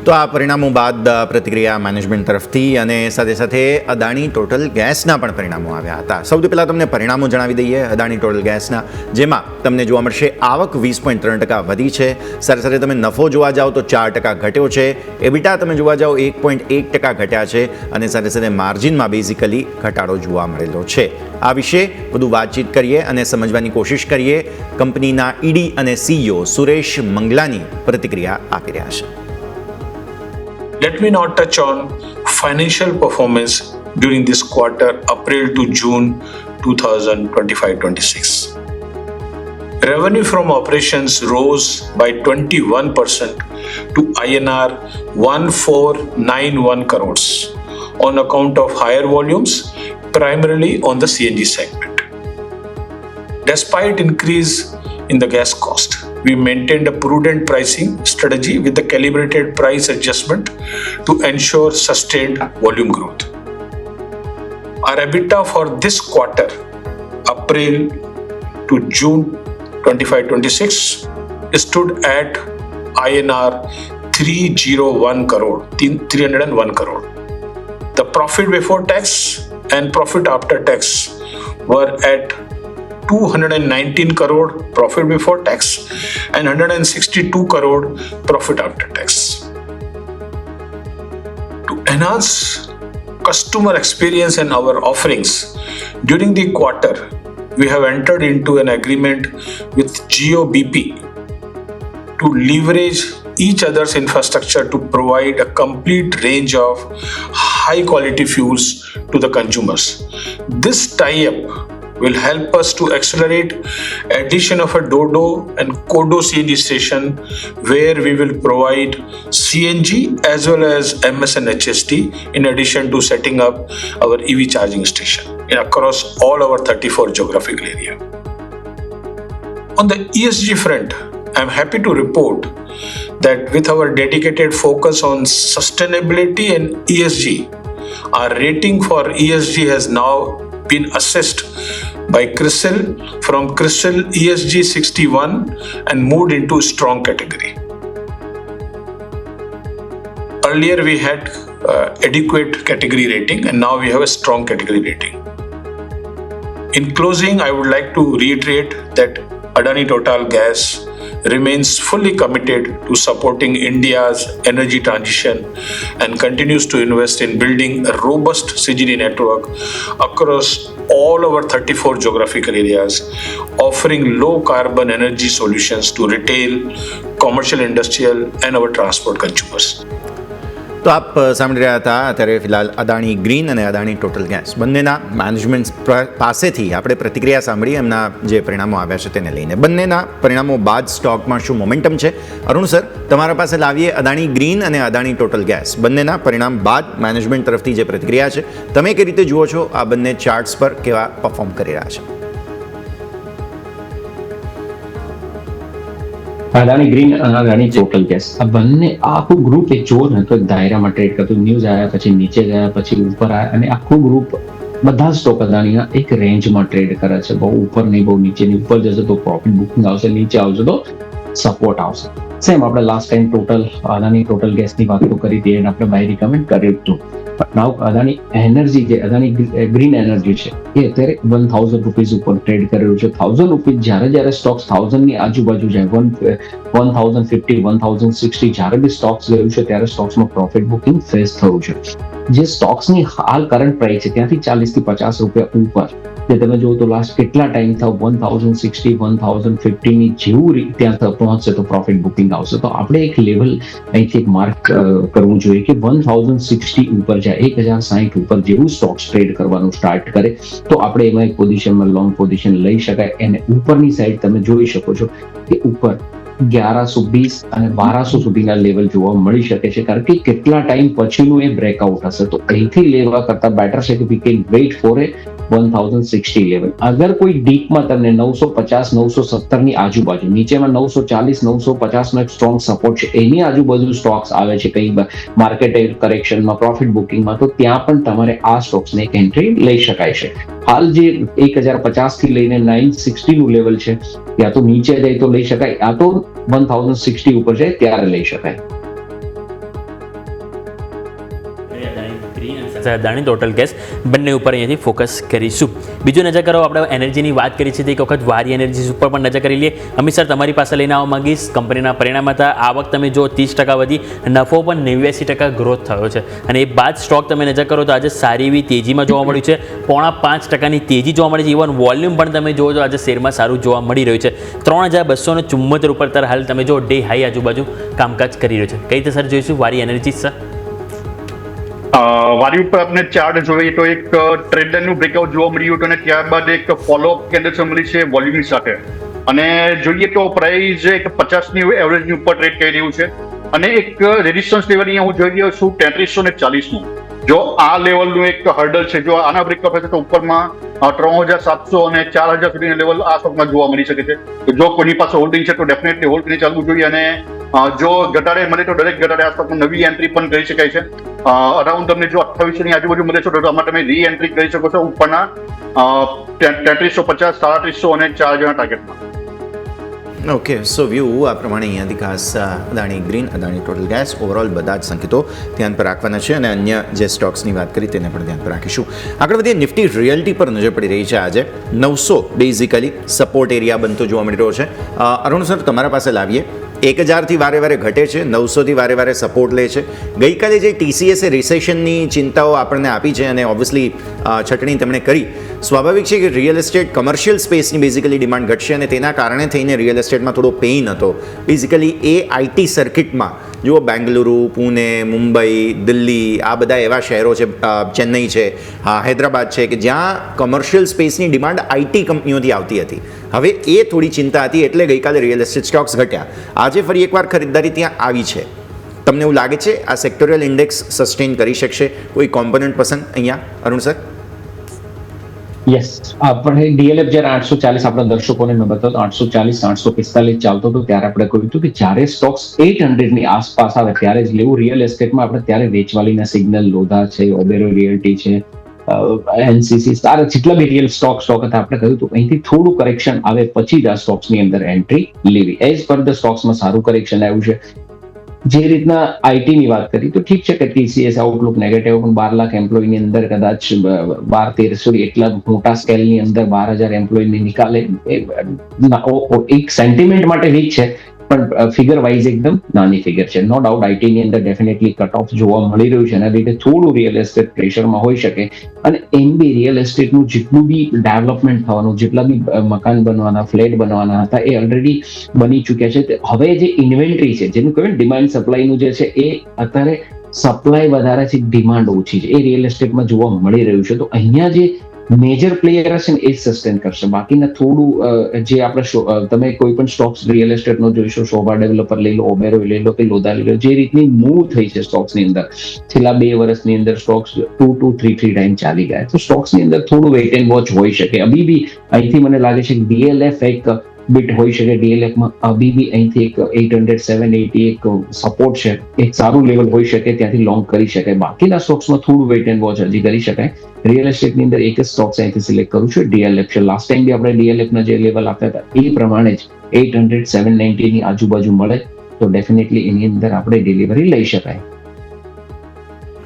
તો આ પરિણામો બાદ પ્રતિક્રિયા management તરફથી અને સાથે સાથે Adani total ગેસના પણ પરિણામો આવ્યા હતા. સૌથી પહેલાં તમને પરિણામો જણાવી દઈએ અદાણી ટોટલ ગેસના, જેમાં તમને જોવા મળશે આવક 20.3% વધી છે. સાથે સાથે તમે નફો જોવા જાઓ તો 4% ઘટ્યો છે. એબિટા તમે જોવા જાઓ 1.1% ઘટ્યા છે, અને સાથે સાથે માર્જિનમાં બેઝિકલી ઘટાડો જોવા મળેલો છે. આ વિશે વધુ વાતચીત કરીએ અને સમજવાની કોશિશ કરીએ. કંપનીના ઈડી અને CEO સુરેશ મંગલાની પ્રતિક્રિયા આપી રહ્યા છે. Let me now touch on financial performance during this quarter, April to June 2025-26. Revenue from operations rose by 21% to INR 1491 crores on account of higher volumes, primarily on the CNG segment. Despite increase in the gas cost, we maintained a prudent pricing strategy with the calibrated price adjustment to ensure sustained volume growth. Our EBITDA for this quarter, April to June 25-26, stood at INR 301 crore, 301 crore. The profit before tax and profit after tax were at 219 crore profit before tax and 162 crore profit after tax. To enhance customer experience and our offerings, during the quarter, we have entered into an agreement with GeoBP to leverage each other's infrastructure to provide a complete range of high quality fuels to the consumers. This tie-up will help us to accelerate addition of a Dodo and Kodo CNG station, where we will provide CNG as well as MS and HST in addition to setting up our EV charging station across all our 34 geographical area. On the ESG front, I am happy to report that with our dedicated focus on sustainability and ESG, our rating for ESG has now been assessed by CRISIL from CRISIL ESG 61 and moved into strong category. Earlier we had adequate category rating, and now we have a strong category rating. In closing, I would like to reiterate that Adani Total Gas remains fully committed to supporting India's energy transition and continues to invest in building a robust CGD network across all our 34 geographical areas, offering low carbon energy solutions to retail, commercial, industrial and our transport consumers. તો આપ સાંભળી રહ્યા હતા અત્યારે ફિલહાલ Adani green અને Adani total gas બંનેના management પાસેથી આપણે પ્રતિક્રિયા સાંભળી એમના જે પરિણામો આવ્યા છે તેને લઈને. બંનેના પરિણામો બાદ સ્ટોકમાં શું મોમેન્ટમ છે? અરુણ સર, તમારા પાસે લાવીએ અદાણી ગ્રીન અને અદાણી ટોટલ ગેસ બંનેના પરિણામ બાદ મેનેજમેન્ટ તરફથી જે પ્રતિક્રિયા છે, તમે કઈ રીતે જુઓ છો આ બંને ચાર્ટ્સ પર કેવા પરફોર્મ કરી રહ્યા છે? અદાણી ગ્રીન અને અદાણી ટોટલ ગેસ આ બંને આખું ગ્રુપ એક જુઓ ને તો દાયરામાં ટ્રેડ કરતું, ન્યૂઝ આવ્યા પછી નીચે ગયા પછી ઉપર આવ્યા, અને આખું ગ્રુપ બધા સ્ટોક અદાણીના એક રેન્જમાં ટ્રેડ કરે છે. બહુ ઉપર નહીં, બહુ નીચે નહીં. ઉપર જશે તો પ્રોફિટ બુકિંગ આવશે, નીચે આવશે તો સપોર્ટ આવશે. સેમ આપણે last time total Adani total ગેસની વાત તો કરી હતી અને આપણે બાય રિકમેન્ડ કર્યું હતું. બટ નાઉ અદાણી એનર્જી, જે અદાણી ગ્રીન એનર્જી છે, એ અત્યારે 1000 રૂપીઝ ઉપર ટ્રેડ કરી રહ્યું છે. 1000 રૂપીઝ જ્યારે સ્ટોક્સ 1000 ની આજુબાજુ જાય, 1050, 1060 જ્યારે બી સ્ટોક્સ ગયું છે ત્યારે સ્ટોક્સમાં પ્રોફિટ બુકિંગ ફેસ થયું છે. જે સ્ટોક્સની હાલ કરંટ પ્રાઇસ છે ત્યાંથી 40 થી 50 રૂપિયા ઉપર, જે તમે જુઓ તો લાસ્ટ કેટલા ટાઈમ થયો 1060, 1050 ની જેવું ત્યાં પહોંચશે તો પ્રોફિટ બુકિંગ આવશે. તો આપણે એક લેવલ અહીંથી એક માર્ક કરવું જોઈએ કે 1060 ઉપર જાય, 1060 ઉપર જેવું સ્ટોક્સ ટ્રેડ કરવાનું સ્ટાર્ટ કરે તો આપણે એમાં એક પોઝિશનમાં લોંગ પોઝિશન લઈ શકાય. અને ઉપરની સાઈડ તમે જોઈ શકો છો કે ઉપર 1120 અને 1200 સુધીના લેવલ જોવા મળી શકે છે, કારણ કે કેટલા ટાઈમ પછીનું એ બ્રેકઆઉટ હશે. તો અહીંથી લેવા કરતા બેટર છે કે we can weight four A 1060 level. અગર કોઈ ડીપમાં તમને 950, 970 ની આજુબાજુ, નીચેમાં 940, 950 નો એક સ્ટ્રોંગ સપોર્ટ છે, એની આજુબાજુ સ્ટોક્સ આવે છે કઈ માર્કેટ કરેક્શનમાં, પ્રોફિટ બુકિંગમાં, તો ત્યાં પણ તમારે આ સ્ટોક્સને એક એન્ટ્રી લઈ શકાય છે. હાલ જે 1050 થી લઈને 960 નું લેવલ છે, ત્યાં તો નીચે જાય તો લઈ શકાય, આ તો 1060 ઉપર જાય ત્યારે લઈ શકાય. અદાણી ટોટલ ગેસ બંને ઉપર અહીંયાથી ફોકસ કરીશું. બીજું નજર કરો, આપણે એનર્જીની વાત કરી છે તો એક વખત વારી એનર્જીસ ઉપર પણ નજર કરી લઈએ. અમિત સર, તમારી પાસે લઈને આવવા માંગીશ. કંપનીના પરિણામ હતા, આવક તમે જો 30% વધી, નફો પણ 89% ગ્રોથ થયો છે, અને એ બાદ સ્ટોક તમે નજર કરો તો આજે સારી એવી તેજીમાં જોવા મળ્યું છે. 5.5% તેજી જોવા મળી છે. ઇવન વોલ્યુમ પણ તમે જુઓ તો આજે શેરમાં સારું જોવા મળી રહ્યું છે. 3274 ઉપર ત્યારે હાલ તમે જો ડે હાઈ આજુબાજુ કામકાજ કરી રહ્યું છે. કઈ રીતે સર જોઈશું વારી એનર્જીસ સર? વારી ઉપર આપણે ચાર્ટ જોઈએ તો એક ટ્રેડ લાઇનનું બ્રેકઆઉટ જોવા મળ્યું હતું અને ત્યારબાદ એક ફોલોઅપ કેન્ડલ મળી છે વોલ્યુમની સાથે. અને જોઈએ તો પ્રાઇસ એક 50 ની એવરેજની ઉપર ટ્રેડ કરી રહ્યું છે, અને એક રેઝિસ્ટન્સ લેવલ અહીંયા હું જોઈ રહ્યો છું 3340 નું. જો આ લેવલનું એક હર્ડલ છે, જો આના બ્રેકઆઉટ થશે તો ઉપરમાં 3700 અને 4000 સુધીના લેવલ આ સ્ટોકમાં જોવા મળી શકે છે. તો જો કોઈની પાસે હોલ્ડિંગ છે તો ડેફિનેટલી હોલ્ડ કરીને ચાલવું જોઈએ, અને જો ઘટાડે મળે તો દરેક ઘટાડે આ સ્ટોકમાં નવી એન્ટ્રી પણ કરી શકાય છે. અરાઉન્ડ તમને જો 2800 ની આજુબાજુ મળે છે તો આમાં તમે રી એન્ટ્રી કરી શકો છો ઉપરના 3350, 3700 અને 4000 ટાર્ગેટમાં. ઓકે, સો વ્યૂ આ પ્રમાણે અહીંયાથી ખાસ Adani green, Adani total gas, overall બધા જ સંકેતો ધ્યાન પર રાખવાના છે અને અન્ય જે સ્ટોક્સની વાત કરી તેને પણ ધ્યાન પર રાખીશું. આગળ વધીએ, નિફ્ટી રિયલ્ટી પર નજર પડી રહી છે આજે. 900 બેઝિકલી સપોર્ટ એરિયા બનતો જોવા મળી રહ્યો છે. અરુણ સર, તમારા પાસે લાવીએ. 1000થી વારે વારે ઘટે છે, 900થી વારે વારે સપોર્ટ લે છે. ગઈકાલે જે TCSએ રિસેશનની ચિંતાઓ આપણને આપી છે અને ઓબ્વિયસલી છટણી તેમણે કરી. સ્વાભાવિક છે કે રિયલ એસ્ટેટ કમર્શિયલ સ્પેસની બેઝિકલી ડિમાન્ડ ઘટશે અને તેના કારણે થઈને રિયલ એસ્ટેટમાં થોડો પેઇન હતો. બેઝિકલી એ IT સર્કિટમાં જુઓ, બેંગલુરુ, પુણે, મુંબઈ, દિલ્હી, આ બધા એવા શહેરો છે, ચેન્નઈ છે, હૈદરાબાદ છે, કે જ્યાં કમર્શિયલ સ્પેસની ડિમાન્ડ IT કંપનીઓથી આવતી હતી. હવે એ થોડી ચિંતા હતી એટલે ગઈકાલે રિયલ એસ્ટેટ સ્ટોક્સ ઘટ્યા. આજે ફરી એકવાર ખરીદદારી ત્યાં આવી છે. તમને એવું લાગે છે આ સેક્ટોરિયલ ઇન્ડેક્સ સસ્ટેન કરી શકશે? કોઈ કોમ્પોનન્ટ પસંદ અહીંયા, અરુણ સર? યસ, આપણે DLF જ્યારે 840 આપણા દર્શકોને મેં બતાવ્યું 840, 845 ચાલતો હતો ત્યારે આપણે કહ્યું હતું કે જ્યારે સ્ટોક્સ 800 ની આસપાસ આવે ત્યારે જ લેવું. રિયલ એસ્ટેટમાં આપણે ત્યારે વેચવાલીના સિગ્નલ, લોધા છે, ઓબેરો રિયલ્ટી છે, NCC, સારા જેટલા બી રિયલ સ્ટોક હતા આપણે કહ્યું હતું અહીંથી થોડું કરેક્શન આવે પછી જ આ સ્ટોક્સની અંદર એન્ટ્રી લેવી. એઝ પર ધ સ્ટોક્સમાં સારું કરેક્શન આવ્યું છે. જે રીતના IT ની વાત કરી તો ઠીક છે કે TCS આઉટલુક નેગેટિવ, પણ 12 લાખ એમ્પ્લોયની અંદર કદાચ 12-13 એટલા મોટા સ્કેલની અંદર 12,000 એમ્પ્લોયની નિકાલે એક સેન્ટિમેન્ટ માટે વીક છે, પણ ફિગર વાઇઝ એકદમ નાની ફિગર છે. નો ડાઉટ IT ની અંદર ડેફિનેટલી કટ ઓફ જોવા મળી રહ્યું છે, એના લીધે થોડું રિયલ એસ્ટેટ પ્રેશરમાં હોઈ શકે. અને એમ બી રિયલ એસ્ટેટનું જેટલું બી ડેવલપમેન્ટ થવાનું, જેટલા બી મકાન બનવાના, ફ્લેટ બનવાના હતા એ ઓલરેડી બની ચૂક્યા છે. હવે જે ઇન્વેન્ટરી છે, જેનું કહેવાય ડિમાન્ડ સપ્લાયનું જે છે, એ અત્યારે સપ્લાય વધારે છે, ડિમાન્ડ ઓછી છે, એ રિયલ એસ્ટેટમાં જોવા મળી રહ્યું છે. તો અહીંયા જે મેજર પ્લેયર હશે ને એ જ સસ્ટેન કરશે. બાકીના થોડું જે આપણે તમે કોઈ પણ સ્ટોક્સ રિયલ એસ્ટેટનો જોઈશો, શોભા ડેવલપર લઈ લો, ઓબેરો લઈ લો કે લોધા લઈ લો, જે રીતની મૂવ થઈ છે સ્ટોક્સની અંદર છેલ્લા 2 વર્ષની અંદર સ્ટોક્સ 2 to 3 ટાઈમ ચાલી ગયા. તો સ્ટોક્સની અંદર થોડું વેઇટ એન્ડ વોચ હોઈ શકે. અભી બી અહીંથી મને લાગે છે કે DLF એક બીટ હોઈ શકે. DLFમાં અભી બી અહીંથી એક 800, 780 એક સપોર્ટ છે, એક સારું લેવલ હોઈ શકે, ત્યાંથી લોંગ કરી શકાય. બાકીના સ્ટોક્સમાં થોડું વેઇટ એન્ડ વોચ હજી કરી શકાય. રિયલ એસ્ટેટની અંદર એક જ સ્ટોક્સ અહીંથી સિલેક્ટ કરું છું, DLF છે. લાસ્ટ ટાઈમ બી આપણે DLFના જે લેવલ આપ્યા હતા એ પ્રમાણે જ 800, 790 ની આજુબાજુ મળે તો ડેફિનેટલી એની અંદર આપણે ડિલિવરી લઈ શકાય.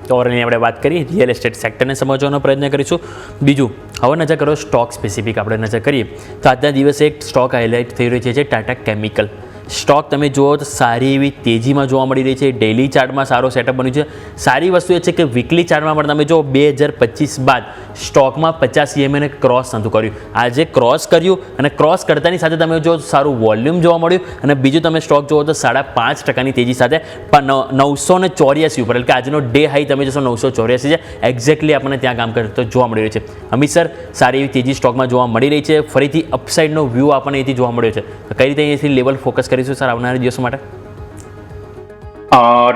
તો ઓવરની આપણે વાત કરી, રિયલ એસ્ટેટ સેક્ટરને સમજવાનો પ્રયત્ન કરીશું. બીજું, હવે નજર કરો સ્ટોક સ્પેસિફિક આપણે નજર કરીએ તો આજના દિવસે એક સ્ટોક હાઇલાઇટ થઈ રહ્યો છે, ટાટા કેમિકલ. સ્ટોક તમે જુઓ તો સારી એવી તેજીમાં જોવા મળી રહી છે. ડેઇલી ચાર્ટમાં સારો સેટઅપ બન્યું છે. સારી વસ્તુ એ છે કે વીકલી ચાર્ટમાં પણ તમે જો 2025 બાદ સ્ટોકમાં 50 EMA ક્રોસ નહોતું કર્યું. આજે ક્રોસ કર્યું અને ક્રોસ કરતાની સાથે તમે જો સારું વોલ્યુમ જોવા મળ્યું. અને બીજું તમે સ્ટોક જુઓ તો 5.5% તેજી સાથે 984 ઉપર, એટલે કે આજનો ડે હાઈ તમે જોશો 984 છે. એક્ઝેક્ટલી આપણને ત્યાં કામ કરતો જોવા મળી રહ્યું છે. અમિત સર, સારી એવી તેજી સ્ટોકમાં જોવા મળી રહી છે. ફરીથી અપસાઇડનો વ્યૂ આપણને અહીંથી જોવા મળ્યો છે. તો કઈ રીતે અહીંથી લેવલ ફોકસ કરીશું સર આવનારા દિવસો માટે?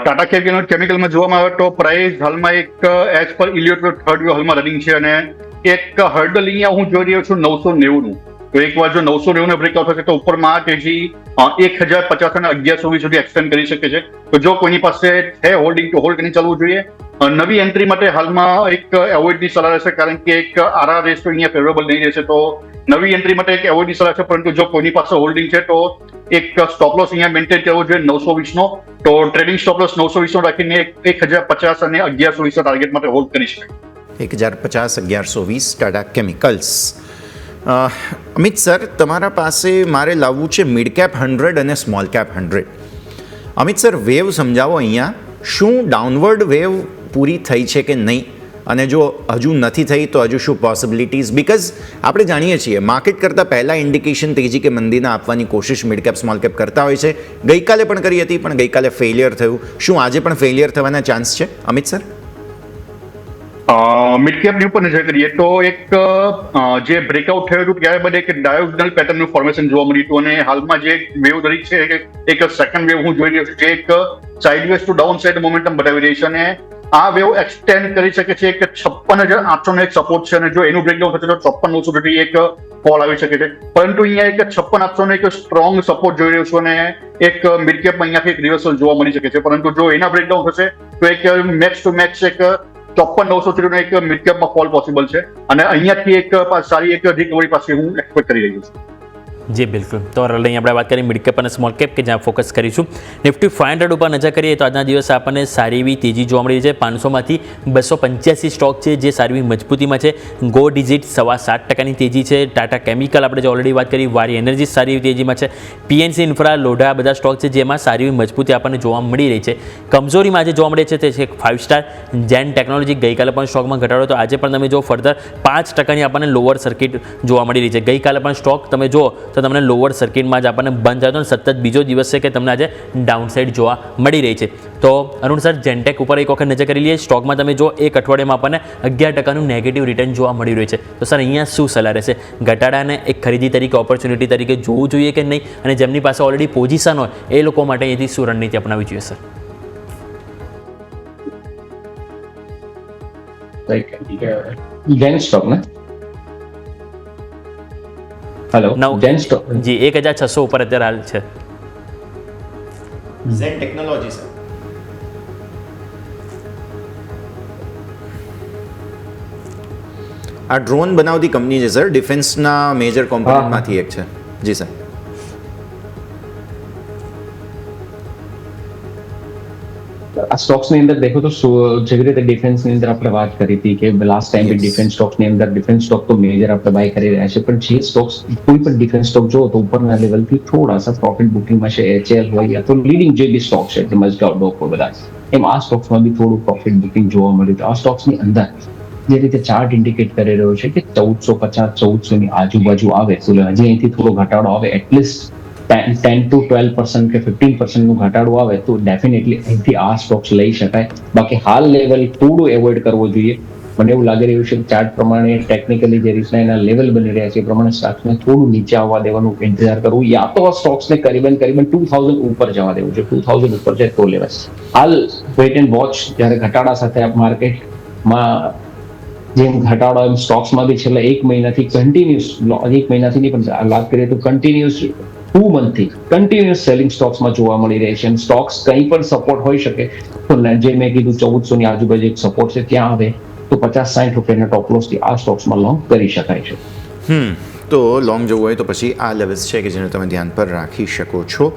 ટાટા કેમિકલમાં જોવામાં આવે તો પ્રાઇસ હાલમાં એક એઝ પર ઇલિયોટ થર્ડ વ્યૂ હાલમાં રનિંગ છે અને એક હર્ડલ અહીંયા હું જોઈ રહ્યો છું 990 નું. તો એકવાર જો 990 બ્રેકઆઉટ થશે તો ઉપરમાં આ તેજી 1050 અને 1120 સુધી એક્સટેન્ડ કરી શકે છે. તો જો કોઈની પાસે છે હોલ્ડિંગ તો હોલ્ડ કરીને ચાલવું જોઈએ. નવી એન્ટ્રી માટે હાલમાં એક એવોઇડની સલાહ રહેશે, કારણ કે એક RR રેશિયો અહીંયા ફેવરેબલ નહીં રહેશે. તો નવી એન્ટ્રી માટે એક એવોઇડની સલાહ છે, પરંતુ જો કોઈની પાસે હોલ્ડિંગ છે તો એક સ્ટોપ લોસ અહીંયા મેન્ટેન કરવો જોઈએ 920 નો. તો ટ્રેડિંગ સ્ટોપ લોસ 920 નો રાખીને 1050 અને 1120 ટાર્ગેટ માટે હોલ્ડ કરી શકાય. 1050, 1120 ટાટા કેમિકલ્સ. અમિત સર, તમારા પાસે મારે લાવવું છે મિડ કેપ 100 અને small cap 100. Amit sir, wave સમજાવો અહીંયા. શું ડાઉનવર્ડ વેવ પૂરી થઈ છે કે નહીં? અને જો હજુ નથી થઈ તો હજુ શું પોસિબિલિટીઝ? બિકોઝ આપણે જાણીએ છીએ માર્કેટ કરતાં પહેલાં ઇન્ડિકેશન તેજી કે મંદીના આપવાની કોશિશ મિડ કેપ સ્મોલ કેપ કરતા હોય છે. ગઈકાલે પણ કરી હતી, પણ ગઈકાલે ફેલિયર થયું. શું આજે પણ ફેલિયર થવાના ચાન્સ છે અમિત સર? મિડ કેપની ઉપર નજર કરીએ તો એક જે બ્રેકઆઉટ થયું હતું ત્યારે બધે એક ડાયોગનલ પેટર્નનું ફોર્મેશન જોવા મળ્યું હતું અને હાલમાં જે વેવ દરેક છે એક સેકન્ડ વેવ હું જોઈ રહ્યો છું, જે એક sideways to downside momentum બતાવી રહી છે અને આ વેવ એક્સટેન્ડ કરી શકે છે. એક 56,800 નો એક સપોર્ટ છે અને જો એનું બ્રેકડાઉન થશે તો 54,900 સુધી એક ફોલ આવી શકે છે, પરંતુ અહીંયા એક 56,800 નો એક સ્ટ્રોંગ સપોર્ટ જોઈ રહ્યો છું અને એક મિડ કેપ અહીંયાથી એક રિવર્સલ જોવા મળી શકે છે. પરંતુ જો એના બ્રેકડાઉન થશે તો એક મેક્સ ટુ મેક્સ એક 54,900 નો એક મિડ કેપમાં ફોલ પોસિબલ છે અને અહીંયાથી એક સારી એક રિકવરી પાસે હું એક્સપેક્ટ કરી રહ્યો છું. જી બિલકુલ. તો અહીં આપણે વાત કરીએ મિડ કેપ અને સ્મોલ કેપ કે જ્યાં ફોકસ કરીશું. નિફ્ટી 500 ઉપર નજર કરીએ તો આજના દિવસે આપણને સારી એવી તેજી જોવા મળી છે. 500માંથી 285 સ્ટોક છે જે સારી એવી મજબૂતીમાં છે. ગો ડિજિટ 7.25% તેજી છે. ટાટા કેમિકલ આપણે જે ઓલરેડી વાત કરી, વારી એનર્જી સારી એવી તેજીમાં છે. પીએનસી ઇન્ફ્રા, લોઢા બધા સ્ટોક છે જેમાં સારી એવી મજબૂતી આપણને જોવા મળી રહી છે. કમજોરીમાં આજે જોવા મળે છે તે છે 5 સ્ટાર જેન ટેકનોલોજી. ગઈકાલે પણ સ્ટોકમાં ઘટાડો તો આજે પણ તમે જો ફર્ધર 5%ની આપણને લોઅર સર્કિટ જોવા મળી રહી છે. ગઈકાલે પણ સ્ટોક તમે જો તો તમને લોઅર સર્કિટમાં જ આપણને બંધ થયો અને સતત બીજો દિવસ છે કે તમને આજે ડાઉનસાઇડ જોવા મળી રહી છે. તો અરુણ સર, જેનટેક ઉપર એક વખત નજર કરી લઈએ. સ્ટોકમાં તમે જો એક અઠવાડિયામાં આપણને 11%નું નેગેટિવ રિટર્ન જોવા મળી રહ્યું છે. તો સર અહીંયા શું સલાહ રહેશે? ઘટાડાને એક ખરીદી તરીકે, ઓપોર્ચ્યુનિટી તરીકે જોવું જોઈએ કે નહીં? અને જેમની પાસે ઓલરેડી પોઝિશન હોય એ લોકો માટે અહીંથી શું રણનીતિ અપનાવવી જોઈએ સર? જેન સ્ટોક ને હેલો જેન સ્ટોક જી 1,600 ઉપર અત્યારે હાલ છે. Zen technology sir. આ ડ્રોન બનાવતી કંપની છે સર, ડિફેન્સના મેજર કોમ્પોનન્ટમાંથી એક છે. જી સર. આ સ્ટોક્સની અંદર દેખો તો જેવી રીતે ડિફેન્સની અંદર આપણે વાત કરી હતી કે લાસ્ટ ટાઈમ ડિફેન્સ સ્ટોક્સની અંદર ડિફેન્સ સ્ટોક તો મેજર આપણે બાય કરી રહ્યા છે, પણ જે સ્ટોક્સ કોઈ પણ ડિફેન્સ સ્ટોક જો તો ઉપરના લેવલથી થોડાસા પ્રોફિટ બુકિંગમાં છે. એચએલ હોય યા તો લીડિંગ જે બી સ્ટોક છે મઝગાઉ ડોકો બધા, એમ આ સ્ટોક્સમાં બી થોડું પ્રોફિટ બુકિંગ જોવા મળ્યું. તો આ સ્ટોક્સની અંદર જે રીતે ચાર્ટ ઇન્ડિકેટ કરી રહ્યો છે કે 1450 1400 ની આજુબાજુ આવે તો હજી અહીંથી થોડો ઘટાડો આવે, એટલીસ્ટ 10 to 12% કે 15% નું ઘટાડો આવે તો ડેફિનેટલી અહીંથી આ સ્ટોક્સ લઈ શકાય. બાકી હાલ લેવલ થોડું એવોઇડ કરવો જોઈએ. મને એવું લાગી રહ્યું છે કે ચાર્ટ પ્રમાણે ટેકનિકલી જે રીતના એના લેવલ બની રહ્યા છે એ પ્રમાણે સ્ટોક્સને થોડું નીચે આવવા દેવાનું ઇંતજાર કરવું, યા તો આ સ્ટોક્સને કરીબન 2000 ઉપર જવા દેવું છે. 2000 ઉપર જાય તો લેવાય. હાલ વેઇટ એન્ડ વોચ. જ્યારે ઘટાડા સાથે માર્કેટમાં જેમ ઘટાડો એમ સ્ટોક્સમાં બી છેલ્લા 1 મહિનાથી કન્ટિન્યુઅસ, 1 મહિનાથી નહીં પણ વાત કરીએ તો કન્ટિન્યુઅસ 2 મંથથી કન્ટિન્યુઅસ સેલિંગ સ્ટોક્સમાં જોવા મળી રહે છે. સ્ટોક્સ કંઈ પણ સપોર્ટ હોઈ શકે તો જે મેં કીધું 1400 ની આજુબાજુ એક સપોર્ટ છે, ત્યાં આવે તો 50-60 રૂપિયાના ટોપ લોસથી આ સ્ટોક્સમાં લોંગ કરી શકાય છે. તો લોંગ જવું હોય તો પછી આ લેવલ્સ છે કે જેને તમે ધ્યાન પર રાખી શકો છો.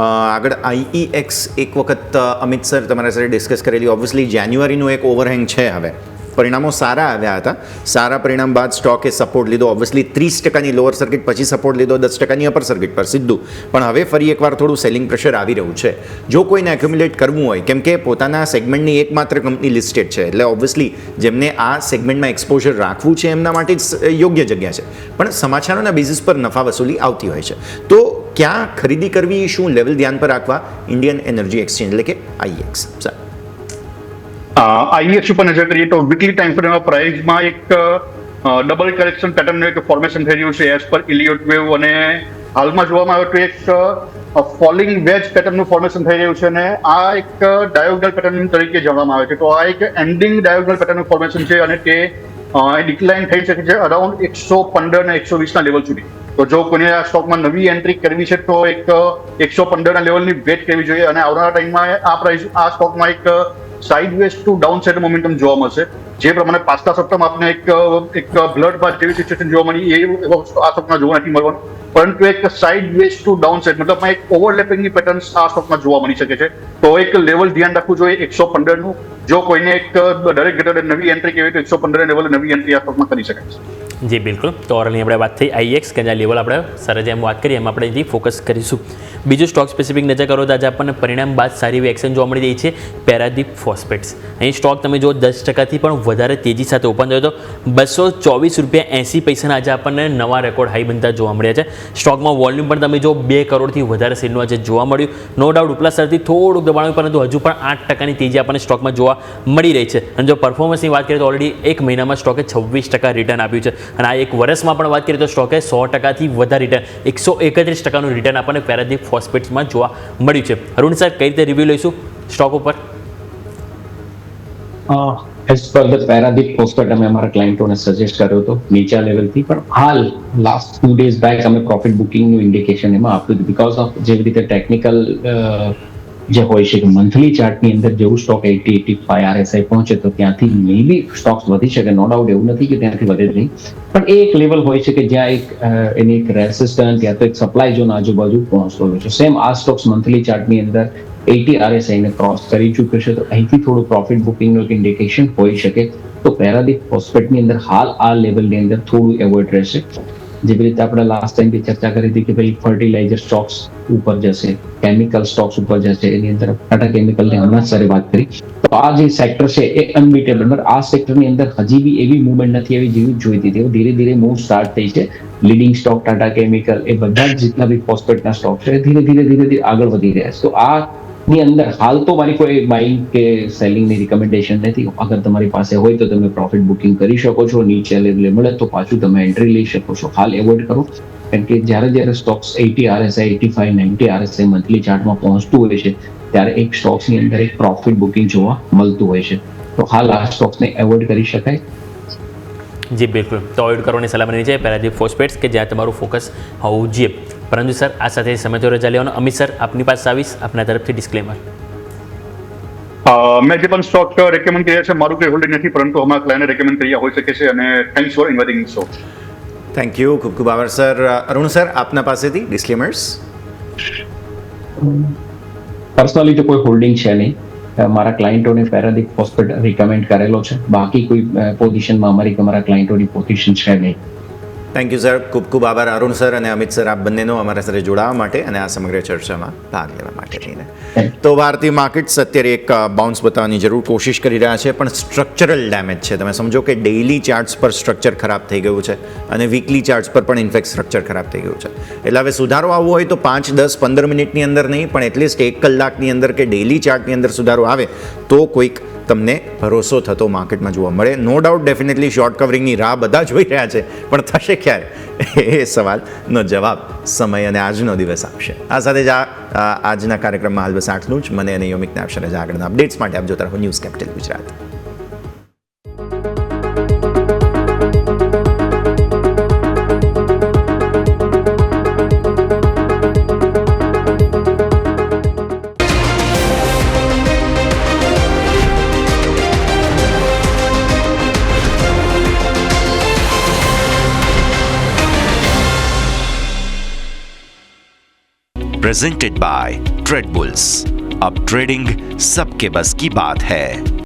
આગળ IEX એક વખત અમિત સર તમારા સાથે ડિસ્કસ કરેલી. ઓબ્વિયસલી જાન્યુઆરીનું એક ઓવરહેંગ છે. હવે પરિણામો સારા આવ્યા હતા. સારા પરિણામ બાદ સ્ટોકે સપોર્ટ લીધો. ઓબ્વિયસલી 30%ની લોઅર સર્કિટ પછી સપોર્ટ લીધો 10%ની અપર સર્કિટ પર સીધું. પણ હવે ફરી એકવાર થોડું સેલિંગ પ્રેશર આવી રહ્યું છે. જો કોઈને એક્યુમ્યુલેટ કરવું હોય, કેમ કે પોતાના સેગમેન્ટની એકમાત્ર કંપની લિસ્ટેડ છે, એટલે ઓબ્વિયસલી જેમને આ સેગમેન્ટમાં એક્સપોઝર રાખવું છે એમના માટે જ યોગ્ય જગ્યા છે. પણ સમાચારોના બેઝિસ પર નફા વસૂલી આવતી હોય છે. તો ક્યાં ખરીદી કરવી, શું લેવલ ધ્યાન પર રાખવા ઇન્ડિયન એનર્જી એક્સચેન્જ એટલે કે IEX? સર, IEX ઉપર નજર કરીએ તો વીકલી ટાઈમ ફ્રેમમાં પ્રાઇસમાં એક ડબલ કરેક્શન પેટર્નનું એક ફોર્મેશન થઈ રહ્યું છે એઝ પર ઇલિયોટ વેવ, અને હાલમાં જોવામાં આવે તો એક ફોલિંગ વેજ પેટર્નનું ફોર્મેશન થઈ રહ્યું છે અને આ એક ડાયોગનલ પેટર્ન તરીકે જાણવામાં આવે છે. તો આ એક એન્ડિંગ ડાયોગનલ પેટર્નનું ફોર્મેશન છે અને તે ડિક્લાઇન થઈ શકે છે અરાઉન્ડ 115 અને 120 ના લેવલ સુધી. તો જો કોઈને આ સ્ટોકમાં નવી એન્ટ્રી કરવી છે તો એક 115 ના લેવલની વેટ કરવી જોઈએ અને આવનારા ટાઈમમાં આ સ્ટોકમાં એક sideways to downside momentum જોવા મળશે. જે પ્રમાણે પાછલા સપ્તાહમાં આપણે એક બ્લડ બાથ જેવી સિચ્યુએશન જોવા મળી એ આ સ્ટોકમાં જોવા નથી મળવાનું, પરંતુ એક સાઇડવેઝ ટુ ડાઉન સાઇડ મતલબ એક ઓવરલેપિંગની પેટર્ન આ સ્ટોકમાં જોવા મળી શકે છે. તો એક લેવલ ધ્યાન રાખવું જોઈએ 115 નું. જો કોઈને એક દરેક ઘટાડે નવી એન્ટ્રી કહેવી તો 115 લેવલ નવી એન્ટ્રી આ સ્ટોકમાં કરી શકાય છે. જી બિલકુલ. તો ઓરલની આપણે વાત થઈ IEX કે જ્યાં લેવલ આપણે સર જેમ વાત કરીએ એમ આપણે અહીંથી ફોકસ કરીશું. બીજું સ્ટોક સ્પેસિફિક નજર કરો તો આજે આપણને પરિણામ બાદ સારી એવી એક્શન જોવા મળી રહી છે પેરાદીપ ફોસ્ફેટ્સ. અહીં સ્ટોક તમે જો 10%થી પણ વધારે તેજી સાથે ઓપન થયો તો 224 રૂપિયા 80 પૈસાના આજે આપણને નવા રેકોર્ડ હાઈ બનતા જોવા મળ્યા છે. સ્ટોકમાં વોલ્યુમ પણ તમે જો 2 કરોડથી વધારે શેરનું આજે જોવા મળ્યું. નો ડાઉટ ઉપલા સ્તરથી થોડુંક દબાણ, પરંતુ હજુ પણ 8%ની તેજી આપણને સ્ટોકમાં જોવા મળી રહી છે. અને જો પરફોર્મન્સની વાત કરીએ તો ઓલરેડી એક મહિનામાં સ્ટોકે 26% રિટર્ન આપ્યું છે અને આ એક વર્ષમાં પણ વાત કરીએ તો સ્ટોકે 100%થી વધારે રિટર્ન 131%નું રિટર્ન આપણને પેરાદીપ ફોસ્ફેટ્સમાં જોવા મળ્યું છે. અરુણ સર, કઈ રીતે રિવ્યુ લઈશું સ્ટોક ઉપર? એઝ પર ધ પેરાદીપ ફોસ્ફેટ અમે અમારા ક્લાયન્ટોને સજેસ્ટ કર્યો હતો નીચા લેવલથી, પણ હાલ લાસ્ટ 2 days બેક અમે પ્રોફિટ બુકિંગનું ઇન્ડિકેશન એમાં આપ્યું હતું બીકોઝ ઓફ જેવી રીતે ટેકનિકલ જે હોય છે કે મંથલી ચાર્ટની અંદર જેવું સ્ટોક 80-85 RSI પહોંચે તો ત્યાંથી મે બી સ્ટોક્સ વધી શકે, નો ડાઉટ એવું નથી કે ત્યાંથી વધે જ નહીં, પણ એ એક લેવલ હોય છે કે જ્યાં એક એની એક રેસિસ્ટન્સ યા તો એક સપ્લાય ઝોન આજુબાજુ પહોંચતો હોય છે. સેમ આ સ્ટોક્સ મંથલી ચાર્ટની અંદર 80 RSI ને ક્રોસ કરી ચૂક્યો છે, તો અહીંથી થોડું પ્રોફિટ બુકિંગનું એક ઇન્ડિકેશન હોઈ શકે. તો પેરાદીપ ફોસ્ફેટની અંદર હાલ આ લેવલની અંદર થોડું એવોઇડ રહેશે. જેવી રીતે આપણે લાસ્ટ ટાઈમ બી ચર્ચા કરી હતી કે ભાઈ ફર્ટિલાઇઝર સ્ટોક્સ ઉપર જશે, કેમિકલ સ્ટોક્સ ઉપર જશે, એની અંદર ટાટા કેમિકલની હમણાં જ સારી વાત કરી. તો આ જે સેક્ટર છે એ અનબીટેબલ, બટ આ સેક્ટરની અંદર હજી બી એવી મૂવમેન્ટ નથી આવી જેવી જોઈતી હતી. ધીરે ધીરે મૂવ સ્ટાર્ટ થઈ છે. લીડિંગ સ્ટોક ટાટા કેમિકલ એ બધા જ જેટલા બી ફોસ્ફેટના સ્ટોક છે ધીરે ધીરે આગળ વધી રહ્યા છે. તો આ ની અંદર હાલ તો મારી કોઈ બાઇંગ કે સેલિંગની રિકમેન્ડેશન નથી. અગર તમારી પાસે હોય તો તમે પ્રોફિટ બુકિંગ કરી શકો છો, નીચે લેવલે મળે તો પાછું તમે એન્ટ્રી લઈ શકો છો. હાલ એવોઇડ કરો, કારણ કે જ્યારે સ્ટોક્સ 80 RSI 85-90 RSI મંથલી ચાર્ટમાં પહોંચતું હોય છે ત્યારે એક સ્ટોક્સની અંદર એક પ્રોફિટ બુકિંગ જોવા મળતું હોય છે. તો હાલ આ સ્ટોક્સને એવોઇડ કરી શકાય. જી બિલકુલ, તો અવોઇડ કરવાની સલાહ બની છે પેરાદીપ ફોસ્ફેટ્સ કે જ્યાં તમારું ફોકસ હોવું જોઈએ. પરંતુ સર આ સાથે સમય તો રજા લેવાનો. અમિત સર આપની પાસે આવીશ, આપના તરફથી ડિસ્ક્લેમર. મેં જે પણ સ્ટોક રેકમેન્ડ કર્યા છે મારું કોઈ હોલ્ડિંગ નથી, પરંતુ અમારા ક્લાયન્ટે રેકમેન્ડ કર્યા હોઈ શકે છે, અને thanks for inviting so. Thank you, ખૂબ ખૂબ આભાર સર. અરુણ સર, આપના પાસેથી ડિસ્ક્લેમર્સ. પર્સનલી તો કોઈ હોલ્ડિંગ છે નહીં. મારા ક્લાયન્ટોને પેરાદીપ ફોસ્ફેટ રિકમેન્ડ કરેલો છે, બાકી કોઈ પોઝિશનમાં અમારા ક્લાયન્ટોની પોઝિશન છે નહીં. થેન્ક યુ સર, ખૂબ ખૂબ આભાર અરુણ સર અને અમિત સર આપ બંનેનો અમારા સાથે જોડાવા માટે અને આ સમગ્ર ચર્ચામાં ભાગ લેવા માટે થઈને. તો ભારતીય માર્કેટ્સ અત્યારે એક બાઉન્સ બતાવવાની જરૂર કોશિશ કરી રહ્યા છે, પણ સ્ટ્રક્ચરલ ડેમેજ છે. તમે સમજો કે ડેઇલી ચાર્ટ્સ પર સ્ટ્રક્ચર ખરાબ થઈ ગયું છે અને વીકલી ચાર્ટ્સ પર પણ ઇનફેક્ટ સ્ટ્રક્ચર ખરાબ થઈ ગયું છે. એટલે હવે સુધારો આવવો હોય તો 5, 10, 15 મિનિટની અંદર નહીં, પણ એટલીસ્ટ 1 કલાકની અંદર કે ડેઇલી ચાર્ટની અંદર સુધારો આવે તો કોઈક તમને ભરોસો થતો માર્કેટમાં જોવા મળે. નો ડાઉટ ડેફિનેટલી શોર્ટ કવરિંગની રાહ બધા જોઈ રહ્યા છે, પણ થશે ક્યારે એ સવાલનો જવાબ સમય અને આજનો દિવસ આપશે. આ સાથે જ આજના કાર્યક્રમમાં હાલ બસ આટલું જ. મને અને યોમિકને આપશે રજા. આગળના અપડેટ્સ માટે આપ જોતા રહો news capital Gujarat. Presented by trade bulls. अब ट्रेडिंग सबके बस की बात है.